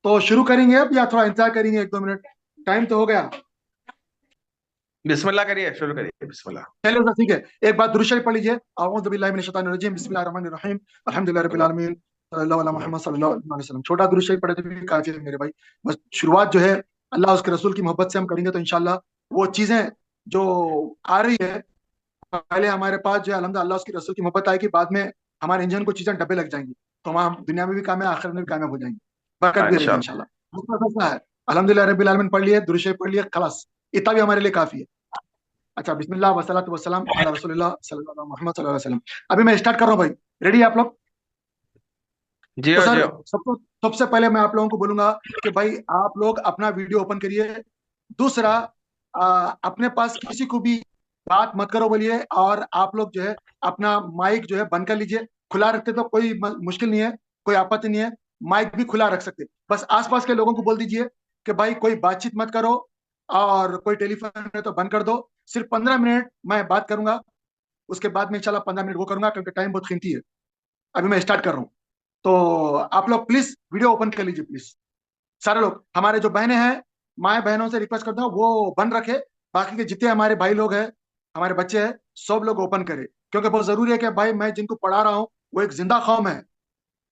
तो शुरू करेंगे अब या थोड़ा इंतजार करेंगे 1-2 मिनट? टाइम तो हो गया। बिस्मिल्लाह करिए, शुरू करिए, बिस्मिल्लाह। चलिए सर, ठीक है। एक बार दुरूद शरीफ पढ़ लीजिए। औज़ु बिल्लाहि मिनश शैतानिर रजीम, बिस्मिल्लाहिर रहमानिर रहीम, अल्हम्दुलिल्लाहि रब्बिल अल्लाह। आलमीन, सल्लल्लाहु अला मुहम्मद सल्लल्लाहु अलैहि वसल्लम। छोटा दुरूद शरीफ पढ़े तो भी काफी है मेरे भाई। बस शुरुआत जो है अल्लाह उसके रसूल की मोहब्बत से हम करेंगे तो इंशाल्लाह वो चीजें जो आ रही है, पहले हमारे पास जो है अल्हम्दुलिल्लाह अल्लाह उसके रसूल की मोहब्बत आएगी, बाद में हमारे इंजन को चीजें डब्बे लग जाएंगी, तो हम दुनिया में भी कामयाब, आखिरत में भी कामयाब हो जाएंगे, बरकत भी रहेगी अच्छा। इंशाल्लाह। दूसरा फैसला है, अल्हम्दुलिल्लाह रब्बिल आलमीन पढ़ लिए, दुरूद शरीफ पढ़ लिए, खलास, इतना भी हमारे लिए काफी है। अच्छा, बिस्मिल्लाह वसलातु वस्सलाम अला रसूलिल्लाह सल्लल्लाहु अलैहि मुहम्मद सल्लल्लाहु अलैहि वसल्लम। अभी मैं स्टार्ट कर रहा हूँ भाई। रेडी है आप लोग? तो जियो सर, जियो। सबको सबसे पहले मैं आप लोगों को बोलूंगा कि भाई आप लोग अपना वीडियो ओपन करिए। दूसरा, अपने पास किसी को भी बात मत करो बोलिए, और आप लोग जो है अपना माइक जो है बंद कर लीजिए। खुला रखते तो कोई मुश्किल नहीं है, कोई आपत्ति नहीं है, माइक भी खुला रख सकते। बस आसपास के लोगों को बोल दीजिए कि भाई कोई बातचीत मत करो, और कोई टेलीफोन है तो बंद कर दो। सिर्फ 15 मिनट मैं बात करूंगा, उसके बाद में इंशाल्लाह 15 मिनट वो करूंगा, क्योंकि टाइम बहुत कीमती है। अभी मैं स्टार्ट कर रहा हूँ। तो आप लोग प्लीज वीडियो ओपन कर लीजिए प्लीज। सारे लोग, हमारे जो बहनें हैं, माए बहनों से रिक्वेस्ट करता हूँ वो बंद रखे। बाकी के जितने हमारे भाई लोग हैं, हमारे बच्चे हैं, सब लोग ओपन करें, क्योंकि बहुत जरूरी है कि भाई मैं जिनको पढ़ा रहा हूँ वो एक जिंदा कौम है,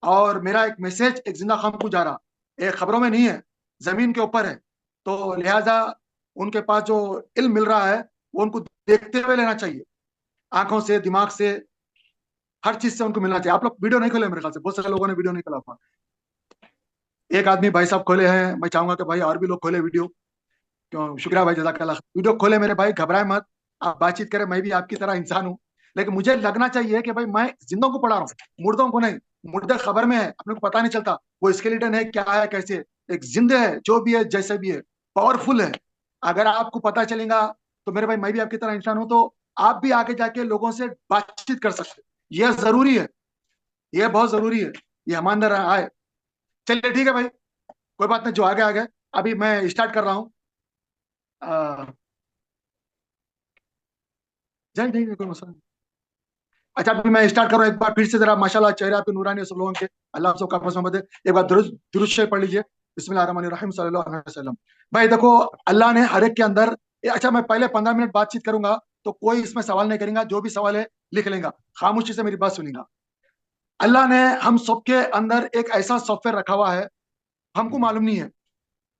और मेरा एक मैसेज एक जिंदा कौम को जा रहा, एक खबरों में नहीं है, जमीन के ऊपर है। तो लिहाजा उनके पास जो इल्म मिल रहा है वो उनको देखते हुए लेना चाहिए, आंखों से, दिमाग से, हर चीज से उनको मिलना चाहिए। आप लोग वीडियो नहीं खोले मेरे ख्याल से, बहुत सारे लोगों ने वीडियो नहीं खोला हुआ। एक आदमी भाई साहब खोले हैं, मैं चाहूंगा कि भाई और भी लोग खोले वीडियो। क्यों, शुक्रिया भाई, जजाकल्लाह। वीडियो खोले मेरे भाई, घबराए मत, आप बातचीत करें, मैं भी आपकी तरह इंसान हूँ। लेकिन मुझे लगना चाहिए कि भाई मैं जिंदों को पढ़ा रहा हूँ, मुर्दों को नहीं। मुर्दे खबर में है, अपने को पता नहीं चलता वो स्केलेटन है, क्या है, कैसे है। एक जिंदे है, जो भी है, जैसे भी है, पावरफुल है। अगर आपको पता चलेगा तो मेरे भाई मैं भी आपकी तरह इंसान हूं, तो आप भी आगे जाके लोगों से बातचीत कर सकते हैं। यह जरूरी है, यह बहुत जरूरी है, ये हमारे अंदर आए। चलिए ठीक है भाई, कोई बात नहीं, जो आगे आ गए। अभी मैं स्टार्ट कर रहा हूँ। जय जय, कोई मसला नहीं। अच्छा, अभी मैं स्टार्ट कर रहा हूँ। एक बार फिर से जरा माशाल्लाह, चेहरा पे नूरानी है सब लोगों के, अल्लाह सबका आपस में मदद। एक बार दुरुद दुरुद शरीफ पढ़ लीजिए। बिस्मिल्लाह रहमान रहीम, सल्लल्लाहु अलैहि वसल्लम। भाई देखो, अल्लाह ने हर एक के अंदर अच्छा, मैं पहले 15 मिनट बातचीत करूंगा, तो कोई इसमें सवाल नहीं करेगा, जो भी सवाल है लिख लेगा, खामोशी से मेरी बात सुनेगा। अल्लाह ने हम सबके अंदर एक ऐसा सॉफ्टवेयर रखा हुआ है, हमको मालूम नहीं है।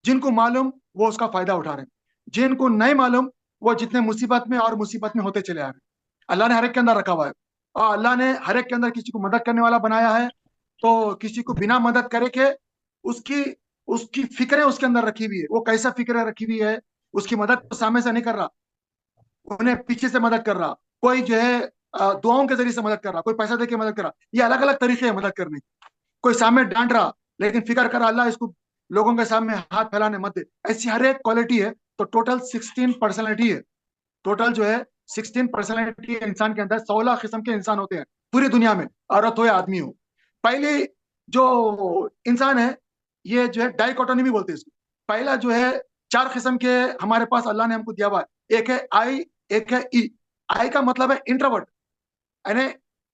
जिनको मालूम वो उसका फायदा उठा रहे हैं, जिनको नहीं मालूम वो जितने मुसीबत में और मुसीबत में होते चले आ रहे हैं। अल्लाह ने हर एक के अंदर रखा हुआ है, और अल्लाह ने हर एक के अंदर किसी को मदद करने वाला बनाया है, तो किसी को बिना मदद करे के उसकी उसकी फिक्रें उसके अंदर रखी हुई है। वो कैसा फिक्रें रखी हुई है, उसकी मदद तो सामने से नहीं कर रहा, उन्हें पीछे से मदद कर रहा। कोई जो है दुआओं के जरिए से मदद कर रहा, कोई पैसा दे के मदद कर रहा। ये अलग अलग तरीके हैं मदद करने के। कोई सामने डांट रहा, लेकिन फिक्र कर अल्लाह इसको लोगों के सामने हाथ फैलाने मत दे। ऐसी हर एक क्वालिटी है। तो टोटल 16 पर्सनैलिटी है। टोटल जो है 16 पर्सनैलिटी इंसान के अंदर, 16 किस्म के इंसान होते हैं पूरी दुनिया में, औरत हो या आदमी हो। पहले जो इंसान है, ये जो है डाइकोटोनॉमी बोलते हैं इसको। पहला जो है, 4 किस्म के हमारे पास अल्लाह ने हमको दिया हुआ है। एक है आई, एक है ई। आई का मतलब है इंट्रोवर्ट, यानी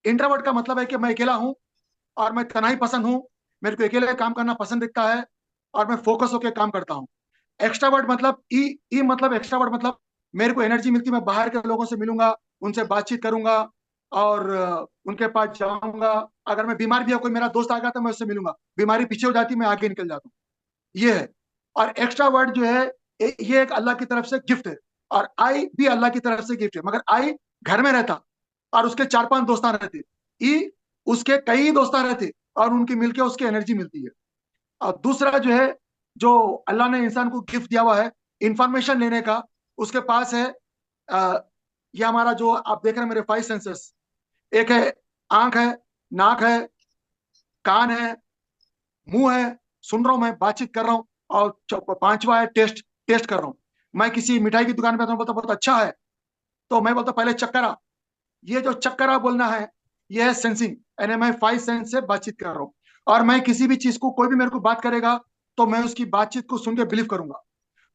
इंट्रोवर्ट का मतलब है कि मैं अकेला हूँ और मैं तनाई पसंद हूँ, मेरे को अकेले काम करना पसंद दिखता है, और मैं फोकस होकर काम करता हूँ। एक्स्ट्रावर्ट मतलब ई, ई मतलब एक्स्ट्रावर्ट मतलब मेरे को एनर्जी मिलती, मैं बाहर के लोगों से मिलूंगा, उनसे बातचीत करूंगा, और उनके पास जाऊंगा। अगर मैं बीमार भी है, कोई मेरा दोस्त आ गया तो मैं उससे मिलूंगा, बीमारी पीछे हो जाती मैं आगे निकल जाता हूँ। ये है। और एक्स्ट्रावर्ट जो है, ये एक अल्लाह की तरफ से गिफ्ट है। और आई भी अल्लाह की तरफ से गिफ्ट है, मगर आई घर में रहता और उसके 4-5 दोस्तान रहते। ई, उसके कई दोस्तान रहते और उनकी मिलके उसकी एनर्जी मिलती है। और दूसरा जो है, जो अल्लाह ने इंसान को गिफ्ट दिया हुआ है इंफॉर्मेशन लेने का, उसके पास है आ, ये हमारा जो आप देख रहे हैं मेरे 5 सेंसेस। एक है आंख है, नाक है, कान है, मुंह है, सुन रहा हूं, मैं बातचीत कर रहा हूँ। और पांचवा है टेस्ट, टेस्ट कर रहा हूँ। मैं किसी मिठाई की दुकान पे आता हूं, बोलता बहुत अच्छा है, तो मैं बोलता पहले चक्करा। ये जो चक्करा बोलना है, ये है सेंसिंग, यानी मैं 5 सेंस से बातचीत कर रहा हूँ। और मैं किसी भी चीज को, कोई भी मेरे को बात करेगा तो मैं उसकी बातचीत को सुन के बिलीव करूंगा।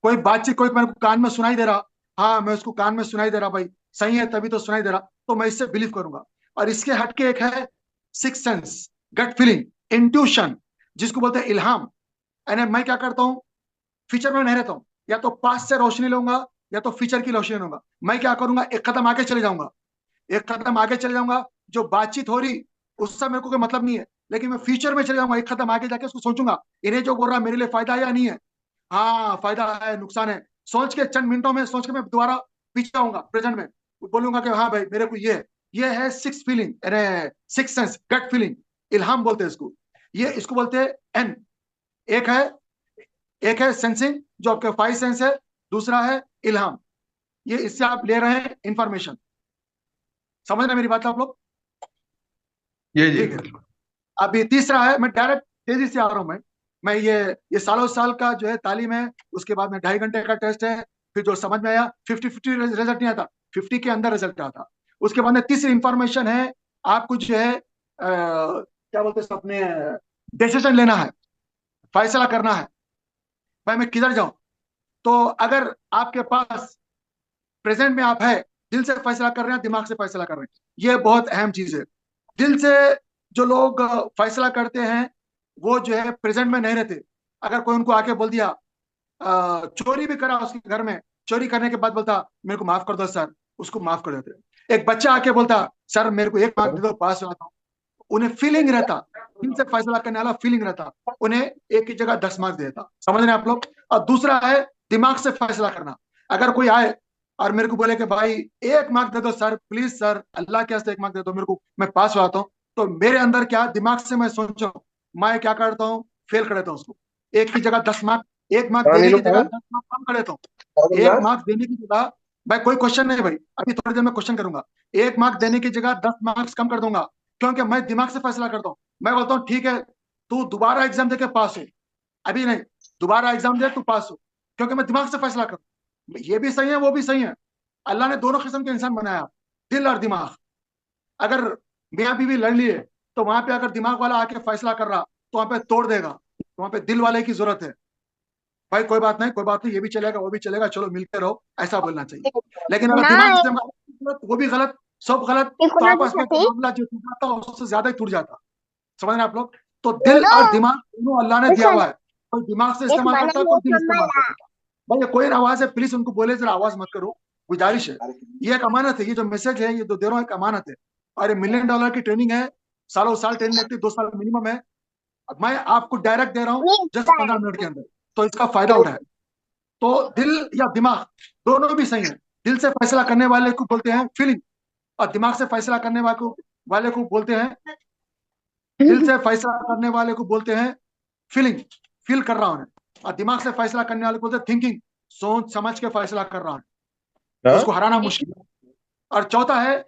कोई बातचीत, कोई मेरे को कान में सुनाई दे रहा, हाँ मैं उसको कान में सुनाई दे रहा, भाई सही है तभी तो सुनाई दे रहा, तो मैं इससे बिलीव करूंगा। और इसके हटके एक है 6 सेंस, गट फीलिंग, इंट्यूशन, जिसको बोलते हैं इल्हाम। यानी मैं क्या करता हूँ, फ्यूचर में नहीं रहता हूँ, या तो पास्ट से रोशनी लूंगा या तो फ्यूचर की रोशनी लूंगा। मैं क्या करूंगा, एक कदम आगे चले जाऊंगा, एक कदम आगे चले जाऊंगा। जो बातचीत हो रही उससे मेरे को कोई मतलब नहीं है, लेकिन मैं फ्यूचर में चले जाऊंगा, एक कदम आगे जाके उसको सोचूंगा, इन्हें जो बोल रहा है मेरे लिए फायदा है या नहीं है। हाँ फायदा है नुकसान है, सोच के चंद मिनटों में सोच के मैं दोबारा पीछे आऊंगा प्रेजेंट में, बोलूंगा कि हाँ भाई मेरे को ये है सिक्स फीलिंग, अरे सिक्स सेंस, गट फीलिंग, इल्हाम बोलते हैं इसको। ये इसको बोलते हैं एन। एक है एक है सेंसिंग जो आपके फाइव सेंस है, दूसरा है इल्हाम, ये इससे आप ले रहे हैं इंफॉर्मेशन। समझ रहे हैं मेरी बात आप लोग? जी ठीक है। अभी तीसरा है, मैं डायरेक्ट तेजी से आ रहा हूँ मैं ये सालों साल का जो है तालीम है, उसके बाद में 2.5 घंटे का टेस्ट है, फिर जो समझ में आया 50-50 रिजल्ट नहीं आता, 50 के अंदर रिजल्ट आता। उसके बाद में तीसरी इंफॉर्मेशन है, आपको जो है क्या बोलते हैं अपने, डिसीजन लेना है, फैसला करना है, भाई मैं किधर जाऊं। तो अगर आपके पास प्रेजेंट में आप है, दिल से फैसला कर रहे हैं दिमाग से फैसला कर रहे हैं, ये बहुत अहम चीज है। दिल से जो लोग फैसला करते हैं वो जो है प्रेजेंट में नहीं रहते। अगर कोई उनको आके बोल दिया, चोरी भी करा उसके घर में, चोरी करने के बाद बोलता मेरे को माफ कर दो सर, उसको माफ कर देते। एक बच्चा आके बोलता सर मेरे को एक मार्क दे दो, पास हो जाता हूँ, उन्हें फीलिंग रहता, दिल से फैसला करने वाला फीलिंग रहता, उन्हें एक की जगह 10 मार्क्स देता। समझ रहे हैं आप लोग? और दूसरा है दिमाग से फैसला करना। अगर कोई आए और मेरे को बोले कि भाई एक मार्क दे दो सर, प्लीज सर, अल्लाह के वास्ते एक मार्क दे दो मेरे को, मैं पास हो जाता हूँ, तो मेरे अंदर क्या दिमाग से मैं सोचूं, मैं क्या करता हूँ, फेल कर देता हूँ उसको। एक की जगह 10 मार्क, एक मार्क हाँ देने नीलू की जगह भाई, 10 मार्क कम कर देता हूँ। एक बिंदास। मार्क देने की जगह, भाई कोई क्वेश्चन नहीं भाई, अभी थोड़ी देर में क्वेश्चन करूंगा। एक मार्क देने की जगह 10 मार्क्स कम कर दूंगा, क्योंकि मैं दिमाग से फैसला करता हूँ। मैं बोलता हूँ ठीक है, तू दोबारा एग्जाम दे के पास हो, अभी नहीं, दोबारा एग्जाम दे तू पास हो, क्योंकि मैं दिमाग से फैसला करता हूँ। ये भी सही है वो भी सही है, अल्लाह ने दोनों किस्म के इंसान बनाया, दिल और दिमाग। अगर मियाँ बीवी लड़ लिए तो वहां पे अगर दिमाग वाला आके फैसला कर रहा तो वहां पे तोड़ देगा, तो वहां पे दिल वाले की जरूरत है। भाई कोई बात नहीं, कोई बात नहीं, ये भी चलेगा वो भी चलेगा, चलो मिलते रहो, ऐसा बोलना चाहिए। लेकिन अगर दिमाग Nay, से वो भी गलत, सब गलत, तो ikunan आपस में natin. मामला जो टूट जाता उससे ज्यादा ही टूट जाता। समझ रहे हैं आप लोग? तो दिल Hello, और दिमाग दोनों अल्लाह ने दिया listen. हुआ है, कोई दिमाग से एक इस्तेमाल बार करता है, वो कोई दिल इस्तेमाल हमारा करता है। भाई ये कोई आवाज है, प्लीज उनको बोले जरा आवाज मत करो, गुजारिश है। ये एक अमानत है, ये जो मैसेज है ये दो दे रहा हूं एक अमानत है, और ये $1 million की ट्रेनिंग है, सालों साल ट्रेनिंग लगती है, 2 साल मिनिमम है। अब मैं आपको डायरेक्ट दे रहा हूँ जस्ट minsan. 15 मिनट के अंदर, तो इसका फायदा उठाए। तो दिल या दिमाग दोनों भी सही है। दिल से फैसला करने वाले को बोलते हैं फीलिंग, और दिमाग से फैसला करने वाले को बोलते हैं, दिल से फैसला करने वाले को बोलते हैं फीलिंग, फील कर रहा हूं, और दिमाग से फैसला करने वाले को बोलते हैं थिंकिंग, सोच समझ के फैसला कर रहा हूं। हाँ उसको हराना मुश्किल है। और चौथा है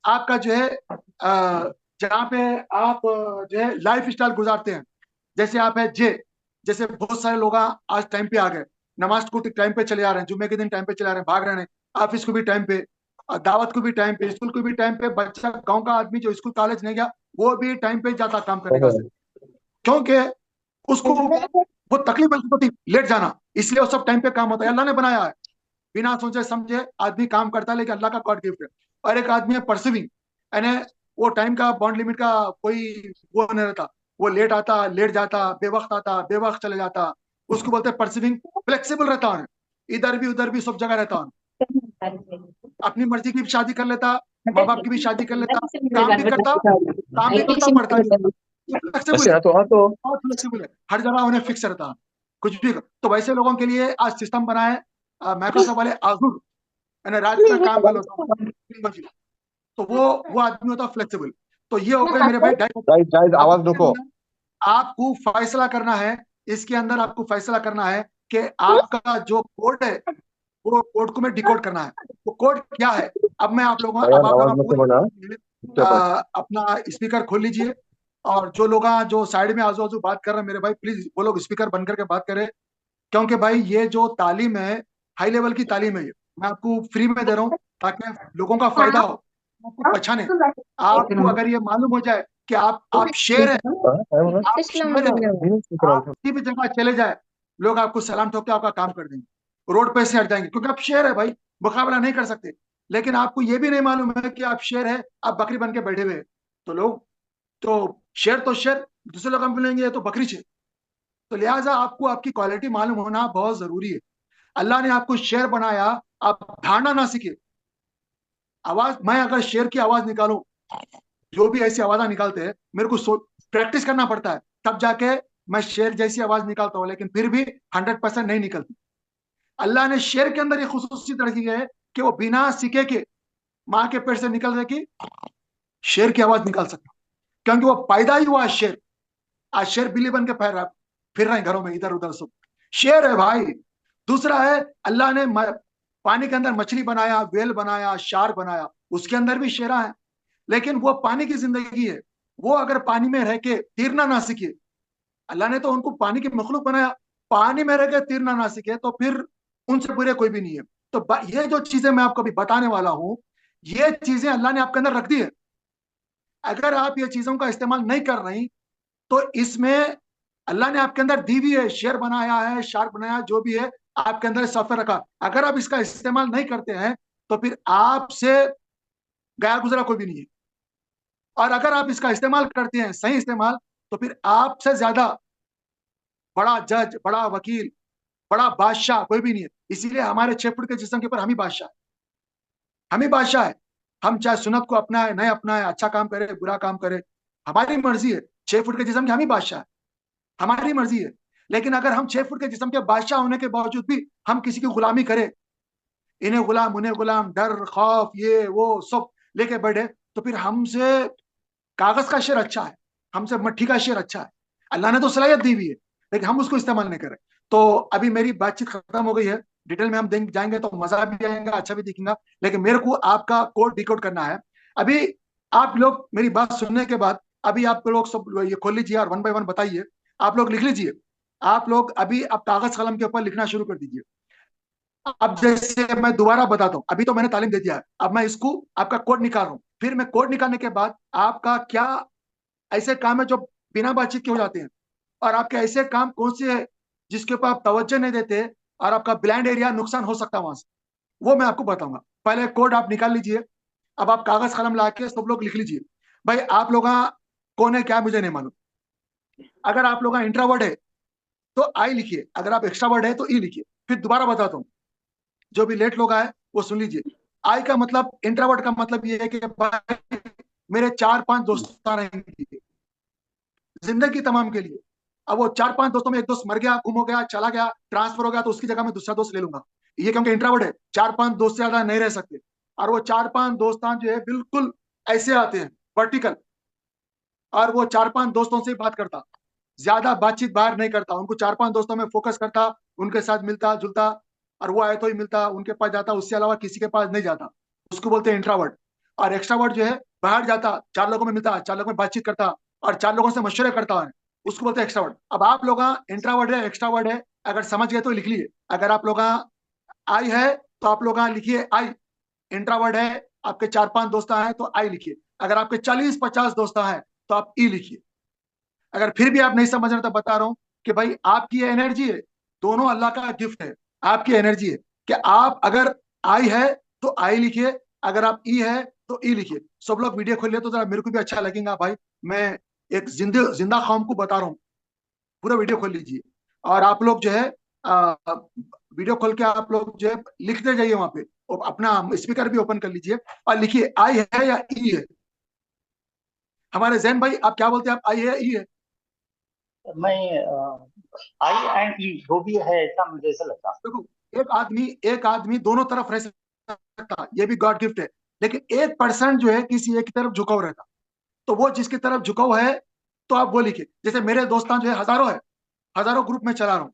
आपका जो है जहाँ पे आप जो है लाइफ स्टाइल गुजारते हैं, जैसे आप है जैसे बहुत सारे लोग आज टाइम पे आ गए, नमाज को टाइम पे चले आ रहे हैं, जुम्मे के दिन टाइम पे चले आ रहे हैं, भाग रहे हैं, ऑफिस को भी टाइम पे, और दावत को भी टाइम पे, स्कूल को भी टाइम पे। बच्चा गांव का आदमी जो स्कूल कॉलेज नहीं गया वो भी टाइम पे जाता काम करने का, क्योंकि उसको वो तकलीफ महसूस होती लेट जाना, इसलिए वो सब टाइम पे काम होता है, अल्लाह ने बनाया है। बिना सोचे समझे आदमी काम करता है, लेकिन अल्लाह का गॉड गिफ्ट है। और एक आदमी है परसिविंग, यानी वो टाइम का बॉन्ड लिमिट का कोई वो नहीं रहता, वो लेट आता लेट जाता, बेवक्त आता बेवक्त चले जाता, उसको बोलते हैं परसिविंग। फ्लेक्सिबल रहता है, इधर भी उधर भी सब जगह रहता है, अपनी मर्जी की भी शादी कर लेता, माँ बाप की भी शादी कर लेता, काम भी करता, काम भी करता, पढ़ता भी रहता, फ्लेक्सिबल अच्छा है, तो हाँ तो बहुत फ्लेक्सिबल है, हर जगह उन्हें फिक्स रहता, कुछ भी। तो वैसे लोगों के लिए आज सिस्टम बना है माइक्रोसॉफ्ट वाले आजूर, यानी रात में काम कर लो, 3 बजे, तो वो आदमी होता फ्लेक्सिबल। तो ये हो गए मेरे भाई जाहिद जाहिद अब आवाज इसके रुको। अंदर आपको फैसला करना है, इसके अंदर आपको फैसला करना है कि आपका जो कोड है वो कोड को मैं डिकोड करना है। तो कोड क्या है, अब मैं आप लोगों, अब यार आप आवाज लोग मत बढ़ा, पूरी चुप है। अपना स्पीकर खोल लीजिए, और जो लोग जो साइड में आजू बाजू बात कर रहे हैं मेरे भाई, प्लीज वो लोग स्पीकर बंद करके बात करें, क्योंकि भाई ये जो तालीम है हाई लेवल की तालीम है, ये मैं आपको फ्री में दे रहा हूँ ताकि लोगों का फायदा हो, आपको पहचाने। आपको अगर ये मालूम हो जाए कि आप शेर है, हाँ, है बोला। आप शेर है, शुक्रान। आप किसी भी जगह चले जाए, लोग आपको सलाम ठोक के आपका काम कर देंगे, रोड पे से हट जाएंगे, क्योंकि आप शेर है भाई, मुकाबला नहीं कर सकते। लेकिन आपको ये भी नहीं मालूम है कि आप शेर है, आप बकरी बन के बैठे हुए हैं। तो लोग, तो शेर दूसरे लोग हम बोलेंगे ये तो बकरी छे, तो लिहाजा आपको आपकी क्वालिटी मालूम होना बहुत जरूरी है। अल्लाह ने आपको शेर बनाया, आप धारना ना सीखे। आवाज, मैं अगर शेर की आवाज निकालूं, जो भी ऐसी आवाजा निकालते हैं, मेरे को प्रैक्टिस करना पड़ता है, तब जाके मैं शेर जैसी आवाज निकालता हूँ, लेकिन फिर भी 100% नहीं निकलती। अल्लाह ने शेर के अंदर ये खुसूसियत रखी है कि वो बिना सीखे के माँ के पेट से निकल सके शेर की आवाज निकाल सकता, क्योंकि वो पैदा ही हुआ शेर। आज शेर बिल्ली बन के फिर रहे हैं घरों में इधर उधर सब, शेर है भाई। दूसरा है, अल्लाह ने पानी के अंदर मछली बनाया, वेल बनाया, शार्क बनाया, उसके अंदर भी शेरा है। लेकिन वो पानी की जिंदगी है, वो अगर पानी में रह के तैरना ना सीखे, अल्लाह ने तो उनको पानी की मखलूक बनाया, पानी में रह के तैरना ना सीखे, तो फिर उनसे बुरे कोई भी नहीं है। तो ये जो चीजें मैं आपको अभी बताने वाला हूं, ये चीजें अल्लाह ने आपके अंदर रख दी है। अगर आप ये चीजों का इस्तेमाल नहीं कर रही, तो इसमें अल्लाह ने आपके अंदर दी हुई है, शेर बनाया है, शार्क बनाया है, जो भी है आपके अंदर सॉफ्टवेयर रखा। अगर आप इसका इस्तेमाल नहीं करते हैं, तो फिर आपसे गया गुजरा कोई भी नहीं है। और अगर आप इसका इस्तेमाल करते हैं, सही इस्तेमाल, तो फिर आपसे ज्यादा बड़ा जज, बड़ा वकील, बड़ा बादशाह कोई भी नहीं है। इसीलिए हमारे 6 फुट के जिस्म के ऊपर हम ही बादशाह है, हम ही बादशाह है। हम चाहे सुन्नत को अपनाए नहीं अपनाए, अच्छा काम करे बुरा काम करे, हमारी मर्जी है। 6 फुट के जिस्म के हम ही बादशाह है, हमारी मर्जी है। लेकिन अगर हम 6 फुट के जिस्म के बादशाह होने के बावजूद भी हम किसी की गुलामी करें, इन्हें गुलाम उन्हें गुलाम, डर खौफ ये वो सब लेके बैठे, तो फिर हमसे कागज का शेर अच्छा है, हमसे मट्ठी का शेर अच्छा है। अल्लाह ने तो सलाहियत दी हुई है, लेकिन हम उसको इस्तेमाल नहीं करें। तो अभी मेरी बातचीत खत्म हो गई है, डिटेल में हम जाएंगे तो मजा भी आएगा, अच्छा भी दिखेगा। लेकिन मेरे को आपका कोड डिकोड करना है अभी। आप लोग मेरी बात सुनने के बाद अभी आप लोग सब ये खोल लीजिए और 1 बाय 1 बताइए। आप लोग लिख लीजिए, आप लोग अभी आप कागज कलम के ऊपर लिखना शुरू कर दीजिए। अब जैसे मैं दोबारा बताता हूँ, अभी तो मैंने तालीम दे दिया है, अब मैं इसको आपका कोड निकाल रहा हूँ। फिर मैं कोड निकालने के बाद आपका क्या ऐसे काम है जो बिना बातचीत के हो जाते हैं, और आपके ऐसे काम कौन से है जिसके ऊपर आप तवज्जो नहीं देते और आपका ब्लाइंड एरिया नुकसान हो सकता है वहां से, वो मैं आपको बताऊंगा। पहले कोड आप निकाल लीजिए। अब आप कागज कलम ला के सब लोग लिख लीजिए। भाई आप लोग कौन है क्या मुझे नहीं मालूम। अगर आप लोग इंट्रावर्ड है तो आई लिखिए, अगर आप एक्स्ट्रावर्ड है तो ई लिखिए। फिर दोबारा बताता हूँ, जो भी लेट लोग आए वो सुन लीजिए। आई का मतलब, इंट्रावर्ड का मतलब ये है कि भाई मेरे 4-5 दोस्त रहेंगे जिंदगी तमाम के लिए। अब वो 4-5 दोस्तों में एक दोस्त मर गया, गुम हो गया, चला गया, ट्रांसफर हो गया, तो उसकी जगह मैं दूसरा दोस्त ले लूंगा। ये क्योंकि इंट्रावर्ड है, 4-5 दोस्त से ज्यादा नहीं रह सकते। और वो 4-5 दोस्तान जो है बिल्कुल ऐसे आते हैं, वर्टिकल। और वो 4-5 दोस्तों से ही बात करता, ज्यादा बातचीत बाहर नहीं करता, उनको 4-5 दोस्तों में फोकस करता, उनके साथ मिलता जुलता, और वो आए तो ही मिलता, उनके पास जाता, उससे अलावा किसी के पास नहीं जाता। उसको बोलते हैं इंट्रावर्ड। और एक्स्ट्रावर्ड जो है, बाहर जाता, 4 लोगों में मिलता, 4 लोगों में बातचीत करता, और 4 लोगों से मशवरे करता है, उसको बोलते हैं एक्स्ट्रावर्ड। अब आप लोग इंट्रावर्ड है एक्स्ट्रावर्ड है, अगर समझ गए तो लिख लिए। अगर आप लोग आई है तो आप लोग लिखिए आई। इंट्रावर्ड है, आपके 4-5 दोस्त हैं तो आई लिखिए। अगर आपके 40-50 दोस्त हैं तो आप ई लिखिए। अगर फिर भी आप नहीं समझ रहे तो बता रहा हूं कि भाई आपकी ये एनर्जी है, दोनों अल्लाह का गिफ्ट है। आपकी एनर्जी है कि आप अगर आई है तो आई लिखिए, अगर आप ई है तो ई लिखिए। सब लोग वीडियो खोलिए तो जरा मेरे को भी अच्छा लगेगा भाई। मैं एक जिंदा जिंदा कौम को बता रहा हूँ। पूरा वीडियो खोल लीजिए, और आप लोग जो है वीडियो खोल के आप लोग जो है लिखते जाइए वहां पे, और अपना स्पीकर भी ओपन कर लीजिए और लिखिए आई है या ई है। हमारे जैन भाई आप क्या बोलते हैं, आप आई है या ई है? मैं आई एंड ई जो भी है ऐसा मुझे ऐसा लगता है। देखो, एक आदमी दोनों तरफ रह सकता, ये भी गॉड गिफ्ट है। लेकिन 1% जो है किसी एक की तरफ झुकाव रहता, तो वो जिसकी तरफ झुकाव है, तो आप वो लिखिए। जैसे मेरे दोस्तान जो है हजारों है, हजारों ग्रुप में चला रहा हूँ।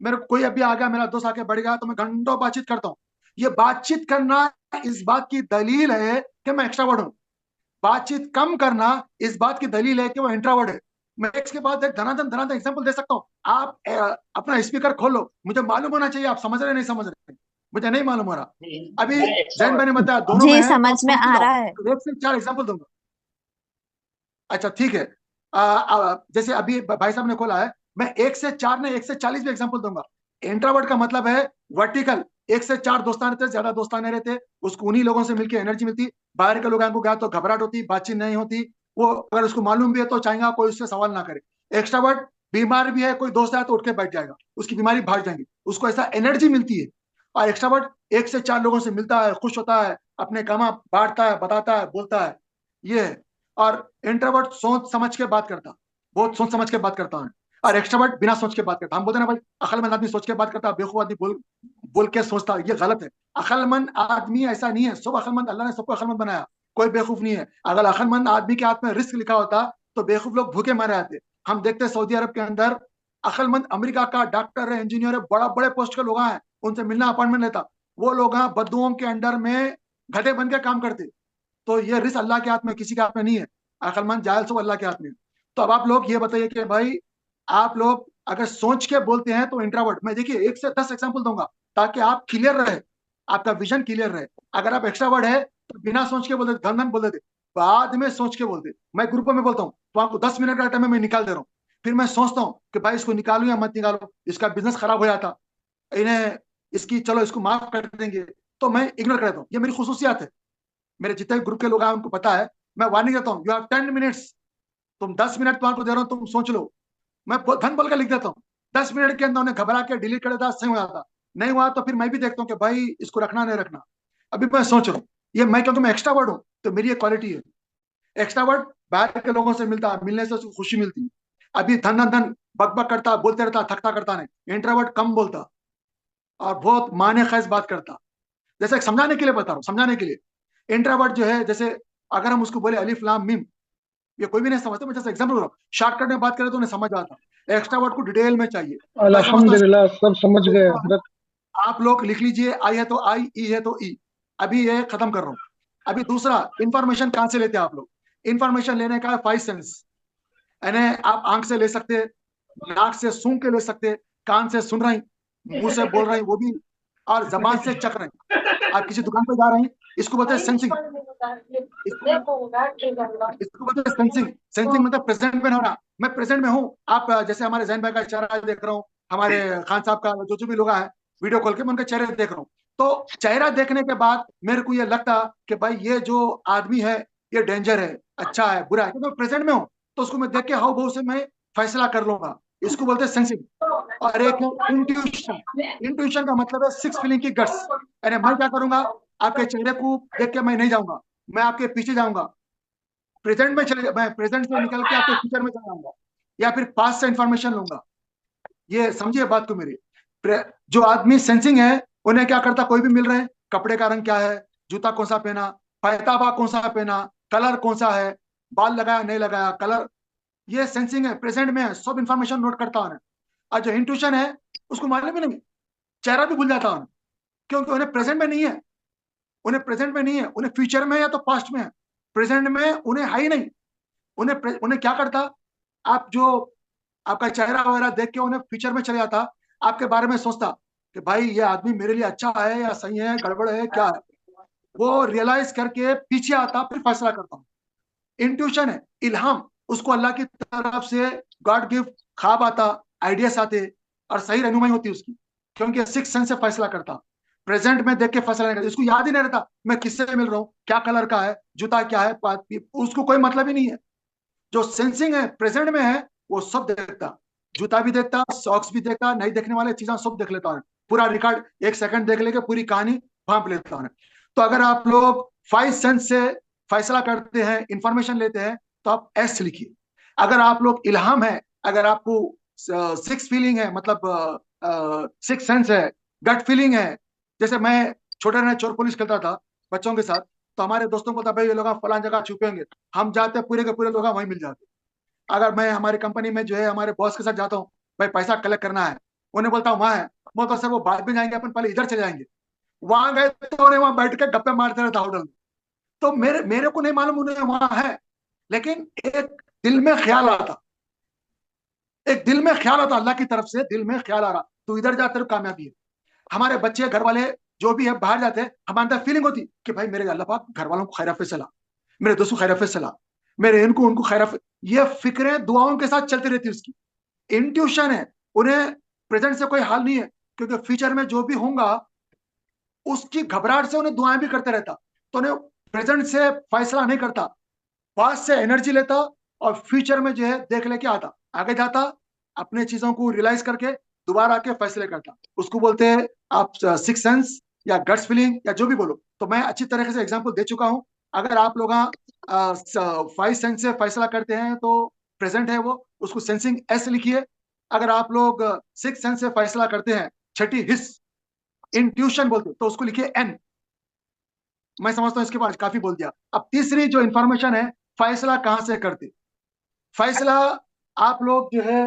मेरे कोई अभी आ गया, मेरा दोस्त आके बढ़ गया, तो मैं घंटों बातचीत करता हूँ। ये बातचीत करना इस बात की दलील है कि मैं एक्स्ट्रावर्ड हूँ। बातचीत कम करना इस बात की दलील है कि वो इंट्रावर्ड है। मैं एक के बाद एक धनाधन धनाधन एग्जाम्पल दे सकता हूँ। आप अपना स्पीकर खोलो, मुझे मालूम होना चाहिए आप समझ रहे नहीं समझ रहे, मुझे नहीं मालूम हो रहा। अभी मैं जैन भाई एक्स्ट्रावर्ट ने हूँ। बताया दोनों में जी है, तो समझ आप में खुल के आ जाओ, रहा है। तो 1 से 4 एग्जाम्पल दूंगा। अच्छा ठीक है। जैसे अभी भाई साहब ने खोला है, मैं 1 से 4 नहीं 1 से 40 भी एग्जाम्पल दूंगा। इंट्रोवर्ट का मतलब है वर्टिकल, 1 से 4 दोस्तान रहते, ज्यादा दोस्तान नहीं रहते, उसको उन्हीं लोगों से मिलकर एनर्जी मिलती। बाहर के लोगों को गया तो घबराहट होती, बातचीत नहीं होती। वो अगर उसको मालूम भी है तो चाहेगा कोई उससे सवाल ना करे। एक्स्ट्रावर्ट बीमार भी है, कोई दोस्त आया तो उठ के बैठ जाएगा, उसकी बीमारी भाग जाएंगी, उसको ऐसा एनर्जी मिलती है। और एक्स्ट्रावर्ट 1 से 4 लोगों से मिलता है, खुश होता है, अपने काम बांटता है, बताता है, बोलता है, ये है। और इंट्रोवर्ट सोच समझ के बात करता, बहुत सोच समझ के बात करता है। और एक्स्ट्रावर्ट बिना सोच के बात करता। हम बोलते हैं ना भाई, अक्लमंद आदमी सोच के बात करता है, बेवकूफ आदमी बोल बोल के सोचता है, ये गलत है। अक्लमंद आदमी ऐसा नहीं है, सब अक्लमंद, अल्लाह ने सबको अक्लमंद बनाया, कोई बेवकूफ नहीं है। अगर अक्लमंद आदमी के हाथ में रिस्क लिखा होता तो बेवकूफ लोग भूखे मर जाते। हम देखते हैं सऊदी अरब के अंदर अक्लमंद अमेरिका का डॉक्टर है, इंजीनियर है, बड़ा बड़े पोस्ट के लोग हैं, उनसे मिलना अपॉइंटमेंट लेता, वो लोग हैं बद्दुओं के अंडर में घटे बन के काम करते। तो ये रिस्क अल्लाह के हाथ में, किसी के हाथ में नहीं है। अक्लमंद जाहिल सब अल्लाह के हाथ में है। तो अब आप लोग ये बताइए कि भाई, आप लोग अगर सोच के बोलते हैं तो इंट्रोवर्ट, मैं देखिए 1 से 10 एग्जाम्पल दूंगा ताकि आप क्लियर रहे, आपका विजन क्लियर रहे। अगर आप एक्स्ट्रावर्ट है तो बिना सोच के बोलते, धन धन बोल देते, बाद में सोच के बोलते। मैं ग्रुप में बोलता हूँ तो आपको 10 मिनट का टाइम मैं निकाल दे रहा हूँ, फिर मैं सोचता हूँ कि भाई इसको निकालू या मत निकालो, इसका बिजनेस खराब हो जाता, इन्हें इसकी, चलो इसको माफ कर देंगे, तो मैं इग्नोर कर देता हूँ। ये मेरी खुसूसियात है। मेरे जितने ग्रुप के लोग हैं उनको पता है, मैं वार्निंग देता हूँ, यू हैव 10 मिनट्स, तुम 10 मिनट तुम्हारे को दे रहा हूँ, तुम सोच लो। मैं धन बोल के लिख देता हूँ, 10 मिनट के अंदर उन्हें घबरा के डिलीट कर देता, सही हो जाता। नहीं हुआ तो फिर मैं भी देखता हूँ कि भाई इसको रखना नहीं रखना, अभी मैं सोच रहा हूँ। ये मैं, क्योंकि मैं एक्स्ट्रावर्ट हूँ तो मेरी ये क्वालिटी है। एक्स्ट्रावर्ट बाहर के लोगों से मिलता है, मिलने से उसको खुशी मिलती है। अभी धन धन धन बक बक करता, बोलते रहता, थकता करता नहीं। इंट्रोवर्ट कम बोलता और बहुत माने खैस बात करता। जैसे एक समझाने के लिए बता रहा हूँ, समझाने के लिए। इंट्रोवर्ट जो है, जैसे अगर हम उसको बोले अलिफ लाम मीम, ये कोई भी नहीं समझता, मैं जैसे एग्जाम्पल दे रहा हूँ, शॉर्टकट में बात करें तो उन्हें समझ आता। एक्स्ट्रावर्ट को डिटेल में चाहिए। मैं समझता अल्हम्दुलिल्लाह सब समझ गए हूँ, हजरत। आप लोग लिख लीजिए, आई है तो आई, ई है तो ई। अभी ये खत्म कर रहा हूँ। अभी दूसरा, इंफॉर्मेशन कहाँ से लेते हैं आप लोग? इंफॉर्मेशन लेने का 5 सेंस, यानी आप आंख से ले सकते, नाक से सूंघ के ले सकते, कान से सुन रहे, मुंह से बोल रहे वो भी, और जबान से चख रहे। आप किसी दुकान पर जा रहे हैं, इसको बोलते हैं सेंसिंग। इसको इसको बोलते हैं सेंसिंग। सेंसिंग मतलब प्रेजेंट में होना, मैं प्रेजेंट में हूँ। आप जैसे हमारे जैन भाई का चेहरा देख रहा हूँ, हमारे खान साहब का, जो जो भी लोग हैं, वीडियो कॉल के मैं उनके चेहरे देख रहा हूँ। तो चेहरा देखने के बाद मेरे को ये लगता कि भाई ये जो आदमी है ये डेंजर है, अच्छा है, बुरा है, क्योंकि मैं प्रेजेंट में हूँ। तो उसको मैं देख के हाउ भाव से मैं फैसला कर लूंगा। इसको बोलते हैं सेंसिंग। और एक है इंट्यूशन। इंट्यूशन का मतलब है 6 फीलिंग की गट्स, यानी मैं क्या करूंगा, आपके चेहरे को देख के मैं नहीं जाऊंगा, मैं आपके पीछे जाऊंगा, प्रेजेंट में चले, मैं प्रेजेंट से निकल के आपके फ्यूचर में चला जाऊंगा, या फिर पास्ट से इंफॉर्मेशन लूंगा। ये समझिए बात को मेरी। जो आदमी सेंसिंग है, उन्हें क्या करता, कोई भी मिल रहे हैं, कपड़े का रंग क्या है, जूता कौन सा पहना, पैताबा कौन सा पहना, कलर कौन सा है, बाल लगाया नहीं लगाया, कलर, ये सेंसिंग है, प्रेजेंट में है, सब इंफॉर्मेशन नोट करता हूं। और जो इंट्यूशन है, उसको मालूम भी नहीं, चेहरा भी भूल जाता हूं, क्योंकि उन्हें प्रेजेंट में नहीं है। उन्हें प्रेजेंट में नहीं है, उन्हें फ्यूचर में है या तो पास्ट में है। प्रेजेंट में उन्हें है ही नहीं। उन्हें क्या करता, आप जो आपका चेहरा वगैरह देख के उन्हें फ्यूचर में चले जाता, आपके बारे में सोचता कि भाई ये आदमी मेरे लिए अच्छा है या सही है, गड़बड़ है, क्या है। वो रियलाइज करके पीछे आता, फिर फैसला करता हूँ। इंट्यूशन है, इल्हाम, उसको अल्लाह की तरफ से गॉड गिफ्ट ख्वाब आता, आइडियाज आते, और सही रहनुमाई होती उसकी, क्योंकि 6 सेंस से फैसला करता। प्रेजेंट में देख के फैसला नहीं करता, इसको याद ही नहीं रहता मैं किससे मिल रहा हूँ, क्या कलर का है, जूता क्या है, उसको कोई मतलब ही नहीं है। जो सेंसिंग है, प्रेजेंट में है, वो सब देखता, जूता भी देखता, सॉक्स भी देखता, नहीं देखने वाले चीजें सब देख लेता है, पूरा रिकॉर्ड 1 सेकंड देख लेके पूरी कहानी भांप लेता है। तो अगर आप लोग 5 सेंस से फैसला करते हैं, इंफॉर्मेशन लेते हैं, तो आप एस लिखिए। अगर आप लोग इल्हाम है, अगर आपको 6 फीलिंग है, मतलब 6 सेंस है, गट फीलिंग है। जैसे मैं छोटे रहने चोर पुलिस खेलता था बच्चों के साथ, तो हमारे दोस्तों को था भाई ये लोग फलां जगह छुपेंगे, हम जाते पूरे के पूरे लोग वहीं मिल जाते। अगर मैं हमारी कंपनी में जो है हमारे बॉस के साथ जाता हूँ, भाई पैसा कलेक्ट करना है, उन्हें बोलता हूँ वहां है, बोलता सर वो बाद में जाएंगे, अपन पहले इधर चले जाएंगे। वहां गए तो उन्हें वहां बैठ के गप्पे मारते रहता होटल में। तो मेरे मेरे को नहीं मालूम उन्हें वहां है, लेकिन एक दिल में ख्याल आता, एक दिल में ख्याल आता, अल्लाह की तरफ से दिल में ख्याल आ रहा, तू इधर जा, तेरे कामयाबी है। हमारे बच्चे, घर वाले जो भी है बाहर जाते हैं, हमारे अंदर फीलिंग होती कि भाई मेरे अल्लाह पाक घर वालों को खैर से ला, मेरे दोस्तों को खैर से ला, मेरे इनको उनको खैर, ये फिक्रें दुआओं के साथ चलती रहती है उसकी। इंट्यूशन है, उन्हें प्रेजेंट से कोई हाल नहीं है, क्योंकि फ्यूचर में जो भी होगा उसकी घबराहट से उन्हें दुआएं भी करते रहता। तो उन्हें प्रेजेंट से फैसला नहीं करता, पास्ट से एनर्जी लेता, और फ्यूचर में जो है देख लेके आता, आगे जाता, अपने चीजों को रियलाइज करके दोबारा आके फैसले करता, उसको बोलते हैं आप सिक्स सेंस या गट्स फीलिंग या जो भी बोलो। तो मैं अच्छी तरीके से एग्जांपल दे चुका हूं। अगर आप लोग फाइव सेंस से फैसला करते हैं तो प्रेजेंट है वो, उसको सेंसिंग एस लिखिए। अगर आप लोग सिक्स सेंस से फैसला करते हैं, छठी हिस, इंट्यूशन बोलते हैं, तो उसको लिखिए एन। मैं समझता हूँ इसके बाद काफी बोल दिया। अब तीसरी जो इंफॉर्मेशन है, फैसला कहां से करते, फैसला आप लोग जो है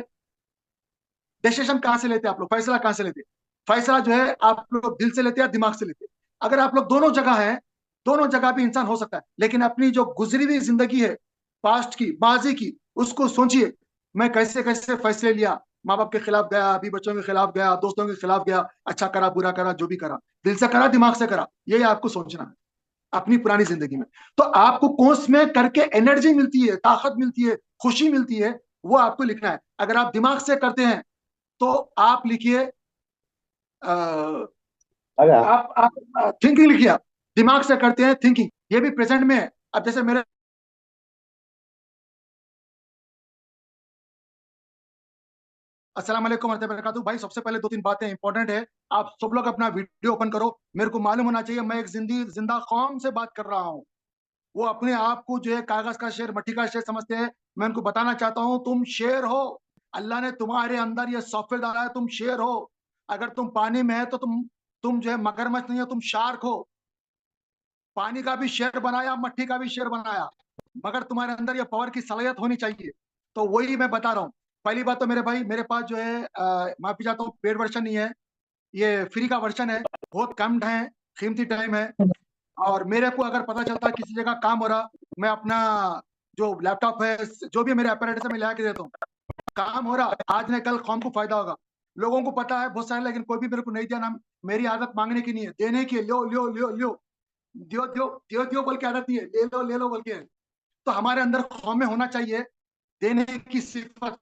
डिसीजन कहां से लेते हैं, आप लोग फैसला कहां से लेते, फैसला जो है आप लोग दिल से लेते हैं या दिमाग से लेते हैं। अगर आप लोग दोनों जगह हैं, दोनों जगह भी इंसान हो सकता है, लेकिन अपनी जो गुजरी हुई जिंदगी है, पास्ट की माजी की, उसको सोचिए, मैं कैसे कैसे फैसले लिया, माँ बाप के खिलाफ गया, अभी बच्चों के खिलाफ गया, दोस्तों के खिलाफ गया, अच्छा करा बुरा करा जो भी करा, दिल से करा दिमाग से करा, यही आपको सोचना है अपनी पुरानी जिंदगी में। तो आपको कोर्स में करके एनर्जी मिलती है, ताकत मिलती है, खुशी मिलती है, वो आपको लिखना है। अगर आप दिमाग से करते हैं तो आप लिखिए आप थिंकिंग लिखिए। आप दिमाग से करते हैं थिंकिंग, ये भी प्रेजेंट में है। अब जैसे मेरे अस्सलाम वालेकुम वरहमतुल्लाहि वबरकातुहू। भाई सबसे पहले दो तीन बातें इंपॉर्टेंट है, आप सब लोग अपना वीडियो ओपन करो। मेरे को मालूम होना चाहिए मैं एक जिंदा कौम से बात कर रहा हूँ। वो अपने आप को जो है कागज का शेर, मट्टी का शेर समझते हैं। मैं उनको बताना चाहता हूँ तुम शेर हो। अल्लाह ने तुम्हारे अंदर ये सॉफ्टवेयर डाला है, तुम शेर हो। अगर तुम पानी में है तो तुम जो है मगरमच्छ नहीं हो, तुम शार्क हो। पानी का भी शेर बनाया, मट्टी का भी शेर बनाया, मगर तुम्हारे अंदर ये पावर की सलाहियत होनी चाहिए। तो वही मैं बता रहा हूँ। पहली बात तो मेरे भाई, मेरे पास जो है माफी चाहता हूँ, पेड वर्जन नहीं है, ये फ्री का वर्जन है। बहुत कम है, कीमती टाइम है। और मेरे को अगर पता चलता है किसी जगह काम हो रहा, मैं अपना जो लैपटॉप है, जो भी मेरे अपरेटस है, मैं ला के देता हूँ। काम हो रहा, आज न कल कौम को फायदा होगा। लोगों को पता है बहुत सारे, लेकिन कोई भी मेरे को नहीं दिया ना। मेरी आदत मांगने की नहीं है, देने की है। लो लो लो लो, दियो दियो दियो दियो बोल के आदत नहीं है, ले लो बोल के है। तो हमारे अंदर कौम में होना चाहिए देने की सिफत।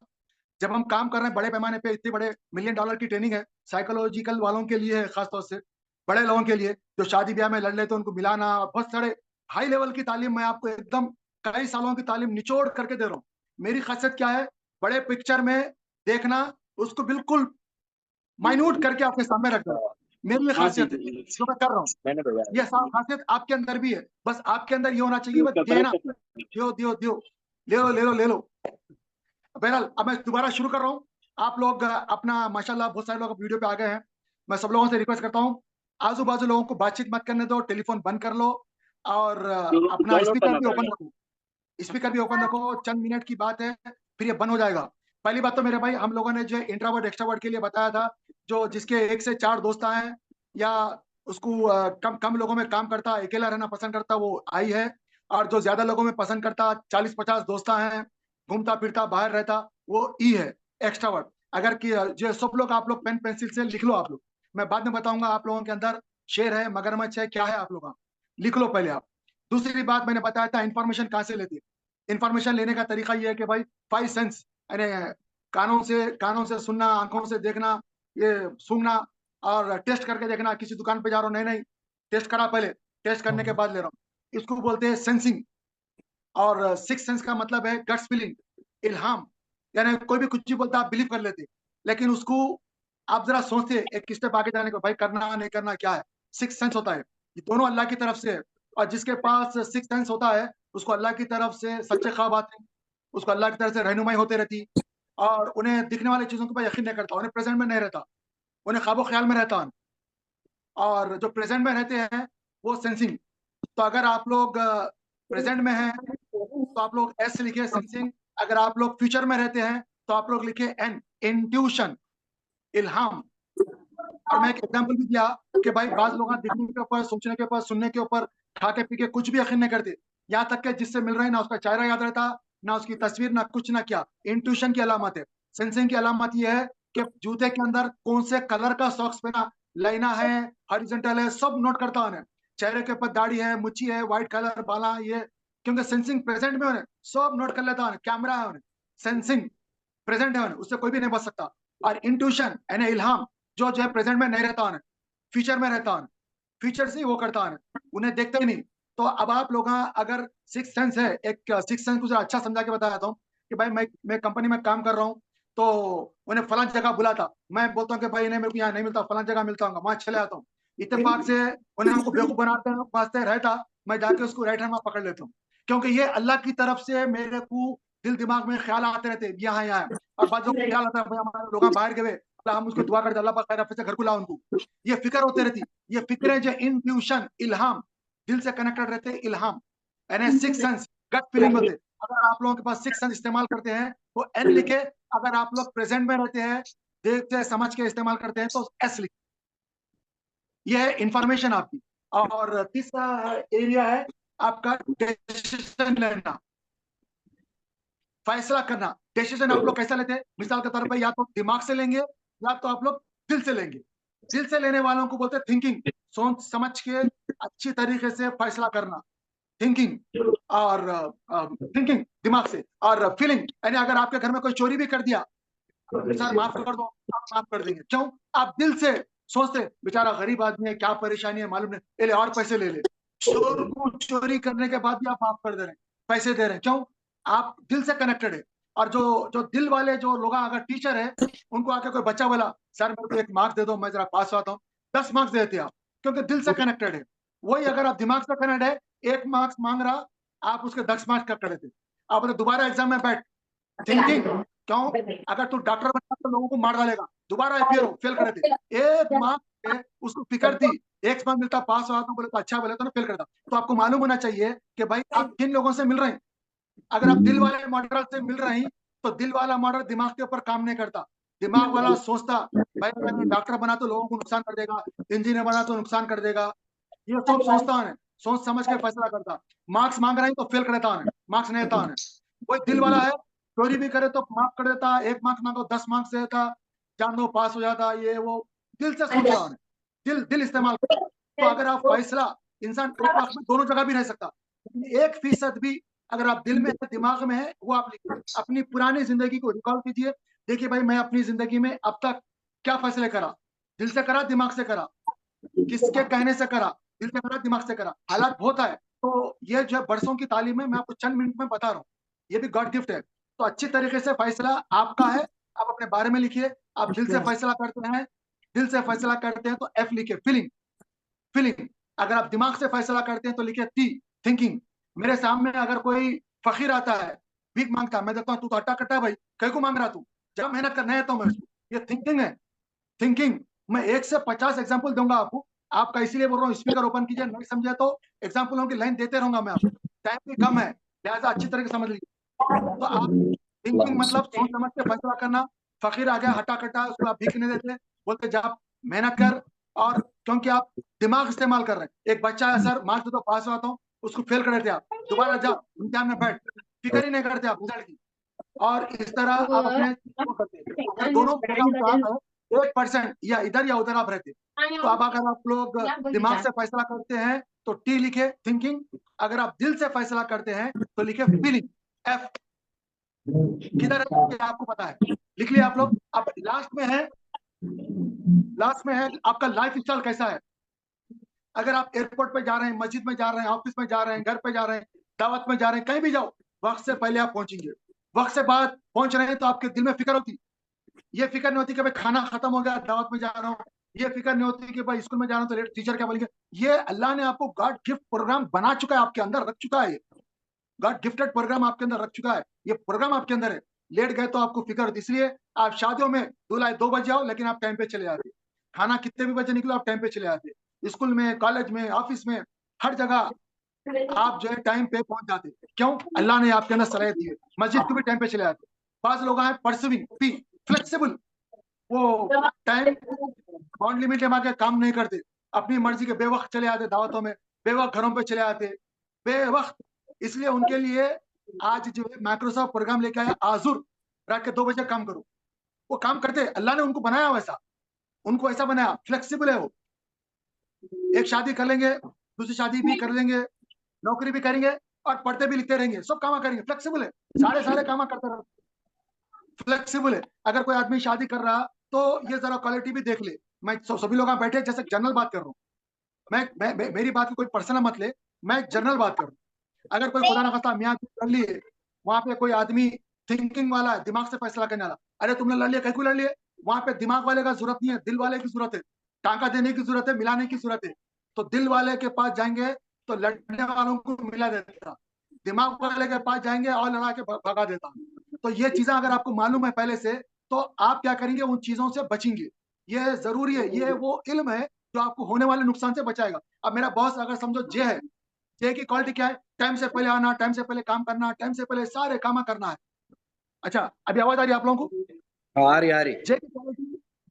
जब हम काम कर रहे हैं बड़े पैमाने पे, इतने बड़े $1 million की ट्रेनिंग है, साइकोलॉजिकल वालों के लिए है, खासतौर से बड़े लोगों के लिए जो शादी ब्याह में लड़ लेते हैं, उनको मिलाना, और बहुत सारे हाई लेवल की तालीम मैं आपको एकदम कई सालों की तालीम निचोड़ करके दे रहा हूँ। मेरी खासियत क्या है, बड़े पिक्चर में देखना, उसको बिल्कुल माइन्यूट करके आपके सामने रख दो। मेरी ये खासियत है जो मैं कर रहा हूँ। ये खासियत आपके अंदर भी है, बस आपके अंदर ये होना चाहिए, बस देना, दियो दियो दियो, ले लो ले लो ले लो। बहरहाल अब मैं दोबारा शुरू कर रहा हूँ। आप लोग अपना माशाल्लाह बहुत सारे लोग वीडियो पे आ गए हैं। मैं सब लोगों से रिक्वेस्ट करता हूँ, आजू बाजू लोगों को बातचीत मत करने दो, टेलीफोन बंद कर लो, और अपना स्पीकर भी ओपन रखो। स्पीकर भी ओपन रखो, चंद मिनट की बात है, फिर ये बंद हो जाएगा। पहली बात तो मेरे भाई, हम लोगों ने जो इंट्रावर्ट एक्सट्रावर्ट के लिए बताया था, जो जिसके 1 से 4 दोस्त हैं, या उसको कम कम लोगों में काम करता, अकेला रहना पसंद करता, वो आई है। और जो ज्यादा लोगों में पसंद करता, 40-50 दोस्त हैं, घूमता फिरता बाहर रहता, वो ई है, एक्स्ट्रावर्ट। अगर कि जो सब लोग, आप लोग पेन पेंसिल से लिख लो। आप लोग, मैं बाद में बताऊंगा आप लोगों के अंदर शेर है, मगरमच्छ है, क्या है, आप लोग लिख लो पहले आप। दूसरी बात मैंने बताया था, इंफॉर्मेशन कहाँ से लेते, इंफॉर्मेशन लेने का तरीका ये है कि भाई फाइव सेंस, यानी कानों से सुनना, आंखों से देखना, ये सूंघना, और टेस्ट करके देखना। किसी दुकान पे जा रहा हूँ, नहीं नहीं, टेस्ट करा पहले, टेस्ट करने के बाद ले रहा हूँ, इसको बोलते हैं सेंसिंग। और सिक्स सेंस का मतलब है गट्स फीलिंग, इल्हाम। यानी कोई भी कुछ भी बोलता है आप बिलीव कर लेते, लेकिन उसको आप जरा सोचते एक स्टेप आगे जाने को, भाई करना नहीं करना क्या है। सिक्स सेंस होता है, ये दोनों अल्लाह की तरफ से है। और जिसके पास सिक्स सेंस होता है, उसको अल्लाह की तरफ से सच्चे ख्वाब आते हैं, उसको अल्लाह की तरफ से रहनुमाई होते रहती, और उन्हें दिखने वाली चीजों के ऊपर यकीन नहीं करता, उन्हें प्रेजेंट में नहीं रहता, उन्हें ख्वाबो ख्याल में रहता है। और जो प्रेजेंट में रहते हैं वो सेंसिंग। तो अगर आप लोग प्रेजेंट में हैं तो आप लोग एस लिखिए, सेंसिंग। अगर आप लोग फ्यूचर में रहते हैं तो आप लोग लिखिए एन, इंट्यूशन, इल्हाम। और मैं एक एग्जांपल भी दिया कि भाई बाज लोग दिखने के ऊपर, सोचने के ऊपर, सुनने के ऊपर, खा के पी के कुछ भी यकीन नहीं करते, यहाँ तक कि जिससे मिल रहे हैं ना उसका चेहरा याद रहता, ना उसकी तस्वीर, ना कुछ ना क्या। इंट्यूशन की अलामत है। सेंसिंग की अलामत यह है कि जूते के अंदर कौन से कलर का सॉक्स पहना, लाइना है, हॉरिजॉन्टल है, सब नोट करता है। चेहरे के ऊपर दाढ़ी है, मुच्छी है, व्हाइट कलर बाला, ये क्योंकि सेंसिंग प्रेजेंट में उन्हें सब नोट कर लेता है, कैमरा है उन्हें, सेंसिंग प्रेजेंट है उन्हें, उससे कोई भी नहीं बच सकता। और इंट्यूशन यानी इल्हाम, जो है प्रेजेंट में नहीं रहता उन्हें, फ्यूचर में रहता है, फ्यूचर से ही वो करता है, उन्हें देखते ही नहीं। तो अब आप लोग अगर सिक्स सेंस है, एक सिक्स सेंस को जरा अच्छा समझा के बताया था कि भाई मैं कंपनी में काम कर रहा हूँ, तो उन्हें फलां जगह बुलाता, मैं बोलता हूँ कि भाई नहीं, मेरे को यहाँ नहीं मिलता, फलां जगह मिलता हूँ, वहां चले आता हूँ। इत्तेफाक से उन्हें हमको बेवकूफ बनाते हैं, वास्ते रहता, मैं जाके उसको राइट हैंड में पकड़ लेता हूँ, क्योंकि ये अल्लाह की तरफ से मेरे को दिल दिमाग में ख्याल आते रहते, यहाँ यहाँ है। और बाद जो ख्याल आता है भाई हमारे लोग बाहर गए, अल्लाह हम उसको दुआ करते, अल्लाह पाक खैर से घर को ला उनको, ये फिक्र होते रहती। ये फिक्रें जो इंट्यूशन, इल्हाम, दिल से कनेक्टेड रहते हैं, इल्हाम यानी सिक्स सेंस, गट फीलिंग होते। अगर आप लोगों के पास सिक्स सेंस इस्तेमाल करते हैं तो एन लिखे, अगर आप लोग प्रेजेंट में रहते हैं, देखते समझ के इस्तेमाल करते हैं तो एस लिखे। यह है इंफॉर्मेशन आपकी। और तीसरा एरिया है आपका डिसीजन लेना, फैसला करना। डिसीजन आप लोग कैसा लेते हैं? मिसाल के तौर पर या तो दिमाग से लेंगे या तो आप लोग दिल से लेंगे। दिल से लेने वालों को बोलते हैं थिंकिंग, सोच समझ के अच्छी तरीके से फैसला करना, थिंकिंग। और थिंकिंग दिमाग से, और फीलिंग यानी अगर आपके घर में कोई चोरी भी कर दिया, सर माफ कर दो, आप माफ कर देंगे। क्यों? आप दिल से सोचते बेचारा गरीब आदमी है, क्या परेशानी है मालूम नहीं, ले ले और पैसे ले ले। चोर को चोरी करने के बाद भी आप माफ कर दे रहे हैं, पैसे दे रहे हैं। क्यों? आप दिल से कनेक्टेड है। और जो जो दिल वाले जो लोग, अगर टीचर है, उनको आके कोई बच्चा बोला सर मेरे को एक मार्क्स दे दो, मैं जरा पास आता हूँ, 10 मार्क्स देते आप, क्योंकि दिल से कनेक्टेड है। वही अगर आप दिमाग से कनेक्टेड है, 1 मार्क्स मांग रहा, आप उसके 10 मार्क्स कर कर देते। आप दोबारा एग्जाम में बैठ, थिंकिंग। क्यों? अगर तू डॉक्टर बना तो लोगों को मार डालेगा, दोबारा अपियर हो, फेल कर देते। 1 मार्क्स है उसको फिक्र थी, 1 मार्क्स मिलता, पास हुआ तो बोले तो अच्छा, बोले तो ना फेल करता। तो आपको मालूम होना चाहिए कि भाई आप किन लोगों से मिल रहे हैं। अगर आप दिल वाले मॉडल से मिल रहे हैं तो दिल वाला मॉडल दिमाग के ऊपर काम नहीं करता। दिमाग वाला सोचता भाई अगर मैं डॉक्टर बना तो लोगों को नुकसान कर देगा, इंजीनियर बना तो नुकसान कर देगा, ये सब सोचता है, सोच समझ के फैसला करता। मार्क्स मांग रहे हैं तो फेल कर देता है, मार्क्स नहीं देता है। कोई दिल वाला है, चोरी भी करे तो माफ कर देता, 1 मार्क्स मांगो 10 मार्क्स देता, जान दो पास हो जाता, ये वो दिल से सोचता है, दिल दिल इस्तेमाल करता। तो अगर आप फैसला, इंसान एक वक्त में दोनों जगह भी रह सकता, लेकिन 1% भी अगर आप दिल में है, दिमाग में है, वो आप लिखिए। अपनी पुरानी जिंदगी को रिकॉल कीजिए, देखिए भाई मैं अपनी जिंदगी में अब तक क्या फैसले करा, दिल से करा, दिमाग से करा, किसके कहने से करा, दिल से करा, दिमाग से करा, हालात बहुत है। तो ये जो बरसों की तालीम है, मैं आपको चंद मिनट में बता रहा हूँ, ये भी गॉड गिफ्ट है। तो अच्छी तरीके से फैसला आपका है, आप अपने बारे में लिखिए। आप दिल से फैसला करते हैं, दिल से फैसला करते हैं तो एफ लिखिए, फीलिंग, फीलिंग। अगर आप दिमाग से फैसला करते हैं तो लिखिए टी, थिंकिंग। मेरे सामने अगर कोई फकीर आता है, भीख मांगता है, मैं देखता हूँ तू तो अट्टा कट्टा है भाई, कहीं को मांग रहा तू, जब मेहनत करना है तो मैं उसको, ये थिंकिंग है, थिंकिंग। मैं 1 से 50 एग्जाम्पल दूंगा आपको, आपका इसीलिए बोल रहा हूँ स्पीकर ओपन कीजिए, नहीं समझे तो एग्जाम्पलों की लाइन देते रहूंगा मैं आपको, टाइम भी कम है, लिहाजा अच्छी तरह से समझ लीजिए। तो आप, थिंकिंग मतलब सोच समझ के फैसला करना। फकीर आ गया हटा कटा, उसको आप भीख नहीं देते, बोलते जा मेहनत कर। और क्योंकि आप दिमाग इस्तेमाल कर रहे हैं, एक बच्चा है सर मार्क्स तो पास होता हूँ, उसको फेल कर देते आप, दोबारा जा इम्तिहान में बैठ, फिक्र ही नहीं करते आप रिजल्ट की। और इस तरह आप अपने वो करते हैं। अगर दोनों जगह पे आप है, 1% या इधर या उधर आप रहते, तो अब अगर आप लोग दिमाग से फैसला करते हैं तो टी लिखे, थिंकिंग। अगर आप दिल से फैसला करते हैं तो लिखे फीलिंग, एफ। किधर है ये आपको पता है, लिख लिया आप लोग। अब लास्ट में है, लास्ट में है आपका लाइफ स्टाइल कैसा है। अगर आप एयरपोर्ट पे जा रहे हैं, मस्जिद में जा रहे हैं, ऑफिस में जा रहे हैं, घर पे जा रहे हैं, दावत में जा रहे हैं, कहीं भी जाओ, वक्त से पहले आप पहुंचेंगे। वक्त से बाद पहुंच रहे हैं तो आपके दिल में फिक्र होती, ये फिक्र नहीं होती कि भाई खाना खत्म हो गया, दावत में जा रहा हूँ। ये फिक्र नहीं होती कि भाई स्कूल में जा रहा हूँ तो लेट टीचर क्या बोलेंगे। ये अल्लाह ने आपको गॉड गिफ्ट प्रोग्राम बना चुका है, आपके अंदर रख चुका है, गॉड गिफ्टेड प्रोग्राम आपके अंदर रख चुका है, ये प्रोग्राम आपके अंदर है। लेट गए तो आपको फिक्र होती, इसलिए आप शादियों में दूल्हा 2 बजे आओ लेकिन आप टाइम पे चले जाते, खाना कितने भी बजे निकलो आप टाइम पे चले जाते, स्कूल में, कॉलेज में, ऑफिस में, हर जगह आप जो है टाइम पे पहुंच जाते। क्यों? अल्लाह ने आपके अंदर सलाह दी है। मस्जिद को भी टाइम पे चले जाते। पास लोग हैं परसिविंग, पी, फ्लेक्सिबल, वो टाइम बाउंड लिमिट लगा के काम नहीं करते, अपनी मर्जी के बेवक्त चले आते दावतों में, बेवक्त घरों पे चले आते, बेवक्त। इसलिए उनके लिए आज जो है माइक्रोसॉफ्ट प्रोग्राम लेके आया आजुर, रात के 2 बजे काम करो, वो काम करते। अल्लाह ने उनको बनाया वैसा, उनको ऐसा बनाया, फ्लेक्सिबल है वो। एक शादी कर लेंगे, दूसरी शादी भी कर लेंगे, नौकरी भी करेंगे और पढ़ते भी लिखते रहेंगे, सब काम करेंगे, फ्लेक्सिबल है, सारे सारे काम करते रहो, फ्लेक्सिबल है। अगर कोई आदमी शादी कर रहा तो ये जरा क्वालिटी भी देख ले। मैं सभी लोग यहाँ बैठे जैसे जनरल बात कर रहा हूँ, मेरी बात की कोई पर्सनल मत ले, मैं जनरल बात कर रहा हूँ। अगर कोई खुदा ना खास्ता मियाँ कर लिए, वहां पे कोई आदमी थिंकिंग वाला है, दिमाग से फैसला करने वाला, अरे तुमने लड़ लिया, कहीं को लड़ लिया? वहां पे दिमाग वाले का जरूरत नहीं है, दिल वाले की जरूरत है, टांका देने की जरूरत है, मिलाने की जरूरत है। तो दिल वाले के पास जाएंगे तो लड़ने वालों को मिला देता, दिमाग वाले के पास जाएंगे और लड़ा के भगा देता। तो ये चीजें अगर आपको मालूम है पहले से, तो आप क्या करेंगे, उन चीजों से बचेंगे। ये जरूरी है, ये वो इल्म है जो आपको होने वाले नुकसान से बचाएगा। अब मेरा बॉस अगर समझो जे है, जे की क्वालिटी क्या है? टाइम से पहले आना, टाइम से पहले काम करना, टाइम से पहले सारे काम करना है। अच्छा, अभी आवाज आ रही है आप लोगों को? आ रही।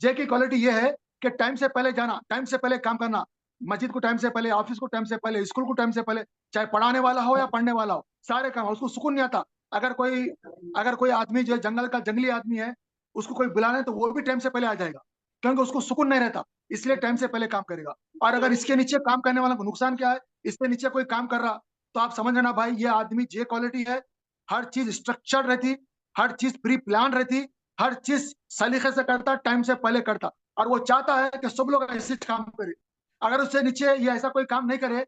जे की क्वालिटी ये है कि टाइम से पहले जाना, टाइम से पहले काम करना, मस्जिद को टाइम से पहले, ऑफिस को टाइम से पहले, स्कूल को टाइम से पहले, चाहे पढ़ाने वाला हो या पढ़ने वाला हो, सारे काम। उसको सुकून नहीं आता। अगर कोई आदमी जो जंगल का जंगली आदमी है, उसको कोई बुलाना है तो वो भी टाइम से पहले आ जाएगा, क्योंकि उसको सुकून नहीं रहता, इसलिए टाइम से पहले काम करेगा। और अगर इसके नीचे काम करने वाला को नुकसान क्या है, इसके नीचे कोई काम कर रहा, तो आप समझ लेना भाई, ये आदमी जे क्वालिटी है। हर चीज स्ट्रक्चर्ड रहती, हर चीज प्री प्लान रहती, हर चीज सलीके से करता, टाइम से पहले करता, और वो चाहता है कि सब लोग ऐसे काम करें। अगर उससे नीचे ये ऐसा कोई काम नहीं करे,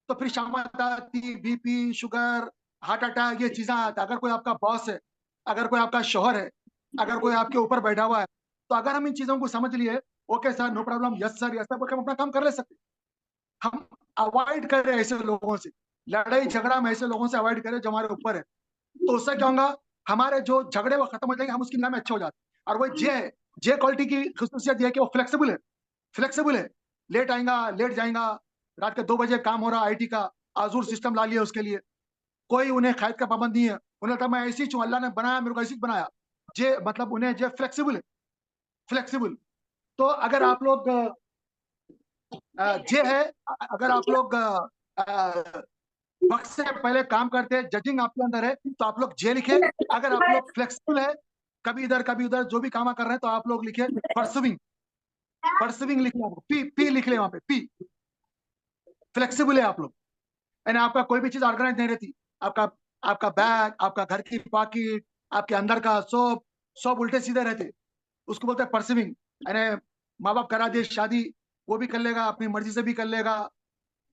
तो फिर शामत आती, बीपी, शुगर, हार्ट अटैक, ये चीजें आती। अगर कोई आपका बॉस है, अगर कोई आपका शोहर है, अगर कोई आपके ऊपर बैठा हुआ है, तो अगर हम इन चीजों को समझ लिए, okay sir, no problem, yes sir, yes sir, हम अपना काम कर ले सकते। हम अवॉइड करें ऐसे लोगों से, लड़ाई झगड़ा में ऐसे लोगों से अवॉइड करें जो हमारे ऊपर है। तो उससे क्या होगा, हमारे जो झगड़े वो खत्म हो जाएंगे, हम उसकी निगाह में अच्छे हो जाते हैं। और वो जे क्वालिटी की खसूसियत है कि वो फ्लेक्सिबल है, फ्लेक्सिबल है। लेट आएगा, लेट जाएगा, रात के 2 बजे काम हो रहा आईटी का, आजूर सिस्टम ला लिया उसके लिए। कोई उन्हें खैद का पाबंद नहीं है, उन्हें लगता मैं ऐसी हूँ, अल्लाह ने बनाया मेरे को ऐसी बनाया। जे मतलब उन्हें जे फ्लेक्सिबल है, फ्लेक्सिबल। तो अगर आप लोग जे है, अगर आप लोग वक्त से पहले काम करते हैं, जजिंग आपके अंदर है, तो आप लोग जे लिखे। अगर आप लोग फ्लेक्सिबल है, कभी इधर कभी उधर जो भी काम कर रहे हैं, तो आप लोग लिखे परसिविंग, परसिविंग लिख लो, पी पी लिख ले, वहां पे पी। फ्लेक्सिबल है आप लोग, यानी आपका कोई भी चीज ऑर्गेनाइज नहीं रहती। आपका आपका बैग, आपका घर की पॉकेट, आपके अंदर का सब सब उल्टे सीधे रहते, उसको बोलते हैं परसिविंग। यानी माँ बाप करा दिए शादी, वो भी कर लेगा, अपनी मर्जी से भी कर लेगा,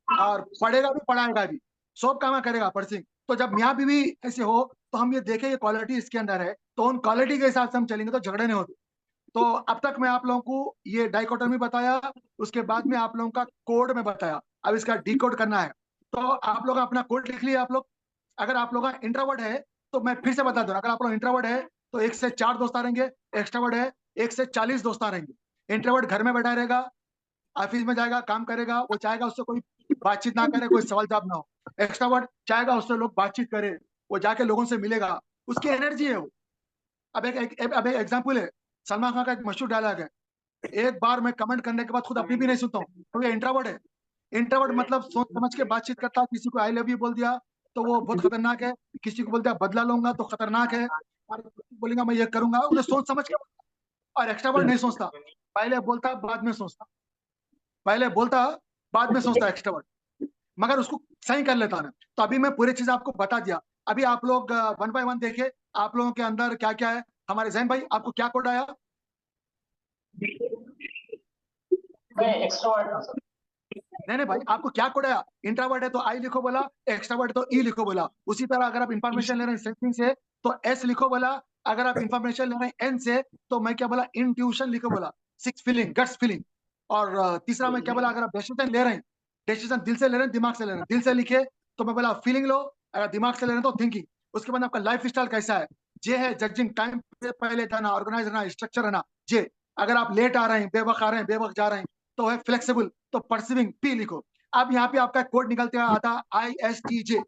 और पढ़ेगा भी पढ़ाएगा भी, सब काम करेगा परसिंग। तो जब मियाँ बीवी ऐसे हो, तो हम ये देखें ये क्वालिटी इसके अंदर है, तो उन क्वालिटी के हिसाब से हम चलेंगे तो झगड़े नहीं होते। तो अब तक मैं आप लोगों को ये डाइकोटोमी बताया, उसके बाद में आप लोगों का कोड में बताया, अब इसका डिकोड करना है। तो आप लोग अपना कोड लिख लिए आप लोग। अगर आप लोग इंट्रोवर्ट है, तो मैं फिर से बता दूं, अगर आप लोग इंट्रोवर्ट है तो 1 से 4 दोस्त रहेंगे, एक्सट्रोवर्ट है 1 से 40 दोस्त रहेंगे। इंट्रोवर्ट घर में बैठा रहेगा, ऑफिस में जाएगा, काम करेगा, वो चाहेगा उससे कोई बातचीत ना करे, कोई सवाल जवाब ना हो। एक्सट्रावर्ट चाहेगा उससे लोग बातचीत करे, वो जाके लोगों से मिलेगा, उसकी एनर्जी है वो। अब एक एग्जाम्पल है, सलमान खान का एक मशहूर डायलॉग है, एक बार मैं कमेंट करने के बाद खुद अपनी भी नहीं सुनता हूँ, तो ये इंट्रोवर्ट है। इंट्रोवर्ट मतलब सोच समझ के बातचीत करता है। किसी को आई लव यू बोल दिया तो वो बहुत खतरनाक है, किसी को बोल दिया बदला लूंगा तो खतरनाक है, और बोलेगा मैं ये करूंगा, उन्हें सोच समझ के। और एक्स्ट्रावर्ट नहीं सोचता, पहले बोलता बाद में सोचता, पहले बोलता बाद में सोचता एक्स्ट्रावर्ट, मगर उसको सही कर लेता ना। तो अभी मैं पूरी चीज आपको बता दिया। अभी आप लोग 1 बाय 1 देखे, आप लोगों के अंदर क्या क्या है। हमारे जैन भाई, आपको क्या कोड आया? मैं एक्स्ट्रोवर्ट हूँ सर। नहीं नहीं भाई, आपको क्या कोड आया? इंट्रावर्ट है तो आई लिखो बोला, एक्स्ट्रावर्ट तो ई लिखो बोला। उसी तरह अगर आप इंफॉर्मेशन ले रहे हैं सेंसिंग से, तो एस लिखो बोला। अगर आप इंफॉर्मेशन ले रहे हैं एन से, तो मैं क्या बोला, इंट्यूशन लिखो बोला, सिक्स फीलिंग, गट्स फीलिंग। और तीसरा मैं क्या बोला, अगर आप डिसीजन ले रहे हैं, डिसीजन दिल से ले रहे हैं दिमाग से ले रहे हैं, दिल से लिखे तो मैं बोला फीलिंग लो, अगर दिमाग से ले रहे हैं तो थिंकिंग। उसके बाद आपका लाइफ स्टाइल कैसा है? जे है जजिंग, टाइम से पहले जाना, ऑर्गेनाइज रहना, स्ट्रक्चर रहना, जे। अगर आप लेट आ रहे हैं, बेवक्त आ रहे हैं, बेवक्त जा रहे हैं, तो है फ्लेक्सिबल, तो परसिविंग, पी लिखो। अब यहाँ पे आपका कोड निकल के आता ISTJ,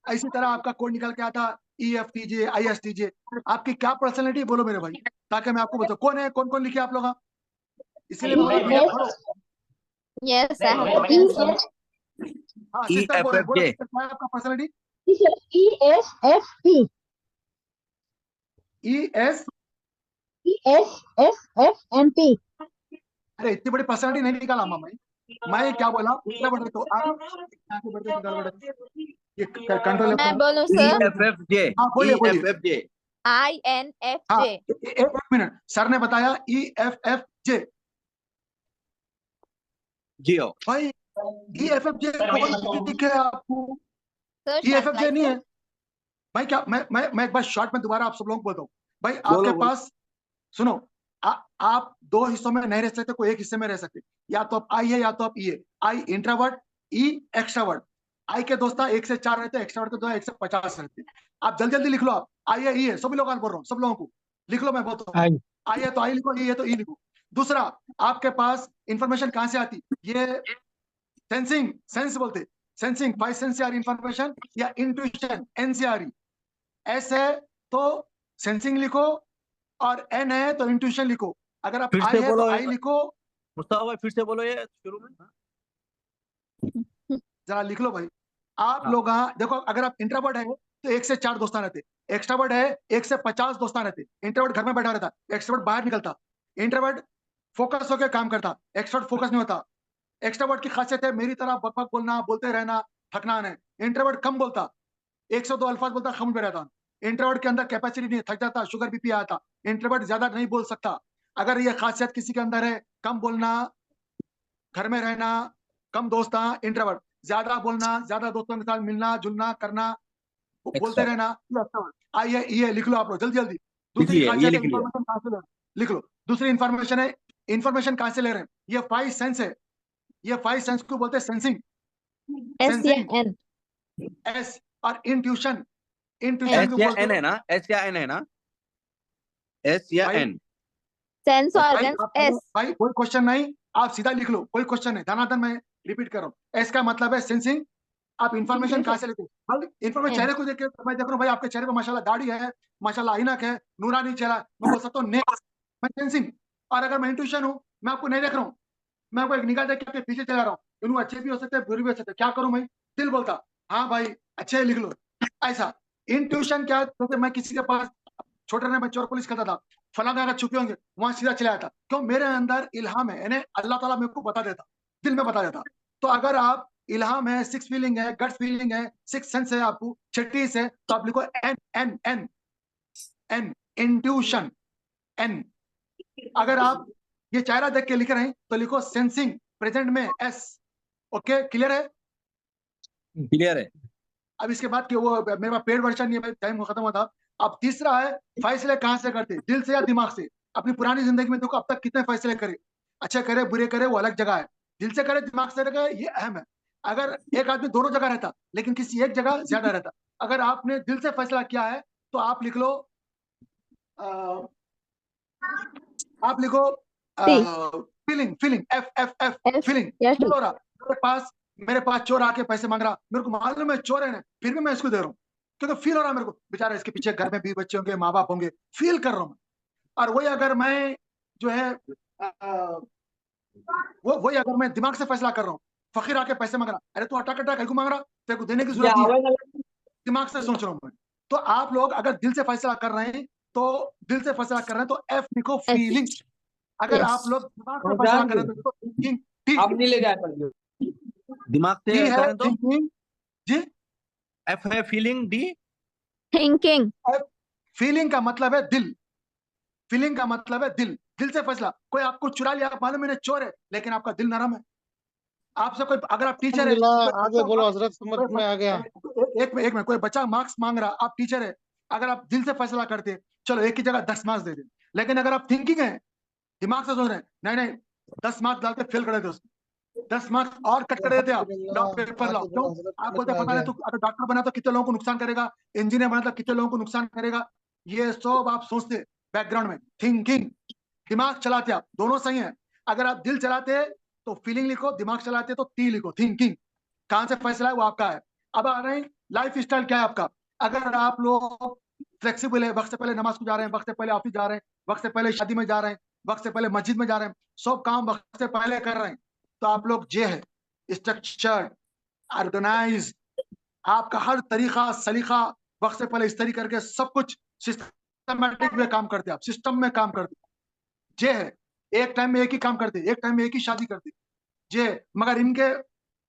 इसी तरह आपका कोड निकल के आता EFTJ, ISTJ। आपकी क्या पर्सनैलिटी बोलो मेरे भाई, ताकि मैं आपको बताऊं कौन है, कौन कौन लिखे आप लोग। इसीलिए मैं वीडियो खोलो। Yes, I मैं have मैं been. हाँ सिस्टर बोल रहे हैं, बोलो EFFJ. sister, क्या है आपका पर्सनैलिटी? ESFP. ES, ESFFMP. अरे इतनी बड़ी पर्सनैलिटी नहीं निकाला मैं क्या बोला, दूसरा बता तो आप आगे बढ़ते निकाल बेटा, ये कंट्रोल मैं बोलूं सर? EFFJ. हाँ बोलिए बोलिए। EFFJ. हाँ INFJ. एक मिनट, सर ने बताया EFFJ। Geo. भाई EFFJ कौन दिखे आपको? सर EFFJ नहीं है शायद भाई। क्या मैं एक बार शॉर्ट में दोबारा आप सब लोगों को बोलता हूँ, भाई बोलो, आपके बोलो। पास सुनो, आप दो हिस्सों में नहीं रह सकते, कोई एक हिस्से में रह सकते। या तो आप आई है या तो आप ई है। आई इंट्रावर्ट, ई एक्सट्रावर्ट। आई के दोस्त 1 से 4 रहते हैं, एक्सट्रावर्ट के दोस्त 1 से 50 रहते हैं। आप जल्दी जल्दी लिख लो। आप आई है, ई है, सभी लोग बोल रहा हूँ, सब लोगों को लिख लो, मैं बोलता हूँ। आई आई है तो आई लिखो, ई है तो ई लिखो। दूसरा, आपके पास इंफॉर्मेशन कहां से आती? ये सेंसिंग, सेंस बोलते, सेंसिंग, 5 सेंस से आ रही इंफॉर्मेशन, या इंट्यूशन, एन से आ रही। एस है तो सेंसिंग लिखो, और एन है तो इंट्यूशन लिखो। अगर आप फिर आई से है तो बोलो आई लिखो। मुस्तफा भाई, फिर से बोलो ये शुरू में। जरा लिख लो भाई। आप हाँ। लोग हाँ देखो, अगर आप इंट्रोवर्ट है तो 1 से 4 दोस्तान रहते। एक्सट्रावर्ट है 1 से 50 दोस्तान रहते। इंट्रोवर्ट घर में बैठा रहता, एक्सट्रोवर्ट बाहर निकलता। इंट्रोवर्ट फोकस होकर काम करता, एक्सट्रोवर्ट फोकस नहीं होता। एक्सट्रोवर्ट की खासियत है मेरी तरह बक बक बोलना, बोलते रहना, थकना नहीं। इंट्रोवर्ट कम बोलता, 1 से 2 अल्फाज बोलता, खामोश बैठ रहता। इंट्रोवर्ट के अंदर कैपेसिटी नहीं है, थक जाता, शुगर बीपी आता। इंट्रोवर्ट ज्यादा नहीं बोल सकता। अगर ये खासियत किसी के अंदर है, कम बोलना, घर में रहना, कम दोस्त, इंट्रोवर्ट। ज्यादा बोलना, ज्यादा दोस्तों के साथ मिलना जुलना करना, बोलते एक्स्ट्रा। रहना, आइए ये लिख लो आप लोग जल्दी जल्दी। लिख दूसरी लिया, ये खासियत है लिख लिया। इंफॉर्मेशन कहाँ से ले रहे हैं, लिख लो। दूसरी इंफॉर्मेशन है, इंफॉर्मेशन कहाँ से ले रहे हैं? ये 5 सेंस है। ये 5 सेंस को बोलते हैं सेंसिंग, S या सेंसिंग। N? एस। और इंट्यूशन, N। इंट्यूशन एस को या बोलते एन है हैं ना? एस या एन है ना? एस या भाई। एन? सेंस भाई ऑर्गन्स आप S। भाई कोई क्वेश्चन नहीं, आप सीधा लिख लो, कोई क्वेश्चन नहीं। धनाधन मैं रिपीट कर रहा हूँ, एस का मतलब है सेंसिंग। आप इंफॉर्मेशन कहाँ इंट्यूशन से लेते हो? भाई इंफॉर्मेशन N। चेहरे को देख के मैं देख रहा हूँ भाई, आपके चेहरे पे माशाल्लाह दाढ़ी है, माशाल्लाह ऐनक है, नूरानी चेहरा, मैं बोल सकता हूँ नेक्स्ट, मैं सेंसिंग। और अगर मैं इंट्यूशन हूँ, मैं आपको नहीं देख रहा हूँ, मैं आपको एक निगाह देख के आपके पीछे चला रहा हूँ। दोनों अच्छे भी हो सकते हैं, बुरे भी हो सकते हैं, क्या करूँ भाई? दिल बोलता हाँ भाई अच्छे लिख लो, ऐसा। इंट्यूशन क्या है? जैसे मैं किसी के पास, छोटे में मैं चोर पुलिस करता था, फला जगह छुपे होंगे, वहां सीधा चला जाता, क्यों? मेरे अंदर इल्हाम है, यानी अल्लाह ताला मेरे को बता देता, दिल में बता देता। तो अगर आप इल्हाम है, सिक्स फीलिंग है, गट फीलिंग है, सिक्स सेंस है, आपको छठी से, तो आप लिखो N N N N, intuition, N. अगर आप ये चेहरा देख के लिख रहे हैं तो लिखो सेंसिंग, प्रेजेंट में एस। ओके, क्लियर है? क्लियर है। अब इसके बाद कि वो मेरे पास पेड वर्जन ये टाइम खत्म हुआ था। अब तीसरा है, फैसले कहाँ से करते? दिल से या दिमाग से? अपनी पुरानी जिंदगी में देखो अब तक कितने फैसले करे, अच्छे करे बुरे करे, वो अलग जगह है। दिल से करे दिमाग से करे, ये अहम है। अगर एक आदमी दोनों जगह रहता, लेकिन किसी एक जगह ज्यादा रहता, अगर आपने दिल से फैसला किया है तो आप लिख लो, अ, आप लिखो T। Feeling, feeling, F F F, F feeling. या फील T? हो रहा मेरे पास चोर आके पैसे मांग रहा, मेरे को मालूम है चोर है ना, फिर भी मैं इसको दे रहा हूँ, क्योंकि फील हो रहा है मेरे को, बेचारा इसके पीछे घर में भी बच्चे होंगे, माँ बाप होंगे, फील कर रहा हूँ। और वही अगर मैं जो है वो वही अगर मैं दिमाग से फैसला कर रहा हूँ, फकीर आके पैसे मांग रहा, अरे तू अटा कटा कहीं को मांग रहा, तेरे को देने की जरूरत नहीं है, दिमाग से सोच रहा हूँ मैं। तो आप लोग अगर दिल से फैसला कर रहे हैं, तो दिल से फैसला कर रहे हैं तो एफ लिखो, S। फीलिंग। अगर Yes। आप लोग दिमाग से फैसला कर रहे हैं तो लिखो थिंकिंग, टी। अब नहीं ले जाए पर दिमाग टी से है करें तो थिंकिंग, जी। एफ है feeling, D Thinking। F, feeling का मतलब है दिल, फीलिंग का मतलब है दिल, दिल से फैसला। कोई आपको चुरा लिया, आप मालूम है चोर है, लेकिन आपका दिल नरम है। आपसे कोई, अगर आप टीचर है, कोई अल्हम्दुलिल्लाह, आगे बच्चा बोलो हजरत, समझ में आ गया। एक में कोई बच्चा मार्क्स मांग रहा, आप टीचर है, अगर आप दिल से फैसला करते, चलो एक की जगह 10 मार्क्स दे दे। लेकिन अगर आप थिंकिंग है, दिमाग से सोच रहे हैं, नहीं नहीं 10 मार्क्स डाल के फेल कर देते उसको, 10 मार्क्स और कट कर देते आप, लाओ पेपर लाओ, आगे क्यों? बोलो हजरत, आप समझ बोलते में आ पता नहीं गया। तो अगर डॉक्टर बना तो कितने लोगों को नुकसान करेगा, इंजीनियर बना तो कितने लोगों को नुकसान करेगा, ये सब आप सोचते बैकग्राउंड में। थिंकिंग, दिमाग चलाते आप, दोनों सही है। अगर आप दिल चलाते तो फीलिंग लिखो, दिमाग चलाते तो टी लिखो, थिंकिंग। कहां से फैसला है वो आपका है। अब आ रहे हैं लाइफ स्टाइल क्या है आपका। अगर आप लोग फ्लेक्सिबल है, वक्त से पहले नमाज को जा रहे हैं, वक्त से पहले ऑफिस जा रहे हैं, वक्त से पहले शादी में जा रहे हैं, वक्त से पहले मस्जिद में जा रहे हैं, सब काम वक्त से पहले कर रहे हैं, तो आप लोग जे है स्ट्रक्चर्ड, ऑर्गेनाइज, आपका हर तरीका सलीका वक्त से पहले इस तरीके करके सब कुछ सिस्टमेटिक वे काम करते, आप सिस्टम में काम करते, जे है। एक टाइम में एक ही काम करते, एक टाइम में एक ही शादी करते, जे। मगर इनके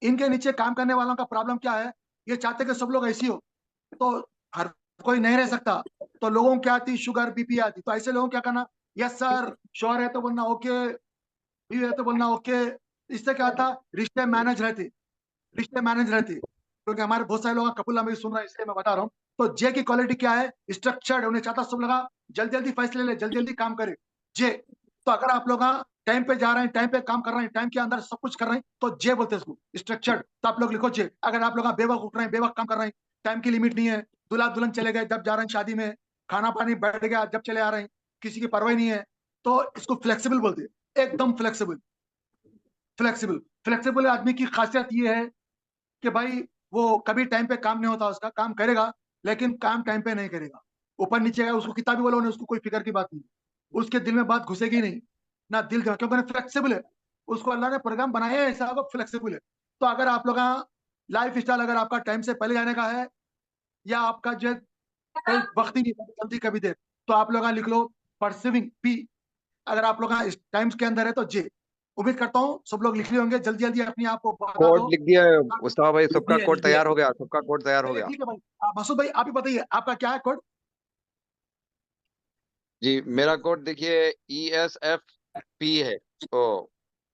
इनके नीचे काम करने वालों का प्रॉब्लम क्या है? ये चाहते कि सब लोग ऐसी हो, तो हर कोई नहीं रह सकता, तो लोगों को क्या आती? शुगर बीपी आती। तो ऐसे लोगों क्या करना? यस सर, श्योर है तो बोलना ओके, भी है तो बोलना ओके। इससे क्या था? रिश्ते मैनेज रहते, रिश्ते मैनेज रहते, क्योंकि हमारे बहुत सारे लोग कपिला में भी सुन रहे हैं, इसलिए मैं बता रहा हूँ। तो जे की क्वालिटी क्या है? स्ट्रक्चर्ड, उन्हें चाहता सब लगा जल्दी जल्दी फैसले ले, जल्दी जल्दी काम करे। जे, तो अगर आप लोग टाइम पे जा रहे हैं, टाइम पे काम कर रहे हैं, टाइम के अंदर सब कुछ कर रहे हैं, तो जे बोलते हैं उसको, स्ट्रक्चर्ड। तो आप लोग लिखो जे। अगर आप लोग बेवक्त उठ रहे हैं, बेवक्त काम कर रहे हैं, टाइम की लिमिट नहीं है, दूल्हा दुल्हन चले गए जब जा रहे हैं शादी में, खाना पानी बैठ गया जब चले आ रहे हैं, किसी की परवाह नहीं है, तो इसको फ्लेक्सिबल बोलते हैं, एकदम फ्लेक्सिबल। फ्लेक्सिबल फ्लेक्सिबल आदमी की खासियत ये है कि भाई वो कभी टाइम पे काम नहीं होता उसका, काम करेगा लेकिन काम टाइम पे नहीं करेगा, ऊपर नीचे है, उसको कितना भी बोलो ना, उसको कोई फिक्र की बात नहीं, उसके दिल में बात घुसेगी नहीं, ना दिल का, क्योंकि फ्लेक्सिबल है, उसको अल्लाह ने प्रोग्राम बनाया है ऐसा, वो फ्लेक्सिबल है। तो अगर आप लोग लाइफ स्टाइल अगर आपका टाइम से पहले जाने का है, या आपका जो कोई वक्त ही नहीं है, जल्दी कभी देर, तो आप लोग लिख लो परसिविंग, पी। अगर आप लोग टाइम्स के अंदर है तो जे। उम्मीद करता हूँ सब लोग लिख लिए होंगे, जल्दी जल्दी अपने आप को बता कोड दो। लिख दिया है मुस्तफा भाई, लिख सबका दिया, कोड लिख दिया। तैयार हो गया, सबका कोड तैयार हो चलिए गया। ठीक है भाई। मसूद भाई आप ही बताइए आपका क्या है कोड? जी मेरा कोड देखिए ESFP है। ओ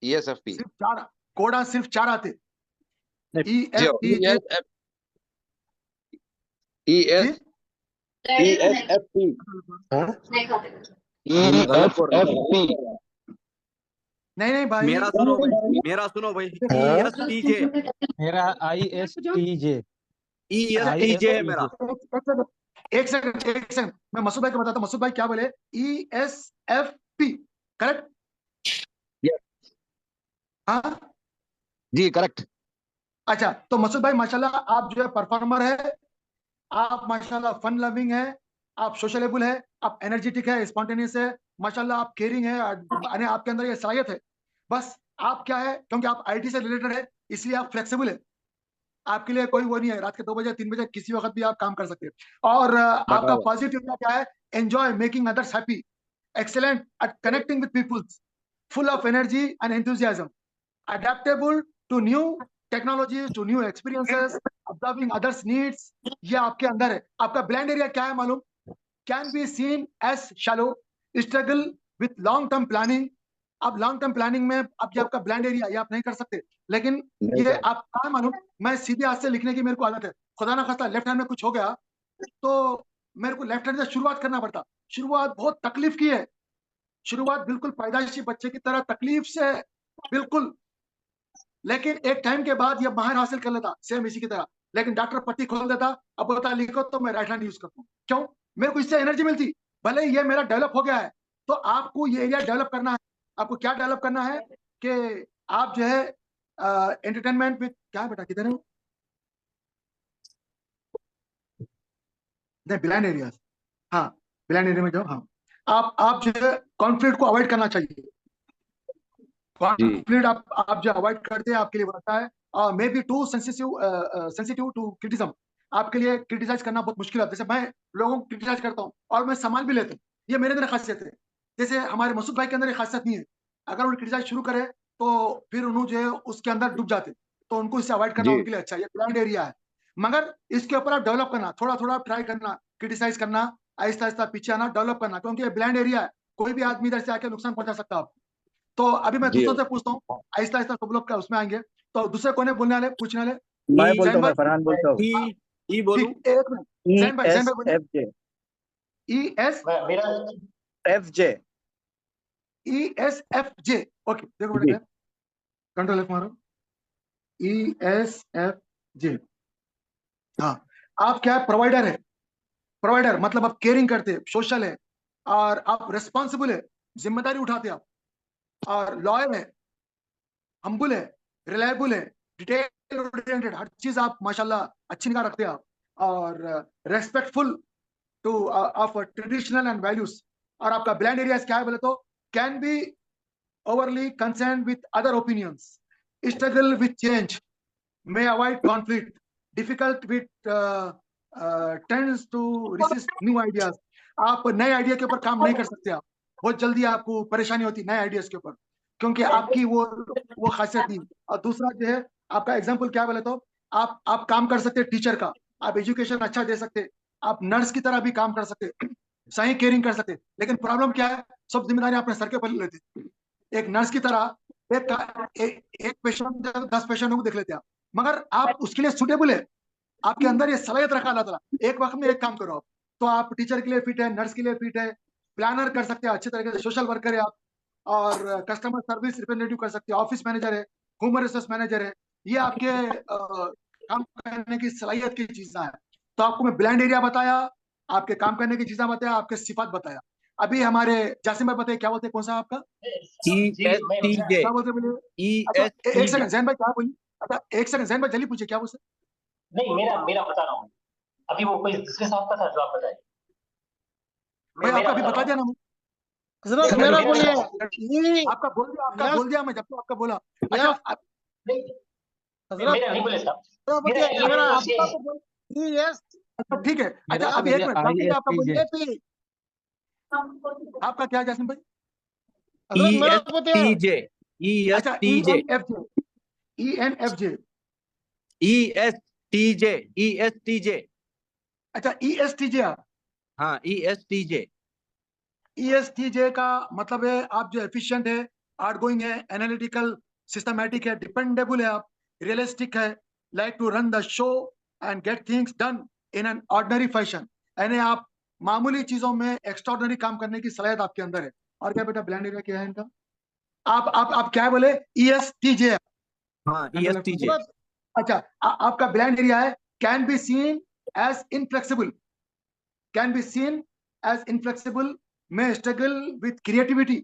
ESFP। सिर्फ चार कोड सिर्फ चार आते। ई जी एफ टी जे। ESF ES जी ESFP। हाँ गलत बोल रहे हो। ESFP। नहीं नहीं भाई, मेरा सुनो भाई, मेरा सुनो भाई, ESTJ, मेरा ISTJ ESTJ है मेरा। एक सेकंड एक सेकंड, मैं मसूद भाई को बताता हूँ। मसूद भाई क्या बोले? ESFP, correct? हाँ। जी करेक्ट। अच्छा, तो मसूद भाई माशाल्लाह आप जो है परफॉर्मर है, आप माशाल्लाह फन लविंग है, आप सोशलेबल है, आप एनर्जेटिक है, स्पॉन्टेनियस है, माशाल्लाह आप केयरिंग है, यानी आपके अंदर ये सलाहियत है। बस आप क्या है, क्योंकि आप आईटी से रिलेटेड है, इसलिए आप फ्लेक्सिबल है। आपके लिए कोई वो नहीं है, रात के 2 बजे 3 बजे किसी वक्त भी आप काम कर सकते हैं। और आपका पॉजिटिव क्या है? Enjoy making others happy, excellent at connecting with peoples, full of energy and enthusiasm, adaptable to new technologies, to new experiences, observing others needs, ये आपके अंदर है। आपका ब्लैंड एरिया क्या है मालूम? Can be seen as shallow, struggle with long term planning. अब long term planning में अब ये आपका ब्लैंड एरिया, ये आप नहीं कर सकते, लेकिन ये आप क्या मालूम, मैं सीधे हाथ से लिखने की मेरे को आदत है, खुदा ना खास्ता लेफ्ट हैंड में कुछ हो गया तो मेरे को लेफ्ट हैंड से शुरुआत करना पड़ता। शुरुआत बहुत तकलीफ की है, शुरुआत बिल्कुल पैदाइशी बच्चे की तरह तकलीफ से है, बिल्कुल। लेकिन एक टाइम के बाद ये माहिर हासिल कर लेता, सेम इसी की तरह। लेकिन डॉक्टर पट्टी खोल देता, अब बोलता लिखो, तो मैं राइट हैंड यूज करता हूँ। क्यों? मेरे को इससे एनर्जी मिलती, भले ये मेरा डेवलप हो गया है। तो आपको ये एरिया डेवलप करना है। आपको क्या डेवलप करना है कि आप जो है एंटरटेनमेंट विद, क्या है बेटा, किधर है वो? नहीं, ब्लैंड एरिया। हाँ, ब्लैंड एरिया में जाओ। हाँ, आप जो है कॉन्फ्लिक्ट को अवॉइड करना चाहिए। कॉन्फ्लिक्ट आप जो अवॉइड करते हैं आपके लिए बनता है, may be too sensitive to criticism. आपके लिए क्रिटिसाइज करना बहुत मुश्किल है। जैसे मैं लोगों को क्रिटिसाइज करता हूँ और मैं संभाल भी लेता हूँ, ये मेरे अंदर खासियत है। जैसे हमारे मसूद भाई के अंदर ये खासियत नहीं है, अगर वो क्रिटिसाइज शुरू करे तो फिर उन्होंने जो है उसके अंदर डूब जाते, तो उनको इससे अवॉइड करना उनके लिए अच्छा है। ये ब्लाइंड एरिया है, मगर इसके ऊपर आप डेवलप करना, थोड़ा थोड़ा ट्राई करना, क्रिटिसाइज करना, आहिस्ता आहिस्ता पीछे आना, डेवलप करना, क्योंकि ये ब्लाइंड एरिया है, कोई भी आदमी इधर से आके नुकसान पहुंचा सकता है आपको। तो अभी मैं दूसरों से पूछता हूँ, आहिस्ता आहिस्ता सब लोग का उसमें आएंगे। तो दूसरे कोने बोलने वाले, पूछने वाले? मैं बोलता जैन हूँ, भाई, मैं फरहान बोलता हूँ। ई बोलूं? ठीक, एक मिनट, जैन भाई बोलिए। ESFJ मेरा FJ ESFJ, ओके, देखो बेटा, कंट्रोल एफ मारो, ESFJ। हाँ, आप क्या है? प्रोवाइडर है। प्रोवाइडर मतलब आप केयरिंग करते हैं, सोशल है, और आप रिस्पॉन्सिबल है, जिम्मेदारी उठाते हैं आप, और लॉयल है, हम्बल है, रिलायबल है, डिटेल ओरिएंटेड, हर चीज आप माशाल्लाह अच्छी निगाह रखते हैं आप, और respectful two of traditional and values. और आपका ब्लैंड एरियाज क्या है बोले तो? Can be overly concern with other opinions, struggle with change, may avoid conflict, difficult with tends to resist new ideas। आप नए आइडिया के ऊपर काम नहीं कर सकते, आप बहुत जल्दी आपको परेशानी होती नए आइडियाज के ऊपर, क्योंकि आपकी वो खासियत नहीं। और दूसरा जो है आपका एग्जांपल क्या बोले तो, आप काम कर सकते हैं टीचर का, आप एजुकेशन अच्छा दे सकते, आप नर्स की तरह भी काम कर सकते, सही केयरिंग कर सकते। लेकिन प्रॉब्लम क्या है? सब जिम्मेदारी अपने सर के ऊपर लेते। एक नर्स की तरह एक पेशेंट 10 पेशेंटों को देख लेते आप, मगर आप उसके लिए सुटेबल है, आपके अंदर ये सलाहियत रखा अल्लाह ताला, एक वक्त में एक काम करो आप, तो आप टीचर के लिए फिट है, नर्स के लिए फिट है, प्लानर कर सकते हैं अच्छे तरीके से, सोशल वर्कर है आप, और कस्टमर सर्विस रिप्रेजेंटेटिव कर सकते हैं, ऑफिस मैनेजर है, ह्यूमन रिसोर्स मैनेजर है। ये आपके काम करने की सलाहियत की चीजें हैं। तो आपको मैं ब्लैंड एरिया बताया, आपके काम करने की चीजें बताया, आपके सिफात बताया। अभी हमारे जासिम भाई बताइए क्या बोलते हैं, कौन सा आपका ESTJ क्या बोलते हैं बोलिए। अच्छा एक ESTJ सेकंड जैन भाई क्या बोलिए। अच्छा एक सेकंड जैन भाई जल्दी पूछिए क्या बोलते। नहीं, मेरा बता रहा हूँ। अभी वो कोई दूसरे साहब का था जो आप बताए। भाई आपका अभी बता बता रहा दिया ना। हजरत नहीं, मेरा मेरा बोलिए। बता- ई आपका यस बोल दिया मैं जब तो आपका बोला। अच्छा यस नहीं, हजरत मेरा नहीं बोले साहब। मेरा मेरा बोलिए। मेरा ESTJ आपका है। तो बोल। ई यस अच्छा ठीक है। अच्छा मेरा तो अभी एक बोलिए मिनट जासिम भाई आपका बोलिए। एपी। आपका क्या है जासिम भाई। हजरत मेरा बोलिए। ESTJ अच्छा ई ESTJ एन एफ जे, ENFJ। ESTJ अच्छा ESTJ। हाँ ESTJ ESTJ का मतलब है आप जो एफिशिएंट है, आउटगोइंग है, एनालिटिकल, सिस्टमैटिक है, डिपेंडेबल है, आप रियलिस्टिक है, like to run the show and get things done in an ordinary fashion. यानी आप मामूली चीजों में एक्स्ट्राऑर्डिनरी काम करने की सलाहियत आपके अंदर है। और क्या बेटा ब्लैंड एरिया क्या है इनका। आप क्या बोले। ESTJ। हाँ ESTJ हजरत अच्छा आपका ब्लैंड एरिया है can be seen as inflexible, can be seen as inflexible, may struggle with creativity.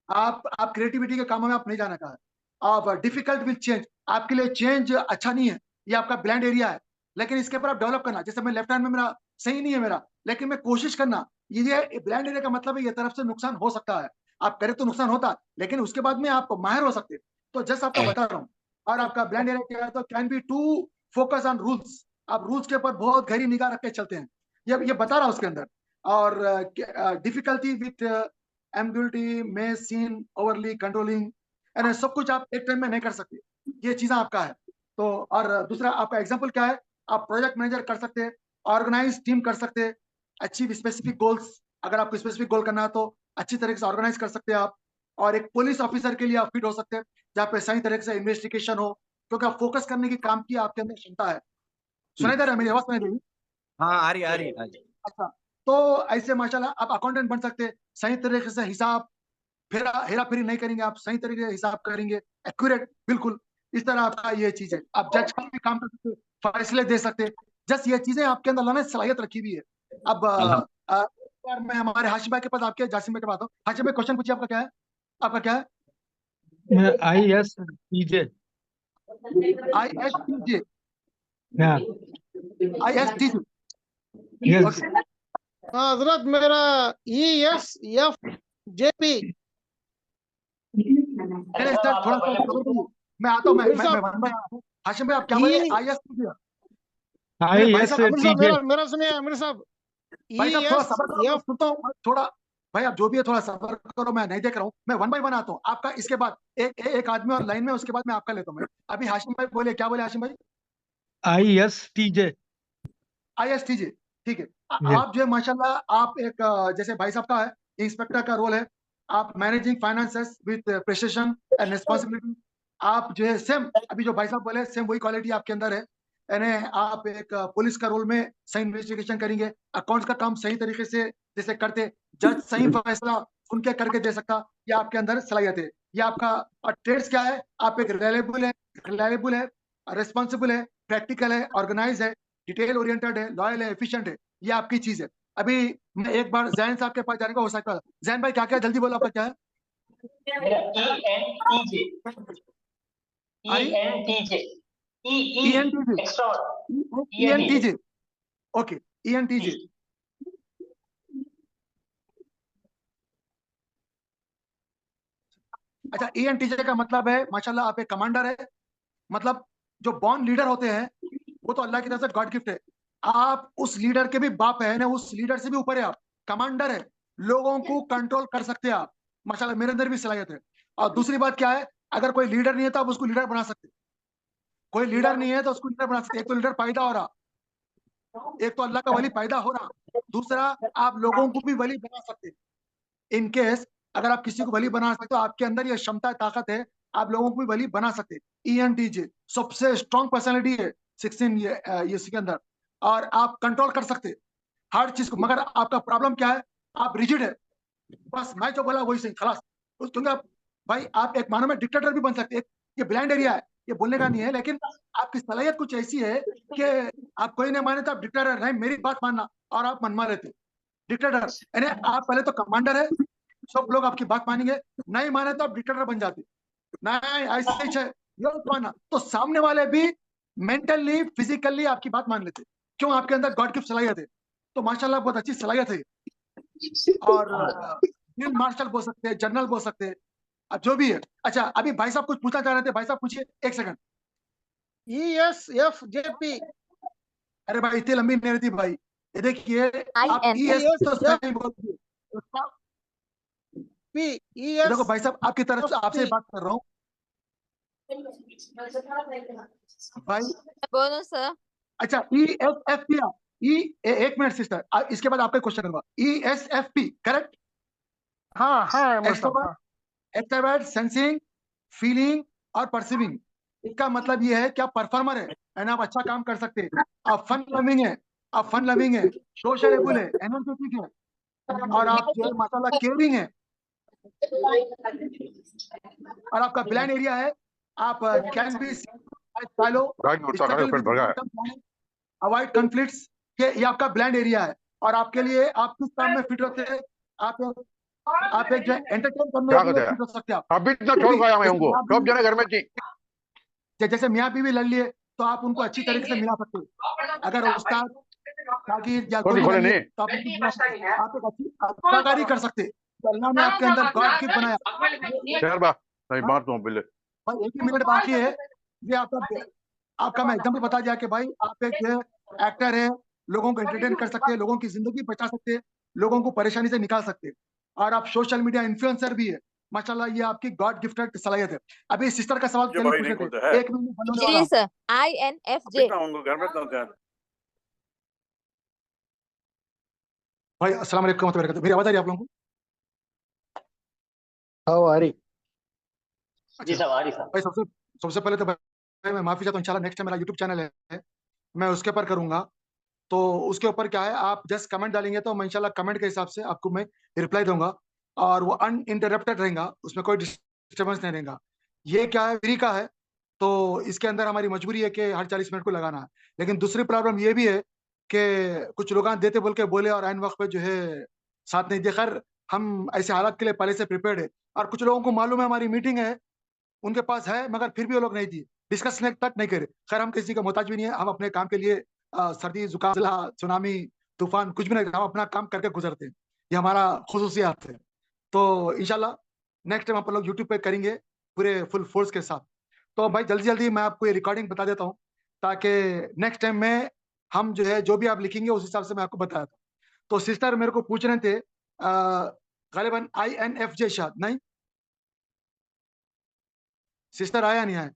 आप क्रिएटिविटी के कामों में आप नहीं जाना कहा। आप डिफिकल्ट विथ चेंज, आपके लिए चेंज अच्छा नहीं है, ये आपका ब्लैंड एरिया है। लेकिन इसके ऊपर आप डेवलप करना, जैसे मैं लेफ्ट हैंड में मेरा सही नहीं है मेरा, लेकिन मैं कोशिश करना। ये ब्लैंड एरिया का मतलब है ये तरफ से नुकसान हो सकता है, आप करें तो नुकसान होता, लेकिन उसके बाद में आप माहिर हो सकते। तो जस्ट आपका बता रहा हूँ। और आपका ब्लैंड एरिया क्या है, तो can be too focus on rules, आप रूल्स के ऊपर बहुत गहरी निगाह रख के चलते हैं, ये बता रहा हूँ उसके अंदर। और डिफिकल्टी विथ एम्बिगुइटी में सीन ओवरली कंट्रोलिंग, यानी सब कुछ आप एक टाइम में नहीं कर सकते, ये चीजें आपका है। तो और दूसरा आपका एग्जांपल क्या है, आप प्रोजेक्ट मैनेजर कर सकते हैं, ऑर्गेनाइज टीम कर सकते हैं, अचीव स्पेसिफिक गोल्स, अगर आपको स्पेसिफिक गोल करना है तो अच्छी तरीके से ऑर्गेनाइज कर सकते हैं आप। और एक पुलिस ऑफिसर के लिए आप फिट हो सकते हैं, जहाँ पे सही तरीके से इन्वेस्टिगेशन हो, क्योंकि आप फोकस करने की काम की आपके अंदर क्षमता है। सुनाई दे रहा है मेरी आवाज, सुनाई दे रही है? हाँ आ रही आ रही अच्छा तो ऐसे माशाल्लाह आप अकाउंटेंट बन सकते हैं, सही तरीके से हिसाब हेरा फेरी नहीं करेंगे, आप सही तरीके से हिसाब करेंगे, एक्यूरेट बिल्कुल। इस तरह आपका ये चीज है, आप जज का भी काम कर सकते हैं, फैसले दे सकते हैं। जस्ट ये चीजें आपके अंदर लाने सलाहियत रखी हुई है। अब एक बार मैं हमारे हाशिम भाई के पास, आपके जासिम भाई के पास हूँ। हाशिम भाई क्वेश्चन पूछिए, आपका क्या है, आपका क्या है। ISTJ। ISTJ, हाँ ISTJ। यस ओके हजरत मेरा ESFJP। चलिए सर थोड़ा सा सबर करिए, मैं आता हूँ, मैं वन बाय हाशिम भाई आप क्या बोले, ISTJ। मेरे भाई साहब ISTJ। मेरा सुनिए अमीर साहब। भाई साहब थोड़ा सबर करो, मैं ESF सुनता हूँ थोड़ा। भाई आप जो भी है थोड़ा सबर करो, मैं नहीं देख रहा हूँ, मैं वन बाय वन आता हूँ आपका, इसके बाद एक आदमी और लाइन में, उसके बाद मैं आपका लेता हूँ। मैं अभी हाशिम भाई बोले, क्या बोले हाशिम भाई। ISTJ। ISTJ, ठीक है। यस आप जो है माशाल्लाह, आप एक जैसे भाई साहब का है, इंस्पेक्टर का रोल है, आप managing finances with precision and responsibility. आप जो है सेम, अभी जो भाई साहब बोले सेम वही क्वालिटी आपके अंदर है। यानी आप एक पुलिस का रोल में सही इन्वेस्टिगेशन करेंगे, अकाउंट्स का काम सही तरीके से जैसे करते, जज सही फैसला सुन के करके दे सकता, ये आपके अंदर सलाहियत है, ये आपका। और ट्रेड्स क्या है, आप एक रिलायबल है, रिस्पॉन्सिबल है, प्रैक्टिकल है, ऑर्गेनाइज है, डिटेल ओरिएंटेड है, लॉयल है, एफिशिएंट है, ये आपकी चीज है। अभी मैं एक बार जैन साहब के पास जाने का हो सकता है। जैन भाई क्या क्या, जल्दी बोलो आपका क्या है। मेरा ENTJ। आई ENTJ। E ENTJ, extra ENTJ, okay ENTJ। अच्छा ENTJ का मतलब है माशाल्लाह आप एक कमांडर है, मतलब जो बॉर्न लीडर होते हैं वो तो अल्लाह की तरफ से गॉड गिफ्ट है। आप उस लीडर के भी बाप है ना, उस लीडर से भी ऊपर है, आप कमांडर है, लोगों को कंट्रोल कर सकते हैं आप। माशाल्लाह मेरे अंदर भी सलाहियत है। और दूसरी बात क्या है, अगर कोई लीडर नहीं है तो आप उसको लीडर बना सकते, कोई लीडर नहीं है तो उसको लीडर बना सकते। एक तो लीडर पैदा हो रहा, एक तो अल्लाह का वली पैदा हो रहा, दूसरा आप लोगों को भी वली बना सकते। इन केस अगर आप किसी को वली बना सकते हो, आपके अंदर ये क्षमता ताकत है, आप लोगों को भी वली बना सकते। ENTJ सबसे स्ट्रॉन्ग पर्सनैलिटी है 16 ये इसके अंदर, और आप कंट्रोल कर सकते। हर चीज को, मगर आपका प्रॉब्लम क्या है, आप रिजिड है, बस मैं जो बोला वही सही, खलास। क्योंकि आप भाई आप एक मानो में डिक्टेटर भी बन सकते हैं। ये ब्लाइंड एरिया है, ये बोलने का नहीं है, लेकिन आपकी सलाहियत कुछ ऐसी है कि आप कोई नहीं माने तो आप डिक्टेटर नहीं, मेरी बात मानना, और आप मनवा लेते डिक्टेटर। यानी आप पहले तो कमांडर है, सब लोग आपकी बात मानेंगे, नहीं माने तो आप डिक्टेटर बन जाते, नहीं ऐसे ही है, ये मत मानना, तो सामने वाले भी मेंटली फिजिकली आपकी बात मान लेते। क्यों? आपके अंदर गॉड की सलाहियत है। तो माशाल्लाह बहुत अच्छी सलाहियत है। और फील्ड मार्शल बोल सकते हैं, जनरल बोल सकते हैं, अब जो भी है। अच्छा, अभी भाई साहब कुछ पूछना चाह रहे थे, भाई साहब पूछिए, एक सेकंड। ESFJP अरे भाई इतनी लंबी नहीं रहती भाई, ये देखिए आप IN ई एस तो सही बोल दिए। ये देखो भाई साहब, आपकी तरफ से आपसे बात कर रहा हूँ भाई। बोलो सर। अच्छा, ESFP, एक मिनट सिस्टर, इसके बाद आपका क्वेश्चन करूंगा। ESFP correct? हाँ हाँ अमर साहब, हाँ। एक्सट्रोवर्ट, सेंसिंग, फीलिंग और परसीविंग। इसका मतलब ये है कि आप परफॉर्मर है, एंड आप अच्छा काम कर सकते हैं, आप फन लविंग है, आप फन लविंग है, सोशलेबल है, एनर्जेटिक है, और आप जो है माशाल्लाह केयरिंग है, और आपका ब्लैंड एरिया है, आप can B follow struggle with long term planning, avoid conflicts. ये आपका ब्लैंड एरिया है, और आपके लिए आप किस काम में फिट होते हैं, आप एक जो एंटरटेन करने के लिए फिट हो सकते हैं आप। अभी इतना छोड़ गया मैं उनको, कब जाने घर में थी। जैसे मियाँ बीवी लड़ लिए तो आप उनको अच्छी तरीके से मिला सकते हो। अगर उस्ताद शागिर्द या कोई लड़ लिए तो आप उनको मिला सकते हो। आप एक अच्छी अदाकारी कर सकते हैं, तो अल्लाह ने आपके अंदर गॉड गिफ्ट बनाया। नहीं बात तो बिल्ले भाई 1 ही मिनट बाकी है, ये आपका मैं एग्जाम्पल बता दिया कि भाई आप एक जो है एक्टर है, लोगों को एंटरटेन कर सकते हैं, लोगों की जिंदगी बचा सकते हैं, लोगों को परेशानी से निकाल सकते हैं, और आप सोशल मीडिया इन्फ्लुएंसर भी है। माशाल्लाह ये आपकी गॉड गिफ्टेड सलाहियत है। अभी सिस्टर का सवाल पहले पूछ रहे थे, 1 मिनट बंद होने वाला जी हूं। Sir, INFJ। भाई अस्सलाम वालेकुम warahmatullahi wabarakatuh। मेरी आवाज आ रही है आप लोगों को? हाँ आ रही। जी साहब, आ रही साहब। भाई सबसे सबसे पहले तो भाई मैं माफी चाहता हूँ, इंशाल्लाह नेक्स्ट टाइम मेरा यूट्यूब चैनल है, मैं उसके ऊपर करूंगा। तो उसके ऊपर क्या है, आप जस्ट कमेंट डालेंगे तो मैं इंशाल्लाह कमेंट के हिसाब से आपको मैं रिप्लाई दूंगा, और वो अनइंटरप्टेड रहेगा, उसमें कोई डिस्टर्बेंस नहीं रहेगा। ये क्या है, फ्री का है, तो इसके अंदर हमारी मजबूरी है कि हर 40 मिनट को लगाना है। लेकिन दूसरी प्रॉब्लम ये भी है कि कुछ लोग देते बोल के बोले और ऐन वक्त पे जो है साथ नहीं दिए। खैर, हम ऐसे हालात के लिए पहले से प्रिपेयर्ड है, और कुछ लोगों को मालूम है हमारी मीटिंग है, उनके पास है, मगर फिर भी वो लोग नहीं दिए, डिस्कस तक नहीं करे। खैर, हम किसी का मोहताज भी नहीं है, हम अपने काम के लिए सर्दी जुकाम सुनामी तूफान कुछ भी नहीं, हम अपना काम करके गुजरते हैं, ये हमारा खुसूसियात है। तो इंशाल्लाह नेक्स्ट टाइम आप लोग यूट्यूब पे करेंगे पूरे फुल फोर्स के साथ। तो भाई जल्दी जल्दी मैं आपको ये रिकॉर्डिंग बता देता हूँ, ताकि नेक्स्ट टाइम में हम जो है जो भी आप लिखेंगे उस हिसाब से मैं आपको बताया था। तो सिस्टर मेरे को पूछ रहे थे गालिबन INFJ शायद, नहीं सिस्टर आया नहीं आया?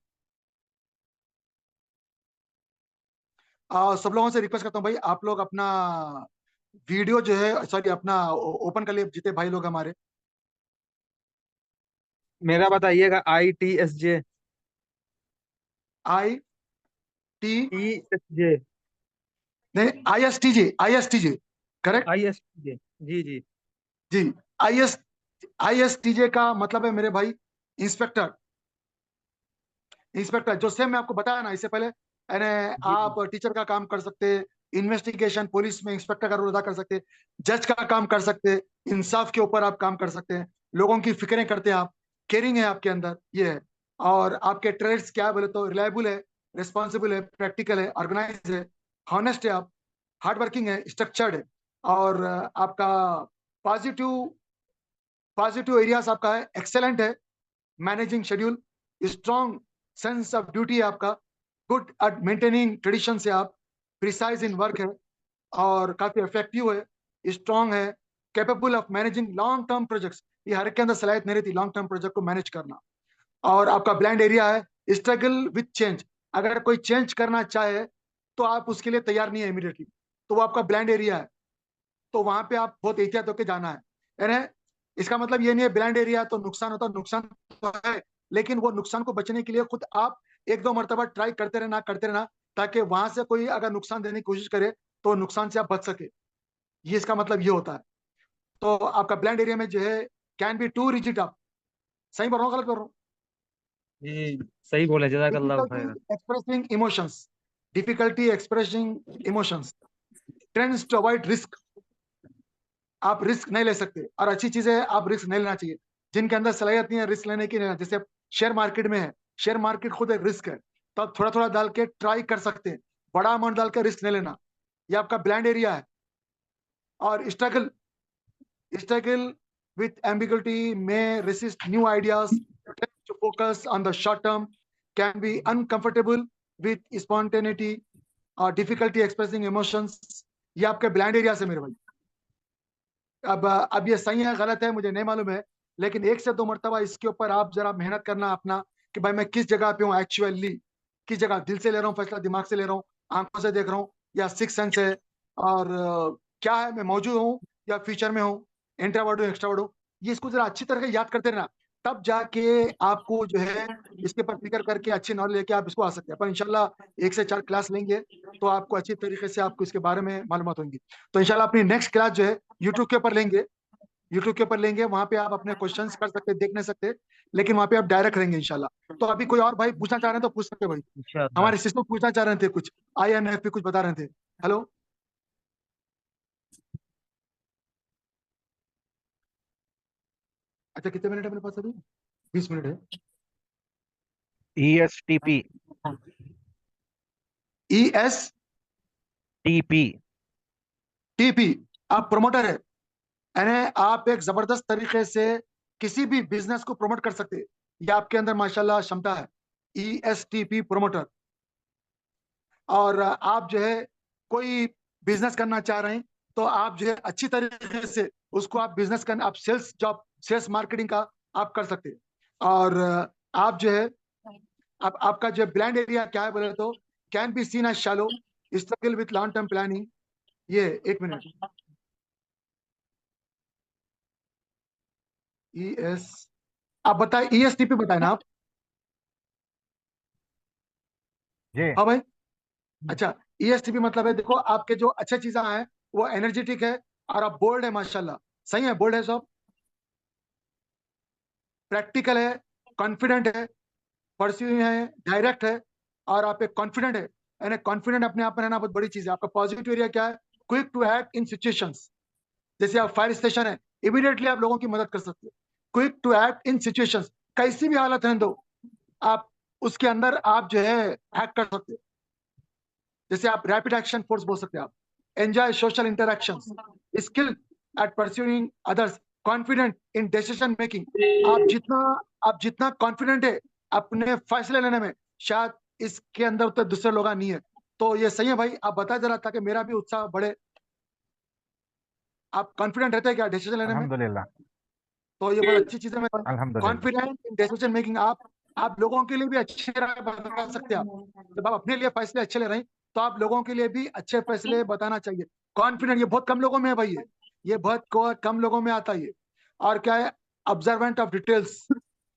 सब लोगों से रिक्वेस्ट करता हूँ भाई, आप लोग अपना वीडियो जो है, सॉरी अपना ओपन कर लिए जितने भाई लोग हमारे। मेरा बताइएगा ITSJ। IT ESJ। नहीं, ISTJ करेक्ट? ISTJ। जी जी। जी, ISTJ का मतलब है मेरे भाई इंस्पेक्टर। इंस्पेक्टर जो सेम मैं आपको बताया ना इससे पहले, यानी जी आप टीचर का काम कर सकते हैं, इन्वेस्टिगेशन पुलिस में इंस्पेक्टर का रोल अदा कर सकते हैं, जज का काम कर सकते हैं, इंसाफ के ऊपर आप काम कर सकते हैं, लोगों की फिक्रें करते हैं आप, केयरिंग है आपके अंदर, ये है। और आपके ट्रेड्स क्या है बोले तो रिलायबल है, रिस्पॉन्सिबल है, प्रैक्टिकल है, ऑर्गेनाइज है, हॉनेस्ट है, आप हार्ड वर्किंग है, स्ट्रक्चर्ड है, और आपका पॉजिटिव पॉजिटिव एरियाज आपका है, एक्सेलेंट है, managing schedule, strong sense of duty है आपका, गुड एट मेंटेनिंग ट्रेडिशन से आप, प्रिसाइज इन वर्क है, और काफी इफेक्टिव है, स्ट्रॉन्ग है, capable of managing long term projects. ये हर एक के अंदर सलाहियत नहीं रहती लॉन्ग टर्म प्रोजेक्ट को मैनेज करना। और आपका ब्लैंड एरिया है, स्ट्रगल विथ चेंज। अगर कोई चेंज करना चाहे तो आप उसके लिए तैयार नहीं है इमीडिएटली, तो वो आपका ब्लैंड एरिया है, तो वहां पे आप बहुत एहतियात होकर जाना है। यानी इसका मतलब ये नहीं है ब्लैंड एरिया तो नुकसान होता, नुकसान तो है, लेकिन वो नुकसान को बचने के लिए खुद आप 1-2 मरतबा ट्राई करते रहना, ताकि वहां से कोई अगर नुकसान देने की कोशिश करे तो नुकसान से आप बच सके। ये इसका मतलब ये होता है। तो आपका ब्लाइंड एरिया में जो है कैन बी टू रिजिड। आप सही बोल रहा हूँ, गलत बोल रहा हूँ? जी सही बोले, जज़ाकल्लाह खैर। Difficulty expressing emotions, difficulty expressing emotions, trends to avoid risk. आप रिस्क नहीं ले सकते, और अच्छी चीज है, आप रिस्क नहीं लेना चाहिए। जिनके अंदर सलाहियत नहीं है रिस्क लेने की, नहीं, जैसे शेयर मार्केट में है, शेयर मार्केट खुद एक रिस्क है, तो आप थोड़ा थोड़ा डाल के ट्राई कर सकते हैं, बड़ा अमाउंट डाल के रिस्क नहीं लेना। ये आपका ब्लैंड एरिया है। और struggle, struggle with ambiguity may resist new ideas, tend to focus on the short term, can be uncomfortable with spontaneity or difficulty expressing emotions। ये आपके ब्लैंड एरिया से मेरे भाई। अब ये सही है गलत है मुझे नहीं मालूम है, लेकिन 1 से 2 मरतबा इसके ऊपर आप जरा मेहनत करना अपना, कि भाई मैं किस जगह पे हूँ एक्चुअली, किस जगह, दिल से ले रहा हूँ फैसला, दिमाग से ले रहा हूँ, आंखों से देख रहा हूँ, या सिक्स सेंस है, और क्या है, मैं मौजूद हूँ या फ्यूचर में हूँ, इंट्रावर्ड हूँ एक्सट्रावर्ड हूँ। ये इसको जरा अच्छी तरह से याद करते रहना, तब जाके आपको जो है इसके ऊपर फिक्र करके अच्छी नॉलेज लेके आप इसको आ सकते हैं। पर इंशाल्लाह 1 से 4 क्लास लेंगे तो आपको अच्छी तरीके से आपको इसके बारे में मालूमात होंगी। तो इंशाल्लाह अपनी नेक्स्ट क्लास जो है यूट्यूब के ऊपर लेंगे, यूट्यूब के ऊपर लेंगे, वहां पे आप अपने क्वेश्चंस कर सकते, देख नहीं सकते, लेकिन वहां पे आप डायरेक्ट रहेंगे इंशाल्लाह। तो अभी कोई और भाई पूछना चाह रहे हैं तो पूछ सकते हैं भाई। इंशाअल्लाह। हमारे सिस्टर पूछना चाह रहे थे कुछ, INF पे कुछ बता रहे थे। हेलो, अच्छा कितने मिनट है मेरे पास अभी? 20 मिनट है। ESTP ESTP, आप प्रमोटर है, यानी आप एक जबरदस्त तरीके से किसी भी बिजनेस को प्रमोट कर सकते हैं। ये आपके अंदर माशाल्लाह क्षमता है, ESTP प्रमोटर। और आप जो है कोई बिजनेस करना चाह रहे हैं तो आप जो है अच्छी तरीके से उसको आप बिजनेस करना, आप सेल्स जॉब, सेल्स मार्केटिंग का आप कर सकते हैं। और आप जो है आपका जो ब्लैंड एरिया क्या है बोले तो, can be seen as shallow, struggle with long term planning. ये 1 मिनट, ES, आप बताए ESTP बताए ना आप? जी। हाँ भाई, अच्छा। ESTP मतलब है, देखो आपके जो अच्छे चीजें हैं वो एनर्जेटिक है, और आप बोल्ड है माशाल्लाह। सही है, बोल्ड है सब, प्रैक्टिकल है, कॉन्फिडेंट है, परस्यूइंग है, डायरेक्ट है, और आप एक कॉन्फिडेंट है। यानी कॉन्फिडेंट अपने आप में रहना बहुत बड़ी चीज है। आपका पॉजिटिव एरिया क्या है? Quick to act in situations. जैसे आप फायर स्टेशन है, इमीडिएटली आप लोगों की मदद कर सकते हो। Quick to act in situations, कैसी भी हालत रहने दो, आप उसके अंदर आप जो है एक्ट कर सकते हो। जैसे आप रैपिड एक्शन फोर्स बोल सकते हैं। आप enjoy social interactions, skill eight pursuing others, confident in decision making. आप जितना कॉन्फिडेंट है अपने फैसले लेने में, शायद इसके अंदर उतने दूसरे लोग नहीं है। तो ये सही है भाई, आप बताए जरा ताकि मेरा भी उत्साह बढ़े। आप कॉन्फिडेंट रहते हैं क्या डिसीजन लेने में? अल्हम्दुलिल्लाह। तो ये बहुत अच्छी चीज है। अल्हम्दुलिल्लाह। कॉन्फिडेंट इन डिसीजन मेकिंग, आप लोगों के लिए भी अच्छे राय बता सकते हैं। आप जब आप अपने लिए फैसले अच्छे ले रहे हैं तो आप लोगों के लिए भी अच्छे फैसले बताना चाहिए। कॉन्फिडेंट, ये बहुत कम लोगों में है भाई, ये बहुत कम लोगों में आता है ये। और क्या है? ऑब्जर्वेंट ऑफ डिटेल्स,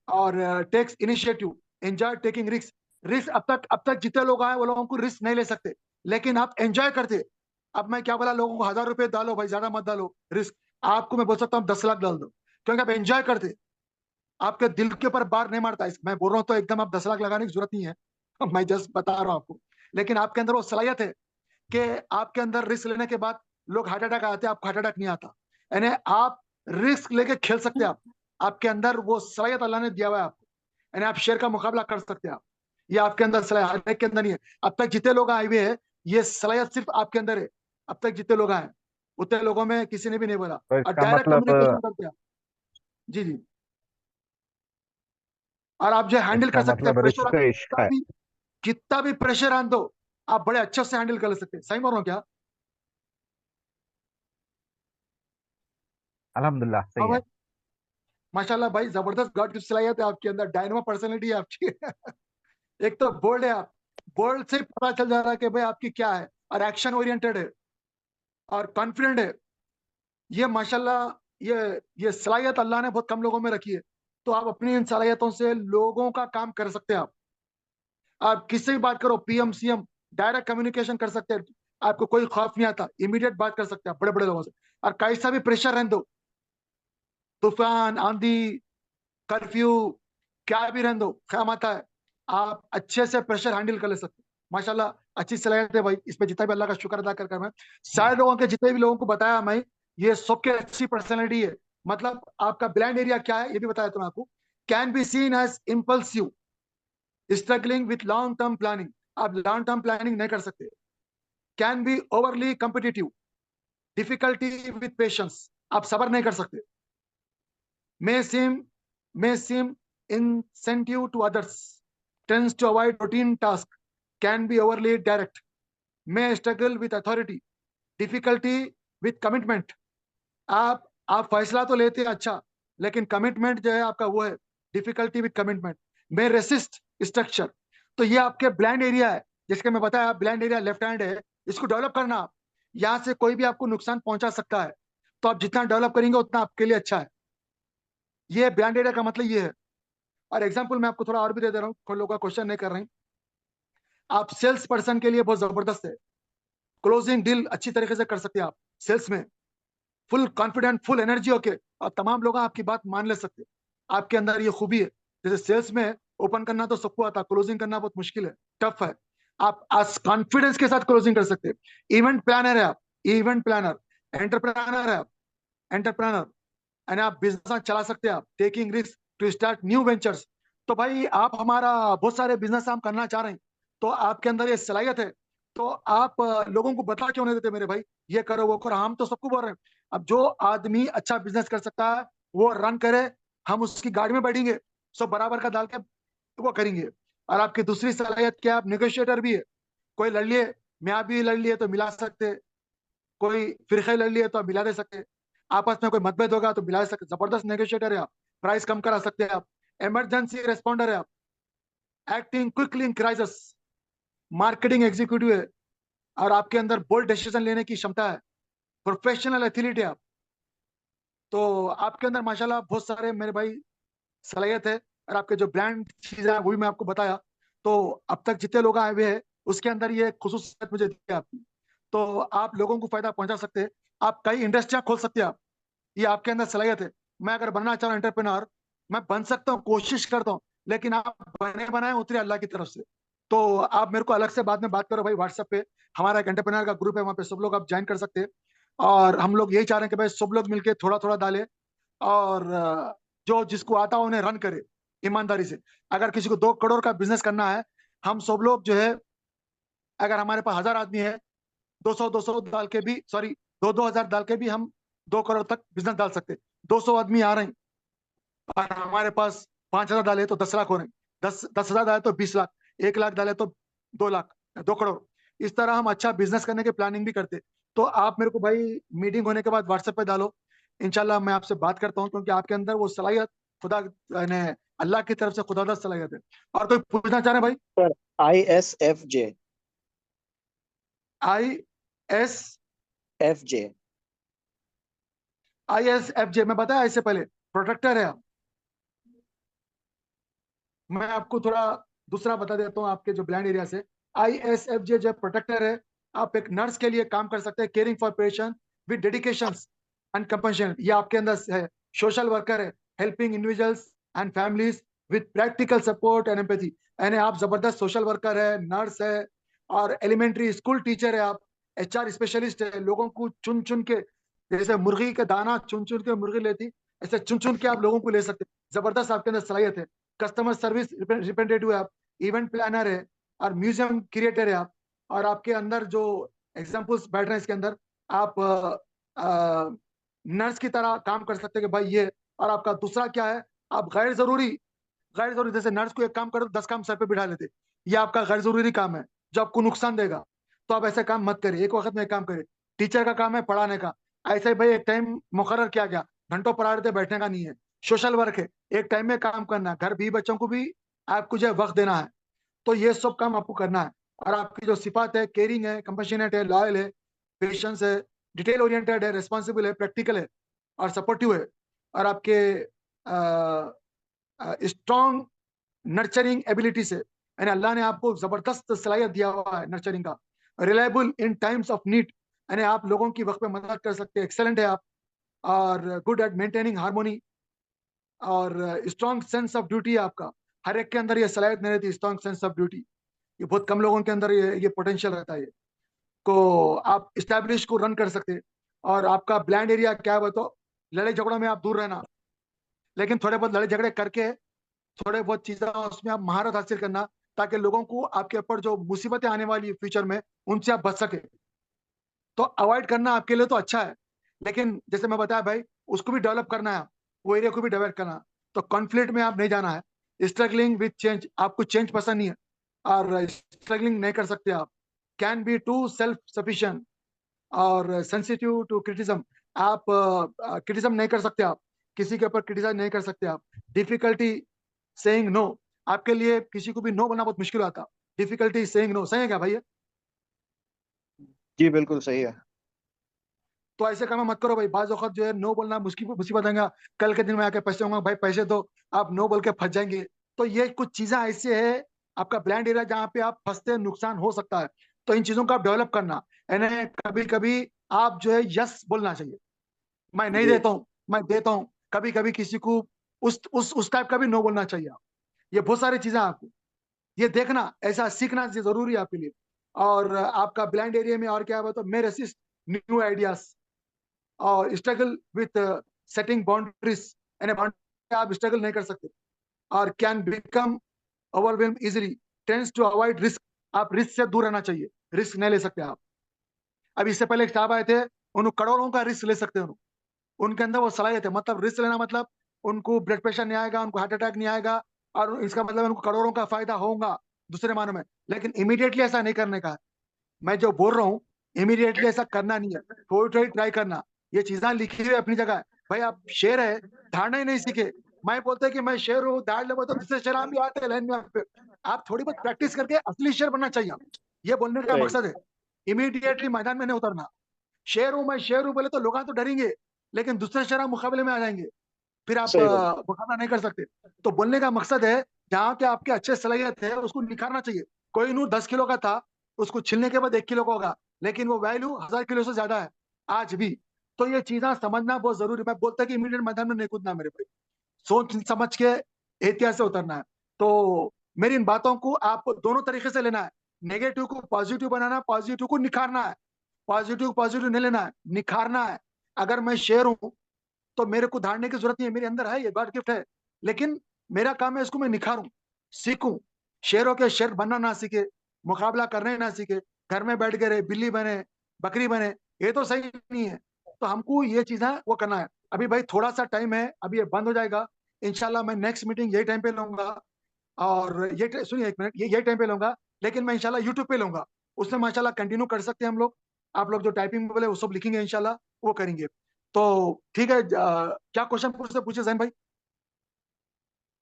और takes initiative, enjoy taking risk. Risk अब तक जितने लोग आए वो लोगों को रिस्क नहीं ले सकते, लेकिन आप एंजॉय करते। अब मैं क्या बोला, लोगों को 1000 रुपए डालो भाई, ज्यादा मत डालो रिस्क। आपको मैं बोल सकता हूँ 10 लाख डाल दो, क्योंकि आप एंजॉय करते, आपके दिल के ऊपर बार नहीं मारता। मैं बोल रहा हूँ तो एकदम आप 10 लाख लगाने की जरूरत नहीं है, मैं जस्ट बता रहा हूँ आपको। लेकिन आपके अंदर वो सलाहियत है कि आपके अंदर रिस्क लेने के बाद लोग हार्ट अटैक आते हैं, आपको हार्ट अटैक नहीं आता। यानी आप रिस्क लेके खेल सकते हैं। आपके अंदर वो सलाहियत अल्लाह ने दिया हुआ है आपको, यानी आप शेर का मुकाबला कर सकते हैं। आप, ये आपके अंदर सलाहियत हर एक के अंदर नहीं है। अब तक जितने लोग आए हुए हैं ये सलाहियत सिर्फ आपके अंदर है। अब तक जितने लोग आए उतने लोगों में किसी ने भी नहीं बोला। तो और इसका डायरेक्ट मतलब कम्युनिकेशन करते हैं आप। जी जी, और आप जो हैंडल कर सकते हैं प्रेशर। रिस्क इश्क है। कितना भी प्रेशर आन दो, आप बड़े अच्छे से हैंडल कर सकते हैं। सही बोल रहा हूँ क्या? अल्हम्दुलिल्लाह हाँ सही भाई, है। माशाल्लाह भाई, जबरदस्त गॉड की सलाहियत है आपके अंदर, डायनामो पर्सनैलिटी है आपकी। एक तो बोल्ड है आप, बोल्ड से पता चल जा रहा है कि भाई आपकी क्या है, और एक्शन ओरिएंटेड है, और कॉन्फिडेंट है। ये माशाल्लाह, ये सलाहियत अल्लाह ने बहुत कम लोगों में रखी है। तो आप अपनी इन सलाहियतों से लोगों का काम कर सकते हैं। आप किससे भी बात करो, PM CM, डायरेक्ट कम्युनिकेशन कर सकते हैं। आपको कोई खौफ नहीं आता, इमीडिएट बात कर सकते हैं आप बड़े बड़े लोगों से। और कैसा भी प्रेशर रहने दो, तूफान, आंधी, कर्फ्यू, क्या भी रहने दो, ख्याम आता है, आप अच्छे से प्रेशर हैंडल कर ले सकते हैं। माशाल्लाह अच्छी सलाहियत है भाई, इस पे जितना भी अल्लाह का शुक्र अदा कर मैं सारे लोगों के, जितने भी लोगों को बताया मैं, ये सबके अच्छी पर्सनैलिटी है। मतलब आपका ब्लाइंड एरिया क्या है ये भी बताया तुम्हें आपको। Can be seen as impulsive, struggling with long term planning, आप लॉन्ग टर्म प्लानिंग नहीं कर सकते। Can be overly competitive, difficulty with patience, आप सबर नहीं कर सकते। may seem insensitive to others, tends to avoid routine tasks, can be overly direct, may struggle with authority, difficulty with commitment। आप फैसला तो लेते हैं अच्छा, लेकिन कमिटमेंट जो है आपका वो है difficulty with commitment. May resist structure, तो ये आपके ब्लैंड एरिया है, जिसके मैं बताया ब्लैंड एरिया लेफ्ट हैंड है, इसको डेवलप करना। आप यहाँ से कोई भी आपको नुकसान पहुंचा सकता है, तो आप जितना डेवलप करेंगे उतना आपके लिए अच्छा है। ये ब्लैंड एरिया का मतलब ये है। और एग्जाम्पल मैं आपको थोड़ा और भी दे रहा हूँ, कोई लोग का क्वेश्चन नहीं कर रहे हैं। आप सेल्स पर्सन के लिए बहुत जबरदस्त है, क्लोजिंग डील अच्छी तरीके से कर सकते हैं आप सेल्स में, फुल कॉन्फिडेंट, फुल एनर्जी होके, और तमाम लोग आपकी बात मान ले सकते। आपके अंदर ये खूबी है। जैसे सेल्स में ओपन करना तो सबको आता, क्लोजिंग करना बहुत मुश्किल है, टफ है। आप आज कॉन्फिडेंस के साथ क्लोजिंग कर सकते हैं। इवेंट प्लानर है आप, इवेंट प्लानर, एंटरप्रेन्योर है आप, एंटरप्रेन्योर, यानी आप बिजनेस चला सकते हैं आप, taking risk to start new ventures. तो भाई आप हमारा बहुत सारे बिजनेस हम करना चाह रहे हैं, तो आपके अंदर ये सलाहियत है, तो आप लोगों को बता क्यों नहीं देते मेरे भाई, ये करो वो करो। हम तो सबको बोल रहे हैं, अब जो आदमी अच्छा बिजनेस कर सकता है वो रन करे, हम उसकी गाड़ी में बैठेंगे, सब बराबर का डाल के वो करेंगे। और आपकी दूसरी सलाहियत क्या, आप नेगोशिएटर भी है। कोई लड़ लिए, मैं भी लड़ लिए तो मिला सकते, कोई फिरके लड़ लिए तो आप मिला दे सकते, आपस में कोई मतभेद होगा तो मिला दे सकते। जबरदस्त नेगोशिएटर है आप, प्राइस कम करा सकते हैं आप, इमरजेंसी रेस्पॉन्डर है आप, acting quickly in crisis, marketing executive है, और आपके अंदर बोल्ड डिसीजन लेने की क्षमता है, प्रोफेशनल एथलीट है आप। तो आपके अंदर माशाल्लाह बहुत सारे मेरे भाई सलाहियत है। और आपके जो ब्रांड चीज है वो भी मैं आपको बताया। तो अब तक जितने लोग आए हुए हैं उसके अंदर ये खुसूसियत मुझे दी है आपकी, तो आप लोगों को फायदा पहुंचा सकते हैं। आप कई इंडस्ट्रियां खोल सकते हैं आप, ये आपके अंदर सलाहियत है। मैं अगर बनना चाहूँ एंटरप्रेन्योर, मैं बन सकता हूँ, कोशिश करता हूँ, लेकिन आप बने बनाए उतरे अल्लाह की तरफ से। तो आप मेरे को अलग से बाद में बात करो भाई, व्हाट्सएप पे हमारा एक एंटरप्रेन्योर का ग्रुप है, वहाँ पे सब लोग आप ज्वाइन कर सकते हैं। और हम लोग यही चाह रहे हैं कि भाई सब लोग मिलके थोड़ा थोड़ा डालें, और जो जिसको आता हो उन्हें रन करे ईमानदारी से। अगर किसी को 2 करोड़ का बिजनेस करना है, हम सब लोग जो है, अगर हमारे पास 1000 आदमी है, 200 डाल के भी, सॉरी 2000 डाल के भी हम 2 करोड़ तक बिजनेस डाल सकते। 200 आदमी आ रहे हैं और हमारे पास 5000 डाले तो 10 लाख हो रहे हैं, 10,000 डाले तो 20 लाख, 1 लाख डाले तो 2 लाख, 2 करोड़। इस तरह हम अच्छा बिजनेस करने की प्लानिंग भी करते। तो आप मेरे को भाई मीटिंग होने के बाद व्हाट्सएप पे डालो, इंशाल्लाह मैं आपसे बात करता हूँ, क्योंकि आपके अंदर वो सलाहियत खुदा ने, अल्लाह की तरफ से खुदा सलाहियत है। और कोई पूछना चाह रहे हैं भाई? ISFJ। ISFJ, मैं बताया इससे पहले, प्रोटेक्टर है आप। मैं आपको थोड़ा दूसरा बता देता हूँ आपके जो ब्लैंड एरिया से। ISFJ जो प्रोटेक्टर है, आप एक नर्स के लिए काम कर सकते हैं, caring for patient with dedication and compassion, ये आपके अंदर है। सोशल वर्कर है, helping individuals and families with practical support and empathy, यानी आप जबरदस्त सोशल वर्कर है, नर्स है, और एलिमेंट्री स्कूल टीचर है आप, HR स्पेशलिस्ट है। लोगों को चुन चुन के, जैसे मुर्गी का दाना चुन चुन के मुर्गी लेती, ऐसे चुन चुन के आप लोगों को ले सकते हैं। जबरदस्त आपके अंदर सलाहियत है। कस्टमर सर्विस रिप्रेजेंटेटिव है आप, इवेंट प्लानर है, और म्यूजियम क्रिएटर है आप। और आपके अंदर जो एग्जाम्पल्स बैठ रहे हैं इसके अंदर, आप नर्स की तरह काम कर सकते हैं कि भाई ये। और आपका दूसरा क्या है, आप गैर जरूरी, जैसे नर्स को एक काम करो 10 काम सर पे बिठा लेते, ये आपका गैर जरूरी काम है जो आपको नुकसान देगा, तो आप ऐसे काम मत करिए, एक वक्त में एक काम करिए। टीचर का काम है पढ़ाने का, ऐसे ही भाई एक टाइम मुकर्रर किया गया, घंटों पढ़ा देते, बैठने का नहीं है। सोशल वर्क है, एक टाइम में काम करना है, घर भी बच्चों को भी आपको जो है वक्त देना है, तो ये सब काम आपको करना है। और आपकी जो सिफात है, केयरिंग है, कंपैशनेट है, लॉयल है, पेशेंस है, डिटेल ओरिएंटेड है, रिस्पॉन्सिबल है, प्रैक्टिकल है, और सपोर्टिव है। और आपके स्ट्रॉन्ग नर्चरिंग एबिलिटी से, यानी अल्लाह ने आपको जबरदस्त सलाहियत दिया हुआ है नर्चरिंग का, reliable in times of need, यानी आप लोगों की वक्त पे मदद कर सकते हैं, एक्सेलेंट है आप। और गुड एट मेंटेनिंग हार्मोनी, और स्ट्रॉन्ग सेंस ऑफ ड्यूटी है आपका। हर एक के अंदर ये सलाहियत नहीं रहती, स्ट्रॉन्ग सेंस ऑफ ड्यूटी, ये बहुत कम लोगों के अंदर ये पोटेंशियल रहता है। ये को आप स्टैब्लिश को रन कर सकते हैं। और आपका ब्लैंड एरिया क्या है, तो लड़ाई झगड़ों में आप दूर रहना, लेकिन थोड़े बहुत लड़ाई झगड़े करके थोड़े बहुत चीजें उसमें आप महारत हासिल करना, ताकि लोगों को आपके ऊपर जो मुसीबतें आने वाली है फ्यूचर में, उनसे आप बच सके। तो अवॉइड करना आपके लिए तो अच्छा है, लेकिन जैसे मैं बताया भाई, उसको भी डेवलप करना है, वो एरिया को भी डेवलप करना है। तो कॉन्फ्लिक्ट में आप नहीं जाना है। स्ट्रगलिंग विथ चेंज, आपको चेंज पसंद नहीं है और स्ट्रगलिंग नहीं कर सकते आप। Can be too self sufficient और सेंसिटिव टू क्रिटिज्म, आप क्रिटिज्म नहीं कर सकते, आप किसी के ऊपर क्रिटिसाइज नहीं कर सकते आप। डिफिकल्टी सेइंग नो, आपके लिए किसी को भी नो बोलना बहुत मुश्किल आता। डिफिकल्टी सेइंग नो, सही है क्या भाई? जी बिल्कुल सही है। तो ऐसे काम मत करो भाई, बाज वक्त जो है नो बोलना मुश्किल मुसीबत आएगा। कल के दिन में आके पैसे होंगे, भाई पैसे दो, आप नो बोल के फंस जाएंगे। तो ये कुछ चीजें ऐसे है, आपका ब्लैंड एरिया जहाँ पे आप फंसते हैं, नुकसान हो सकता है। तो इन चीजों को आप डेवलप करना, यानी कभी कभी आप जो है यस बोलना चाहिए, मैं नहीं जी देता हूँ, मैं देता हूँ। कभी कभी किसी को उस टाइप का भी नो बोलना चाहिए। ये बहुत सारी चीजें आपको ये देखना, ऐसा सीखना जरूरी है आपके लिए। और आपका ब्लैंड एरिया में और क्या है, तो मेरे असिस्ट न्यू आइडियाज और स्ट्रगल विथ सेटिंग बाउंड्रीज, यानी बाउंड्री आप स्ट्रगल नहीं कर सकते। और can become overwhelm easily, tends to avoid risk, आप रिस्क से दूर रहना चाहिए, रिस्क नहीं ले सकते आप। अब इससे पहले एक साहब आए थे, उन्होंने करोड़ों का रिस्क ले सकते हैं, उनके अंदर वो सलाहियत है। मतलब रिस्क लेना मतलब उनको ब्लड प्रेशर नहीं आएगा, उनको हार्ट अटैक नहीं आएगा, और इसका मतलब उनको करोड़ों का फायदा होगा दूसरे मानों में। लेकिन इमीडिएटली ऐसा नहीं करने का है। मैं जो बोल रहा हूँ, इमीडिएटली ऐसा करना नहीं है, थोड़ी थोड़ी ट्राई करना। ये चीजें लिखी हुई अपनी जगह है भाई। आप शेर है, धारना ही नहीं सीखे। मैं बोलते कि मैं शेर हूँ, दाड़ ले, तो दूसरे शेर भी आते हैं लाइन में आप पे। आप थोड़ी बहुत प्रैक्टिस करके असली शेर बनना चाहिए। ये बोलने का सही। मकसद है, इमीडिएटली मैदान में नहीं उतरना। शेर हूं, मैं शेर हूं बोले तो लोग तो डरेंगे, लेकिन दूसरे शेर मुकाबले में आ जाएंगे, फिर आप सही बात। मुकाबला नहीं कर सकते। तो बोलने का मकसद है, जहाँ के आपके अच्छे सलाहियत है उसको निखारना चाहिए। कोई नू 10 किलो का था, उसको छिलने के बाद 1 किलो का होगा, लेकिन वो वैल्यू 1000 किलो से ज्यादा है आज भी। तो ये चीजें समझना बहुत जरूरी है। मैं बोलता कि इमीडिएट मैदान में नहीं कूदना मेरे भाई, सोच समझ के एहतियात से उतरना है। तो मेरी इन बातों को आप दोनों तरीके से लेना है, नेगेटिव को पॉजिटिव बनाना है, पॉजिटिव को निखारना है। पॉजिटिव पॉजिटिव नहीं लेना है, निखारना है। अगर मैं शेर हूं तो मेरे को धारने की जरूरत नहीं है, मेरे अंदर है, ये गॉड गिफ्ट है। लेकिन मेरा काम है इसको मैं निखारूं, सीखूं। शेरों के शेर बनना ना सीखे, मुकाबला करने ना सीखे, घर में बैठ के रहे, बिल्ली बने, बकरी बने, ये तो सही नहीं है। तो हमको ये चीजें वो करना है। अभी भाई थोड़ा सा टाइम है, अभी ये बंद हो जाएगा। इंशाल्लाह मैं नेक्स्ट मीटिंग यही टाइम पे लूंगा। और सुनिए एक मिनट, ये यही टाइम पे लूंगा, लेकिन मैं इंशाल्लाह यूट्यूब पे लूंगा। उसमें माशाल्लाह कंटिन्यू कर सकते हैं हम लोग। आप लोग जो टाइपिंग बोले वो सब लिखेंगे इंशाल्लाह, वो करेंगे। तो ठीक है, क्या क्वेश्चन पूछते पूछे जैन भाई?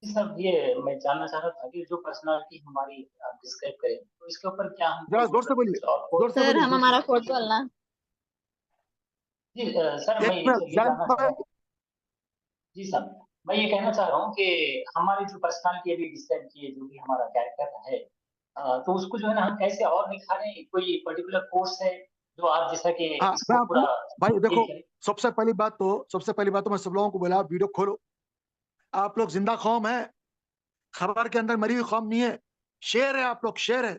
जी सर, ये मैं जानना चाह रहा था कि जो पर्सनालिटी हमारी आप डिस्क्राइब करें, तो इसके ऊपर क्या जरा हमको जोर से मतलब बोलिए, कुछ और कोर्स? जोर से सर बोलिए, हम जोर से। हमारा कोड बोलना। जी सर, मैं एक मिनट ये जैन जानना चाह रहा भाई, हूँ। जी सर, मैं ये कहना चाह रहा हूँ कि हमारी जो पर्सनालिटी अभी डिस्क्राइब की है, जो भी हमारा कैरेक्टर है, तो उसको जो है ना हम कैसे और निखारें? कोई पर्टिकुलर कोर्स है जो आप जैसा कि हाँ मैं इसको आपको, पूरा भाई देखो, एक करें? सबसे पहली बात तो मैं सब लोगों को बोला, वीडियो खोलो। आप लोग जिंदा कौम है, खबर के अंदर मरी हुई कौम नहीं है। शेर है आप लोग, शेर है,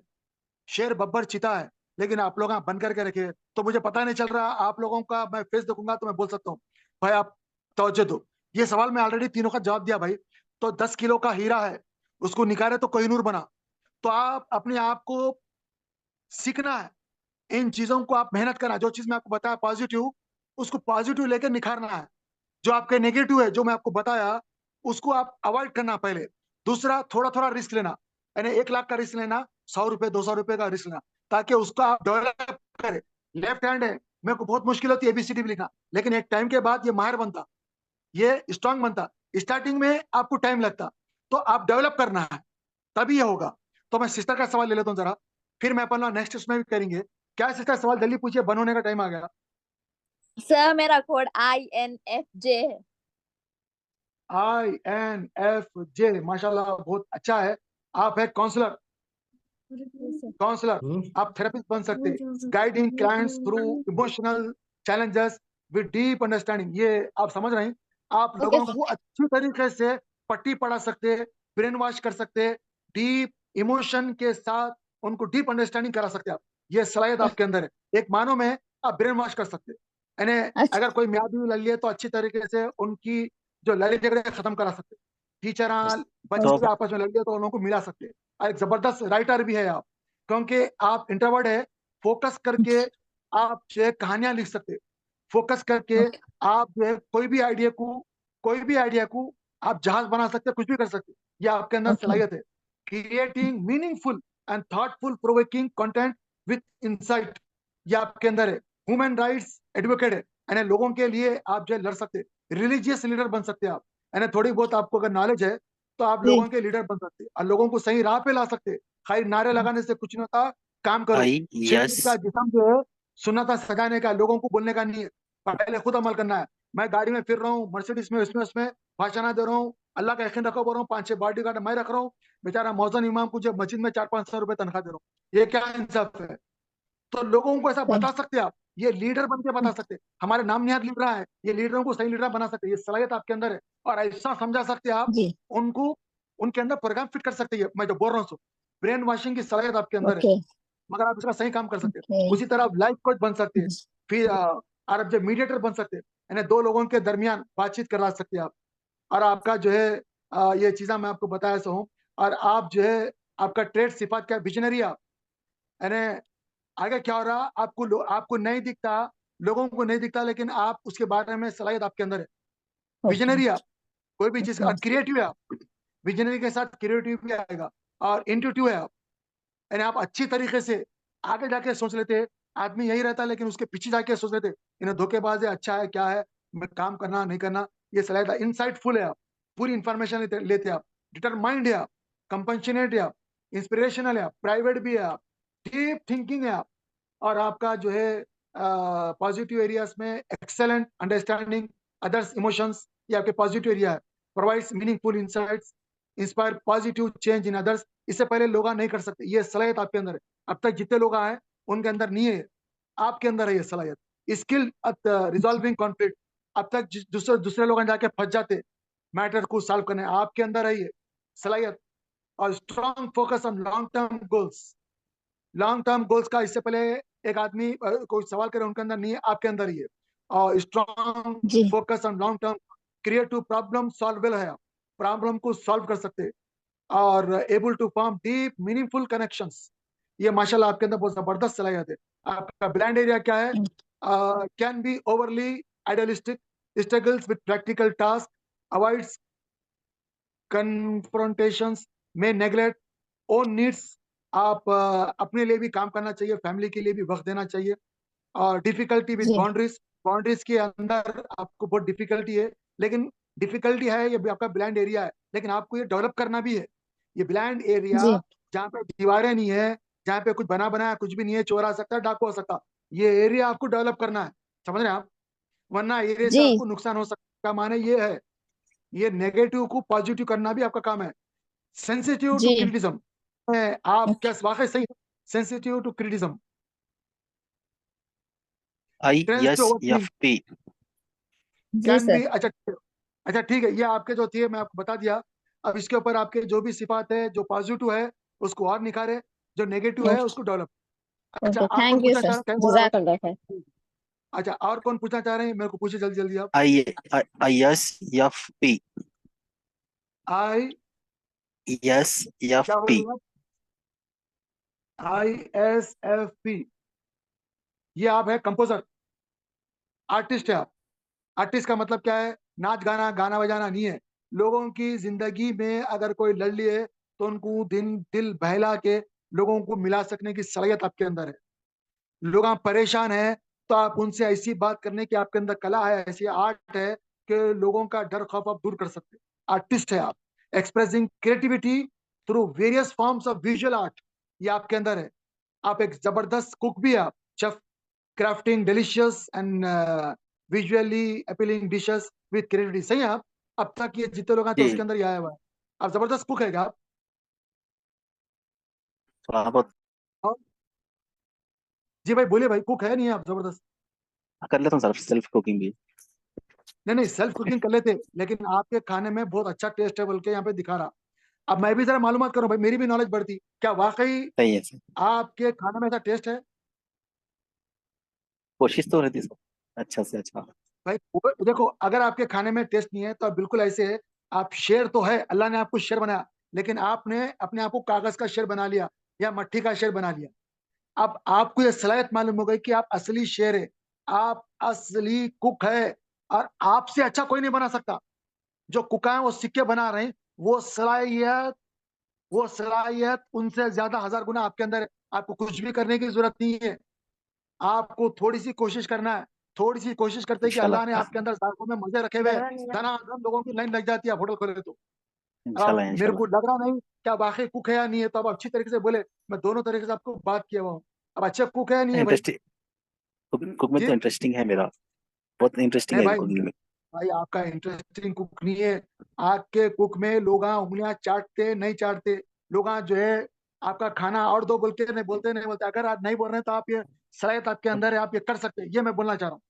शेर बब्बर चिता है। लेकिन आप लोग बंद करके रखे, तो मुझे पता नहीं चल रहा। आप लोगों का मैं फेस देखूंगा तो मैं बोल सकता हूँ भाई आप तवज्जो दो। ये सवाल मैं ऑलरेडी तीनों का जवाब दिया भाई। तो 10 किलो का हीरा है, उसको निकाले तो कोहिनूर बना। तो आप अपने आप को सीखना है, इन चीजों को आप मेहनत करना। जो चीज मैं आपको बताया पॉजिटिव, उसको पॉजिटिव लेकर निखारना है। जो आपके नेगेटिव है, जो मैं आपको बताया, उसको आप अवॉइड करना पहले। दूसरा, थोड़ा थोड़ा रिस्क लेना, यानी 1 लाख का रिस्क लेना, 100 रुपए 200 रुपए का रिस्क लेना, ताकि उसका आप डेवलप करें। लेफ्ट हैंड है, मेरे को बहुत मुश्किल होती है एबीसीडी भी लिखना, लेकिन एक टाइम के बाद ये माहिर बनता, ये स्ट्रांग बनता। स्टार्टिंग में आपको टाइम लगता, तो आप डेवलप करना है, तभी ये होगा। तो मैं सिस्टर का सवाल ले लेता हूँ जरा, फिर मैं अपना नेक्स्ट उसमें भी करेंगे। क्या सिस्टर सवाल जल्दी पूछिए, बन होने का टाइम आ गया। सर मेरा कोड INFJ है। INFJ, माशाल्लाह बहुत अच्छा है। आप है काउंसलर, काउंसलर, आप थेरेपिस्ट बन सकते हैं, guiding clients through emotional challenges with deep understanding. ये आप समझ रहे हैं, आप ओके लोगों को अच्छी तरीके से पट्टी पढ़ा सकते हैं, ब्रेन वॉश कर सकते हैं, डीप इमोशन के साथ उनको डीप अंडरस्टैंडिंग करा सकते हैं आप। ये सलाहियत आपके अंदर है। एक मानो में आप ब्रेन वॉश कर सकते हैं, यानी अच्छा अगर कोई म्यादी लड़ लिए तो अच्छी तरीके से उनकी जो लड़ाई झगड़े खत्म करा सकते हैं। टीचर बच्चे भी आपस में लड़ लिए तो उन लोगों को मिला सकते हैं। और एक जबरदस्त राइटर भी है आप, क्योंकि आप इंट्रोवर्ट है। फोकस करके आप जो है कहानियां लिख सकते हैं, फोकस करके ओके आप जो है कोई भी आइडिया को आप जहाज बना सकते हैं, कुछ भी कर सकते हैं। ये आपके अंदर ओके सलाहियत है। Creating meaningful and thoughtful provoking content with insight, ये आपके अंदर है। ह्यूमन राइट्स एडवोकेट है, यानी लोगों के लिए आप जो है लड़ सकते हैं। रिलीजियस लीडर बन सकते हैं आप, यानी थोड़ी बहुत आपको अगर नॉलेज है तो आप जी लोगों के लीडर बन सकते हैं और लोगों को सही राह पे ला सकते हैं। खाली नारे लगाने से कुछ नहीं होता, काम करो। शरीर का जिस्म जो है सुन्नत सजाने का, लोगों को बोलने का नहीं है, पहले खुद अमल करना है। मैं गाड़ी में फिर रहा हूँ, मर्सिडीज में, उसमें भाषण दे रहा हूँ, अल्लाह का यकीन रखो बोल रहा हूँ, 5-6 बॉडी गार्ड मैं रख रहा हूँ, बेचारा मौजन इमाम को जो मस्जिद में 400-500 रुपए तनख्वाह दे रहा हूँ। ये क्या इंसाफ है? तो लोगों को ऐसा बता सकते हैं आप, ये लीडर बन के बता सकते हैं। हमारे नाम निहार लीडर है, ये लीडरों को सही लीडर बना सकते हैं। ये सलाहियत आपके अंदर है। और ऐसा समझा सकते हैं आप जी उनको, उनके अंदर प्रोग्राम फिट कर सकते हैं। मैं जो बोल रहा हूँ ब्रेन वॉशिंग की सलाहियत आपके अंदर है, ओके मगर आप इसका सही काम कर सकते ओके हैं। उसी तरह आप लाइफ कोच बन सकते हैं, फिर आप जो मीडिएटर बन सकते हैं, यानी दो लोगों के दरमियान बातचीत करा सकते हैं आप। और आपका जो है ये चीज़ें मैं आपको बताया सो हूँ। और आप जो है आपका ट्रेड सिफात क्या, विजनरी आप, यानी आगे क्या हो रहा आपको नहीं दिखता, लोगों को नहीं दिखता, लेकिन आप उसके बारे में सलाहियत आपके अंदर है। ओके विजनरी आप, कोई भी चीज का ओके क्रिएटिव है आप, विजनरी के साथ क्रिएटिव भी आएगा। और इंट्यूटिव है आप, यानी आप अच्छी तरीके से आगे जाके सोच लेते हैं। आदमी यही रहता है लेकिन उसके पीछे जाके सोच लेते हैं, इन्हें धोखेबाज है, अच्छा है, क्या है, मैं काम करना नहीं करना। ये सलाहियत है। इनसाइटफुल है आप, पूरी इंफॉर्मेशन लेते हैं आप। डिटरमाइंड है आप, कंपनशनेट है आप, इंस्पिरेशनल है आप, प्राइवेट भी है आप, डीप थिंकिंग है आप। और आपका जो है पॉजिटिव एरियाज में एक्सेलेंट अंडरस्टैंडिंग अदर्स इमोशंस, ये आपके पॉजिटिव एरिया है। Provides meaningful insights, inspire positive change in others. इससे पहले लोग नहीं कर सकते, ये सलाहियत आपके अंदर है। अब तक जितने लोग आए उनके अंदर नहीं है, आपके अंदर है ये सलाहियत। स्किल रिजॉल्विंग कॉन्फ्लिक्ट, अब तक दूसरे दूसरे लोग जाके फंस जाते मैटर को सॉल्व करने, आपके अंदर है ये सलाहियत। और strong focus on long term goals, long term goals का इससे पहले एक आदमी कोई सवाल करे उनके अंदर नहीं है, आपके अंदर ही है। और स्ट्रॉन्ग जी focus on long term, creative problem solvable है, प्रॉब्लम को सॉल्व कर सकते हैं। और able to form deep meaningful connections, ये माशाल्लाह आपके अंदर बहुत जबरदस्त सलाहियत है। आपका ब्लैंड एरिया क्या है? Can be overly idealistic, struggles with practical task, avoids confrontations में नेग्लेक्ट ओन नीड्स। आप अपने लिए भी काम करना चाहिए, फैमिली के लिए भी वक्त देना चाहिए। और डिफिकल्टी विद जी बाउंड्रीज, बाउंड्रीज के अंदर आपको बहुत डिफिकल्टी है, लेकिन डिफिकल्टी है, ये भी आपका ब्लैंड एरिया है, लेकिन आपको ये डेवलप करना भी है। ये ब्लैंड एरिया जी जहाँ पे दीवारें नहीं है, जहाँ पे कुछ बना बनाया कुछ भी नहीं है, चोर आ सकता है, डाकू हो सकता है, ये एरिया आपको डेवलप करना है। समझ रहे हैं आप? वरना एरिया से जी आपको नुकसान हो सकता है। माने ये है, ये नेगेटिव को पॉजिटिव करना भी आपका काम है। सेंसिटिव टू जी क्रिटिज्म, आप क्या ओके वाकई सही sensitive to criticism, tends to overthink, ISFP. जी कैन सर बी। अच्छा अच्छा ठीक है, ये आपके जो थे मैं आपको बता दिया। अब इसके ऊपर आपके जो भी सिफात है, जो पॉजिटिव है उसको और निखारे, जो नेगेटिव है ओके उसको डेवलप। अच्छा ओके और कौन थैंक यू पूछना सर चाह रहे हैं? टाइम हो रहा जज़ाकल्लाह खैर है। अच्छा और कौन पूछना चाह रहे हैं? मेरे को पूछिए जल्दी जल्दी आप। ISFP. आई, क्या ISFP. बोलेंगे आप? ISFP, ये आप है कंपोजर, आर्टिस्ट है आप। आर्टिस्ट का मतलब क्या है? नाच गाना, गाना बजाना नहीं है। लोगों की जिंदगी में अगर कोई लड़ लिए तो उनको दिल बहला के लोगों को मिला सकने की सलाहियत आपके अंदर है। लोग आप परेशान हैं तो आप उनसे ऐसी बात करने की आपके अंदर कला है, ऐसी आर्ट है कि लोगों का डर खौफ आप दूर कर सकते हैं। आर्टिस्ट है आप। Expressing creativity through various forms of visual art, ये आपके अंदर है। आप एक जबरदस्त कुक भी है आप, chef, crafting delicious and visually appealing dishes with creativity। सही है आप? अब तक ये जितने लोग आते हैं उसके जी अंदर ये आया हुआ है। आप जबरदस्त कुक है क्या आप? थोड़ा बहुत और जी भाई बोलिए भाई, कुक है नहीं आप जबरदस्त? कर लेता हूँ सर, सेल्फ कुकिंग भी। नहीं नहीं, सेल्फ कुकिंग कर लेते, लेकिन आपके खाने में बहुत अच्छा टेस्ट है बोल के यहाँ पे दिखा रहा। अब मैं भी जरा मालूमात करूं भाई, मेरी भी नॉलेज बढ़ती, क्या वाकई सही है सर, आपके खाने में ऐसा टेस्ट है? कोशिश तो रहती है सर, अच्छा से अच्छा। भाई देखो, अगर आपके खाने में टेस्ट नहीं है तो आप बिल्कुल ऐसे है, आप शेर तो है, अल्लाह ने आपको शेर बनाया, लेकिन आपने अपने आप को कागज का शेर बना लिया या मट्टी का शेर बना लिया। अब आपको यह सलाहियत मालूम हो गई कि आप असली शेर है, आप असली कुक है, और आपसे अच्छा कोई नहीं बना सकता। जो कुक है वो सिक्के बना रहे हैं, वो सलाहियत उनसे ज्यादा 1000 गुना आपके अंदर है। आपको कुछ भी करने की जरूरत नहीं है, आपको थोड़ी सी कोशिश करना है। थोड़ी सी कोशिश करते हैं कि अल्लाह ने इंशाल्लाह, आपके अंदर जायकों में मजे रखे हुए हैं। धनाधन लोगों की लाइन लग जाती है आप होटल खोले तो। अब इंशाल्लाह, मेरे को इंशाल्लाह। लग रहा नहीं क्या वाकई कुक है या नहीं है, तो अब अच्छी तरीके से बोले, मैं दोनों तरीके से आपको बात किया हुआ हूँ। अब अच्छे कुक है या नहीं है भाई? इंटरेस्टिंग, कुक में जी तो इंटरेस्टिंग है मेरा, बहुत इंटरेस्टिंग नहीं है भाई, कुकिंग में। भाई आपका इंटरेस्टिंग कुक नहीं है। आपके कुक में लोग उंगलियां चाटते नहीं चाटते, लोग जो है आपका खाना और दो बोल के नहीं बोलते, नहीं बोलते। अगर आप नहीं बोल रहे हैं तो आप ये सलाहियत आपके अंदर है, आप ये कर सकते हैं, ये मैं बोलना चाह रहा हूँ।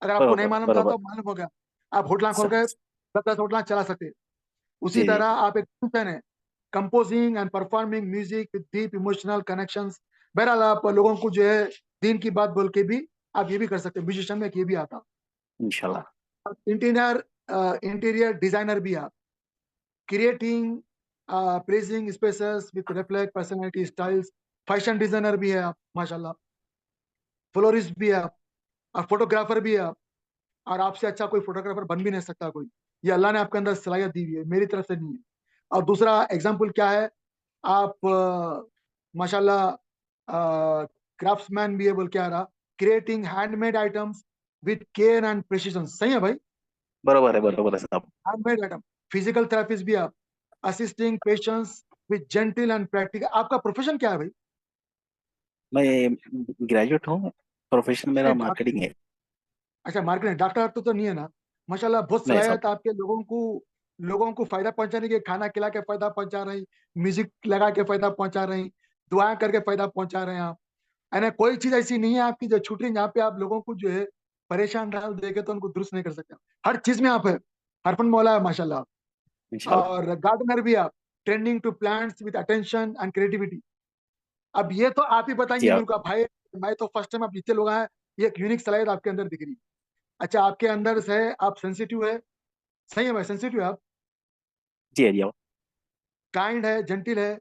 अगर आपको नहीं बरोबर मालूम था बरोबर। तो मालूम हो गया, आप होटल खोल के स- 10 10 होटल चला सकते हैं। उसी जी जी। तरह आप एक म्यूजिशियन है, composing and performing music with deep emotional connections. बहरहाल आप लोगों को जो है दीन की बात बोल के भी आप ये भी कर सकते हैं, म्यूजिशियन में एक ये भी आता। इंशाल्लाह। इंटीरियर इंटीरियर डिजाइनर भी आप, creating placing spaces with reflect personality styles. Fashion designer भी है आप माशाल्लाह, फ्लोरिस्ट भी है आप, और फोटोग्राफर भी है आप। और आपसे अच्छा कोई फोटोग्राफर बन भी नहीं सकता कोई, ये अल्लाह ने आपके अंदर सलाहियत दी हुई है, मेरी तरफ से नहीं है। और दूसरा एग्जाम्पल क्या है, आप माशाल्लाह क्राफ्ट्समैन भी है बोल के आ रहा, creating handmade items with care and precision. सही है भाई, बरोबर है साहब। Handmade item. फिजिकल थेरेपिस्ट भी आप, assisting patients with gentle and practical. आपका प्रोफेशन क्या है भाई? मैं ग्रेजुएट हूँ, प्रोफेशन मेरा नहीं, मार्केटिंग है। अच्छा मार्केटिंग, डॉक्टर तो नहीं है ना? माशाल्लाह बहुत नहीं साहब। सलाहियत आपके, लोगों को फायदा पहुंचाने के, खाना खिला के फायदा पहुंचा रहे हैं, म्यूजिक लगा के फायदा पहुंचा रहे हैं, दुआएं करके फायदा पहुंचा रहे हैं आप। यानी कोई चीज ऐसी नहीं है आपकी जो छूट रही है, जहाँ पे आप लोगों को जो है परेशान डाल देके तो उनको दुरुस्त नहीं कर सकते। हर चीज में आप है, हरफन मौला है माशाल्लाह। इंशाल्लाह। और गार्डनर भी आप, trending to plants with attention and creativity. अब ये तो आप ही जी बताएंगे आप। मेरे को भाई, मैं तो फर्स्ट टाइम आप जितने लोग हैं, ये एक यूनिक सलाहियत आपके अंदर दिख रही है। अच्छा आपके अंदर से आप सेंसिटिव है, सही है भाई, सेंसिटिव है आप, जी है जी आप। काइंड है, जेंटिल है,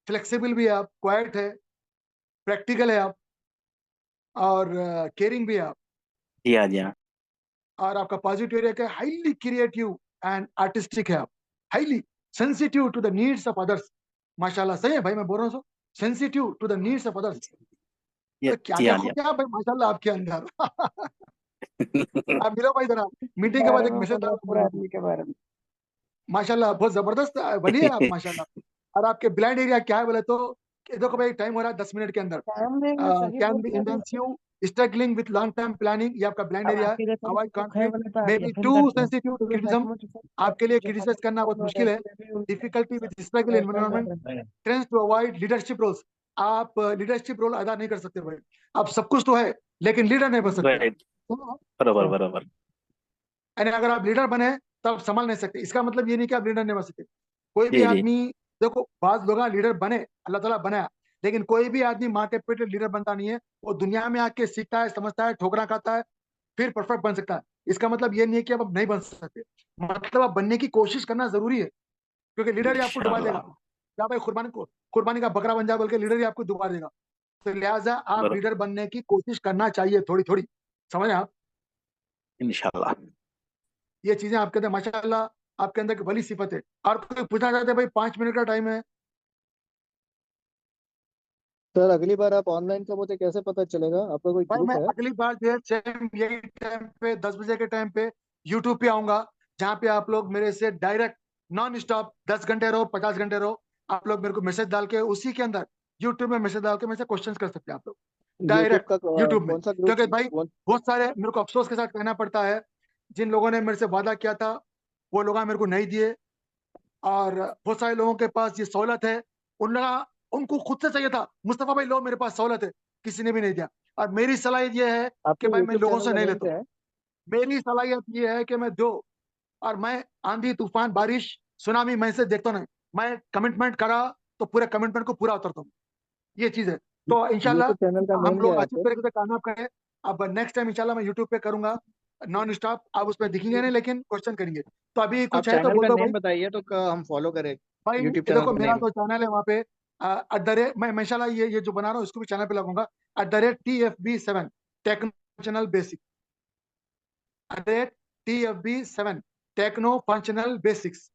फ्लेक्सिबल भी है आप, क्वाइट है, प्रैक्टिकल है आप, और केयरिंग भी है आप। जी हाँ जी हाँ। और आपका पॉजिटिव एरिया क्या है, हाईली क्रिएटिव एंड आर्टिस्टिक है आप, highly sensitive to the needs of others. माशाल्लाह सही है भाई, मैं बोल रहा हूँ sensitive to the needs of others. तो क्या जी क्या हाँ जी खूबियां हैं भाई माशाल्लाह आपके अंदर। हाँ। आप मिलो भाई जरा, मीटिंग के बाद बारे एक में मैसेज बोल रहा डालो है, पूरे मेरे को। आदमी के बारे में। माशाल्लाह बहुत जबरदस्त वली है आप माशाल्लाह। और आपके ब्लाइंड एरिया क्या है बोले तो, कि देखो भाई टाइम हो रहा है 10 मिनट के अंदर। टाइम देख ले, सही कैन बोल बी रहा है। Intensive, struggling with long term planning, ये आपका ब्लाइंड अब एरिया है। आपके जैसे अवॉइड कुक है कॉन्फ्लिक्ट, बोले तो आप मे बी यकीन टू करते हैं, सेंसिटिव टू तो फिर क्रिटिसिज्म, सचमुच से आपके लिए जो क्रिटिसाइज करना बहुत फॉलो मुश्किल है। रहते हैं उनसे difficulty with struggle environment, trends to avoid leadership roles. आप लीडरशिप रोल अदा नहीं कर सकते भाई, आप सब कुछ तो है लेकिन लीडर नहीं बन सकते आप। राइट। बरोबर बरोबर। यानी अगर आप लीडर बने तो आप संभाल नहीं सकते, इसका मतलब ये नहीं कि आप लीडर नहीं बन सकते। कोई भी जी जी। आदमी, देखो बाज लोग लीडर बने, अल्लाह ताला बनाया, लेकिन कोई भी आदमी माथे पेट लीडर बनता नहीं है। वो दुनिया में आके सीखता है, समझता है, ठोकरा खाता है, फिर परफेक्ट बन सकता है। इसका मतलब ये नहीं है कि आप नहीं बन सकते, मतलब आप बनने की कोशिश करना जरूरी है, क्योंकि लीडर ही आपको डुबा देगा। इंशाल्लाह। क्या भाई, कुर्बानी का बकरा बन जाए बोल के लीडर ही आपको डुबा देगा। तो लिहाजा आप बरोबर। लीडर बनने की कोशिश करना चाहिए, थोड़ी थोड़ी, समझ आप। इंशाल्लाह। ये चीजें आपके अंदर माशाल्लाह आपके अंदर की भली सिफत है। और कोई पूछना चाहते हैं भाई, 5 मिनट का टाइम है। सर अगली बार आप ऑनलाइन का मुझे कैसे पता चलेगा? आपका कोई भाई मैं ग्रुप है? अगली बार जो है सेम यही टाइम पे 10 बजे के टाइम पे यूट्यूब पे आऊंगा, जहाँ पे आप लोग मेरे से डायरेक्ट नॉन स्टॉप 10 घंटे रहो, 50 घंटे रहो, आप लोग मेरे को मैसेज डाल के उसी के अंदर यूट्यूब में मैसेज डाल के मेरे से क्वेश्चन कर सकते हैं आप लोग यूट्यूब डायरेक्ट का यूट्यूब में। कौन सा ग्रुप? क्योंकि भाई कौन? बहुत सारे मेरे को अफसोस के साथ कहना पड़ता है, जिन लोगों ने मेरे से वादा किया था वो लोग मेरे को नहीं दिए, और बहुत सारे लोगों के पास ये सहूलत है, उन लोग उनको खुद से चाहिए था मुस्तफा भाई लो मेरे पास सहूलत है, किसी ने भी नहीं दिया। और मेरी सलाहियत ये है कि आपके भाई मैं यूट्यूब लोगों चैनल से का नहीं नेम लेता क्या हूँ। है? मेरी सलाहियत ये है कि मैं दो, और मैं आंधी तूफान बारिश सुनामी मैं से देखता नहीं, मैं कमिटमेंट करा तो पूरे कमिटमेंट को पूरा उतरता हूँ, ये चीज है। तो इंशाल्लाह यूट्यूब चैनल का हम नेम क्या लोग है अच्छी आपके? तरीके से कामयाब करें। अब नेक्स्ट टाइम इंशाल्लाह मैं यूट्यूब पे करूंगा नॉन स्टॉप, आप उस पर दिखेंगे नहीं लेकिन क्वेश्चन करेंगे। तो अभी आप कुछ है तो चैनल बोल का दो नेम भाई। बताइए तो हम फॉलो करें। भाई यूट्यूब ये चैनल देखो का मेरा नेम। तो चैनल है वहाँ पे मैं इंशाल्लाह ये जो बना रहा हूँ इसको भी चैनल पे लगूंगा, @TFB7 techno functional basic, @TFB7 techno functional basics,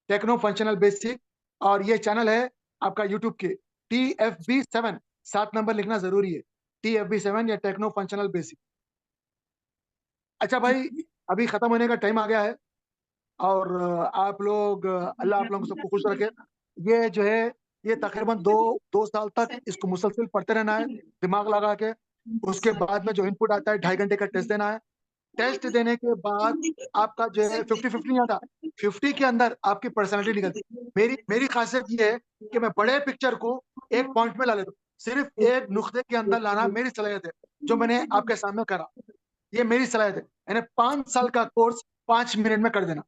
techno functional basic. और ये चैनल है आपका यूट्यूब के TFB7, 7 नंबर लिखना जरूरी है, TFB7 या टेक्नो फंक्शनल बेसिक। अच्छा भाई अभी खत्म होने का टाइम आ गया है, और आप लोग अल्लाह आप लोगों को सबको खुश रखे। ये जो है ये तकरीबन दो दो साल तक इसको मुसलसल पढ़ते रहना है दिमाग लगा के। उसके बाद में जो इनपुट आता है 2.5 घंटे का टेस्ट देना है। टेस्ट देने के बाद आपका जो है 50-50 नहीं आता, 50 के अंदर आपकी पर्सनैलिटी निकलती है। मेरी खासियत ये है कि मैं बड़े पिक्चर को एक पॉइंट में ला लेता हूँ, सिर्फ एक नुक्ते के अंदर लाना मेरी सलाहियत है, जो मैंने आपके सामने करा, ये मेरी सलाहियत है। यानी 5 साल का कोर्स 5 मिनट में कर देना,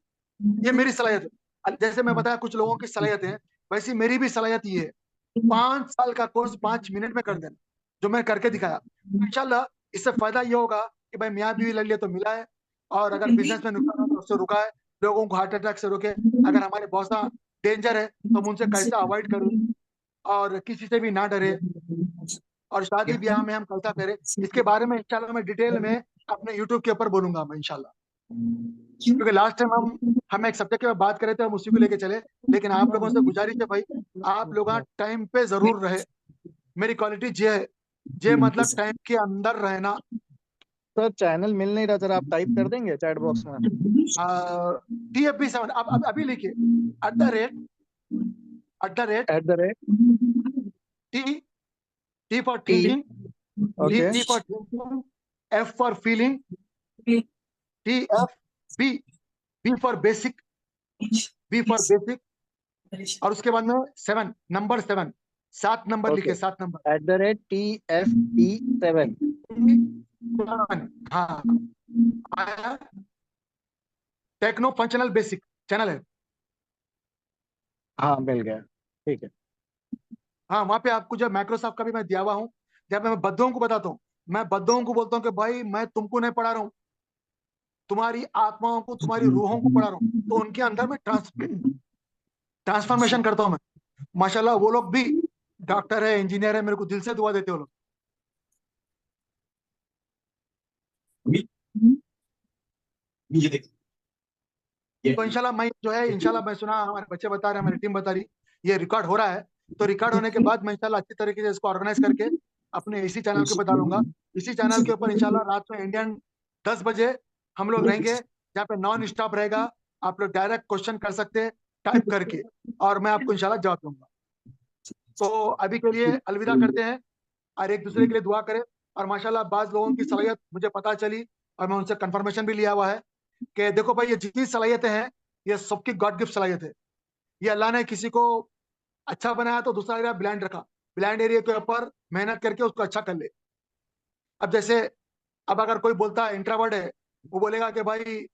ये मेरी सलाहियत है। जैसे मैं बताया कुछ लोगों की सलाहियत है, वैसी मेरी भी सलाहियत ये है, 5 साल का कोर्स 5 मिनट में कर देना, जो मैं करके दिखाया। इंशाल्लाह इससे फायदा ये होगा कि भाई मियाँ बीवी लड़ लिए तो मिला है, और अगर बिजनेस में नुकसान हो तो उससे रुका है, लोगों को हार्ट अटैक से रोके। अगर हमारे बहुत सा डेंजर है तो हम उनसे कैसे अवॉइड करें, और किसी से भी ना डरे, और शादी ब्याह में हम कैसा करें, इसके बारे में इंशाल्लाह मैं डिटेल में अपने यूट्यूब के ऊपर बोलूंगा मैं इंशाल्लाह। क्योंकि लास्ट टाइम हम एक सब्जेक्ट के बात कर रहे थे, हम उसी को लेके चले, लेकिन आप लोगों से गुजारिश है भाई आप लोग टाइम पे जरूर रहे। मेरी क्वालिटी जे है, जे मतलब टाइम के अंदर रहना। सर चैनल मिल नहीं रहा सर, आप टाइप कर देंगे चैट बॉक्स में? TFB7 अब अभी लिखिए, @@@T T for T. thinking, okay. T for thinking, F for feeling, TFB, B for basic, B for basic, और उसके बाद में 7 7 नंबर ओके। लिखे, 7 नंबर @TFB7। हाँ आया, टेक्नो फंक्शनल बेसिक चैनल है। हाँ मिल गया, ठीक है। हाँ वहां पे आपको जब माइक्रोसॉफ्ट का भी मैं दिया हुआ हूँ, जब मैं बद्दों को बताता हूँ, मैं बद्दों को बोलता हूँ कि भाई मैं तुमको नहीं पढ़ा रहा हूँ, तुम्हारी आत्माओं को तुम्हारी रूहों को पढ़ा रहा हूँ, तो उनके अंदर में ट्रांसफॉर्मेशन करता हूँ मैं। माशाल्लाह वो लोग भी डॉक्टर है, इंजीनियर है, मेरे को दिल से दुआ देते हो लोग। तो इंशाल्लाह मैं जो है इंशाल्लाह मैं सुना हमारे बच्चे बता रहे हैं, हमारी टीम बता रही, ये रिकॉर्ड हो रहा है, तो रिकॉर्ड होने के बाद मैं इंशाल्लाह अच्छी तरीके से इसको ऑर्गेनाइज करके अपने इसी चैनल के ऊपर डालूंगा। इसी चैनल के ऊपर इंशाल्लाह रात में इंडियन 10 बजे हम लोग रहेंगे, जहाँ पे नॉन स्टॉप रहेगा, आप लोग डायरेक्ट क्वेश्चन कर सकते हैं टाइप करके, और मैं आपको इंशाल्लाह जवाब दूंगा। तो अभी के लिए अलविदा करते हैं, और एक दूसरे के लिए दुआ करें। और माशाल्लाह बाज लोगों की सलाहियत मुझे पता चली, और मैं उनसे कंफर्मेशन भी लिया हुआ है कि देखो भाई ये जितनी सलाहियतें हैं ये सबकी गॉड गिफ्ट सलाहियत है। ये अल्लाह ने किसी को अच्छा बनाया तो दूसरा एरिया ब्लाइंड रखा, ब्लाइंड एरिया के ऊपर मेहनत करके उसको अच्छा कर ले। अब जैसे अब अगर कोई बोलता है इंट्रोवर्ट है, वो बोलेगा कि भाई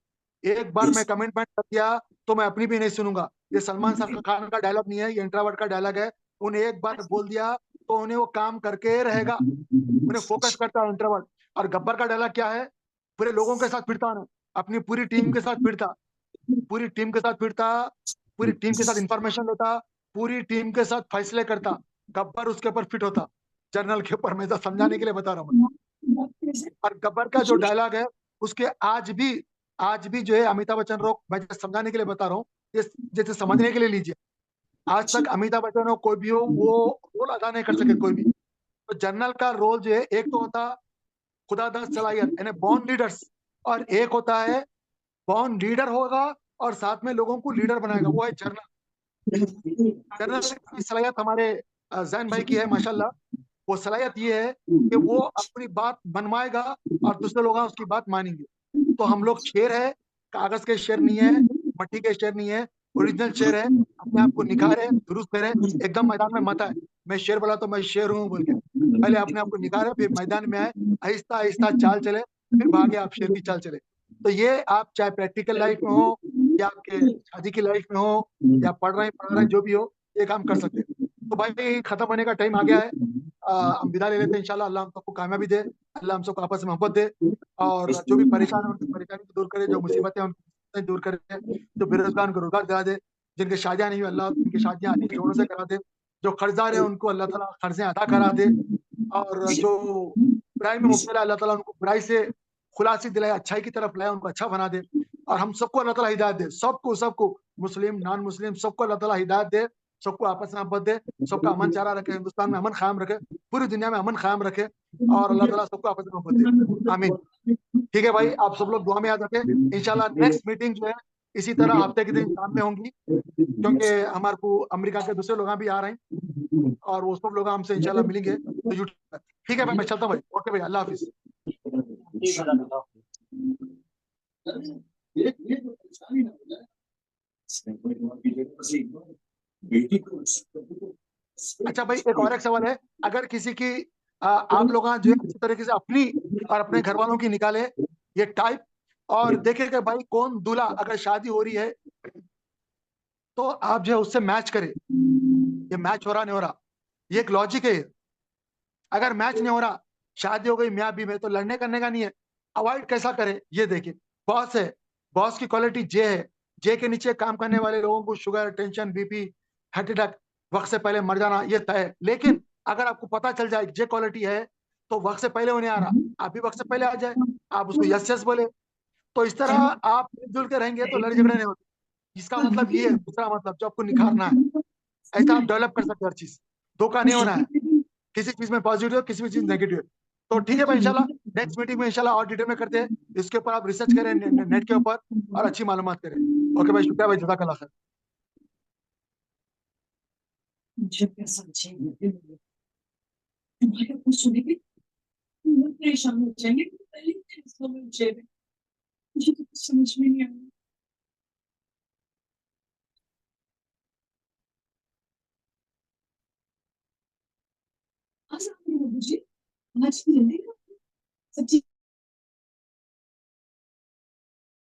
एक बार मैं कमिटमेंट कर दिया तो मैं अपनी भी नहीं सुनूंगा, ये सलमान खान का डायलॉग नहीं है, ये इंट्रोवर्ट का डायलॉग है। उन्हें एक बार बोल दिया तो उन्हें वो काम करके रहेगा, उन्हें फोकस करता है इंट्रोवर्ट। और गब्बर का डायलॉग क्या है, पूरे लोगों के साथ फिरता ना, अपनी पूरी टीम के साथ फिरता, पूरी टीम के साथ फिरता, पूरी टीम के साथ इंफॉर्मेशन लेता, पूरी टीम के साथ फैसले करता, गब्बर उसके ऊपर फिट होता। जर्नल के ऊपर मैं तो समझाने के लिए बता रहा हूँ। और गब्बर का जो डायलॉग है उसके आज भी जो है अमिताभ बच्चन रोक, मैं जैसे समझाने के लिए बता रहा हूँ, ये जैसे समझने के लिए लीजिए, आज तक अमिताभ बच्चन हो कोई भी हो वो रोल अदा नहीं कर सके कोई भी। तो जनरल का रोल जो है एक तो होता खुदादाद सलाहियत यानी बॉर्न लीडर्स, और एक होता है बॉर्न लीडर होगा और साथ में लोगों को लीडर बनाएगा, वो है जनरल। जनरल की सलाहियत हमारे जैन भाई की है माशाल्लाह। वो सलाहियत ये है कि वो अपनी बात मनवाएगा और दूसरे लोग उसकी बात मानेंगे। तो हम लोग शेर है, कागज के शेर नहीं है, मट्टी के शेर नहीं है, ओरिजिनल शेर है। अपने आप को निखारे, दुरुस्त करे, एकदम मैदान में मत आए मैं शेर बोला तो मैं शेर हूँ बोल के। पहले अपने आप को निखारे, फिर मैदान में आए, आहिस्ता आहिस्ता चाल चले, फिर भागे आप शेर की चाल चले। तो ये आप चाहे प्रैक्टिकल लाइफ में हो या आपके शादी की लाइफ में हो या पढ़ रहे हैं जो भी हो, ये काम कर सकते हैं। तो भाई खत्म होने का टाइम आ गया है, हम विदा ले लेते हैं। इंशाल्लाह अल्लाह हम सबको कामयाबी दे, अल्लाह हम सबको आपस में मोहब्बत दे, और जो भी परेशान है उनकी परेशानी को दूर करे, जो मुसीबतें हैं उनको दूर करे, जो बेरोजगार उनको रोजगार दिला दे, जिनकी शादियां नहीं हुई अल्लाह उनकी शादियां अच्छे जोड़ों से करा दे, जो कर्जदार है उनको अल्लाह ताला कर्जें अदा करा दे, और जो बुराई में मुब्तला है अल्लाह ताला उनको बुराई से खुलासी दिलाए, अच्छाई की तरफ लाए, उनको अच्छा बना दे। और हम सबको अल्लाह ताला हिदायत दे, सबको सबको, मुस्लिम नॉन मुस्लिम सबको अल्लाह ताला हिदायत दे, सबको आपस में मोहब्बत दे, सबका अमन चारा रखे, हिंदुस्तान में अमन कायम रखे, पूरी दुनिया में अमन कायम रखे, और अल्लाह ताला सबको आपस में मोहब्बत दे। आमीन। ठीक है भाई, आप सब लोग दुआ में याद रखें। इंशाल्लाह नेक्स्ट मीटिंग जो है इसी तरह हफ्ते के दिन शाम में होंगी, क्योंकि हमारे को अमेरिका के दूसरे लोग भी आ रहे हैं, और वो सब लोग हमसे इंशाल्लाह मिलेंगे तो यूट्यूब पर। ठीक है भाई, मैं चलता हूँ भाई। ओके भाई, अल्लाह हाफिज। जी जज़ाकल्लाह। अच्छा भाई, एक सवाल है, अगर किसी की आप लोग जो है अच्छी तरीके से अपनी और अपने घर वालों की निकाले ये टाइप, और देखे कि भाई कौन दूल्हा, अगर शादी हो रही है तो आप जो है उससे मैच करें, ये मैच हो रहा नहीं हो रहा, ये एक लॉजिक है। अगर मैच नहीं हो रहा, शादी हो गई मियाँ बीवी में, तो लड़ने करने का नहीं है, अवॉइड कैसा करे ये देखिए। बॉस है, बॉस की क्वालिटी जे है, जे के नीचे काम करने वाले लोगों को sugar, tension, BP, heart attack, वक्त से पहले मर जाना, ये तय है। लेकिन अगर आपको पता चल जाए जे क्वालिटी है तो वक्त से पहले होने आ रहा, आप भी वक्त से पहले आ जाए, आप उसको यस यस बोले, तो इस तरह आप मिलजुल के रहेंगे तो लड़ाई झगड़े नहीं होते। इसका मतलब ये है, दूसरा मतलब जो आपको निखारना है, ऐसा आप डेवलप कर सकते हो हर चीज, धोखा नहीं होना है, किसी चीज में पॉजिटिव किसी भी चीज नेगेटिव। तो ठीक है भाई, इंशाल्लाह नेक्स्ट मीटिंग में इंशाल्लाह और डिटेल में करते हैं, इसके ऊपर आप रिसर्च करें नेट के ऊपर, और अच्छी मालूमात करें। ओके भाई, शुक्रिया भाई, जज़ाकल्लाह खैर। परेशान हो जाएंगे, पहले मुझे तो कुछ समझ में नहीं आ रहा। आज आप मुझे आज की जल्दी सच्ची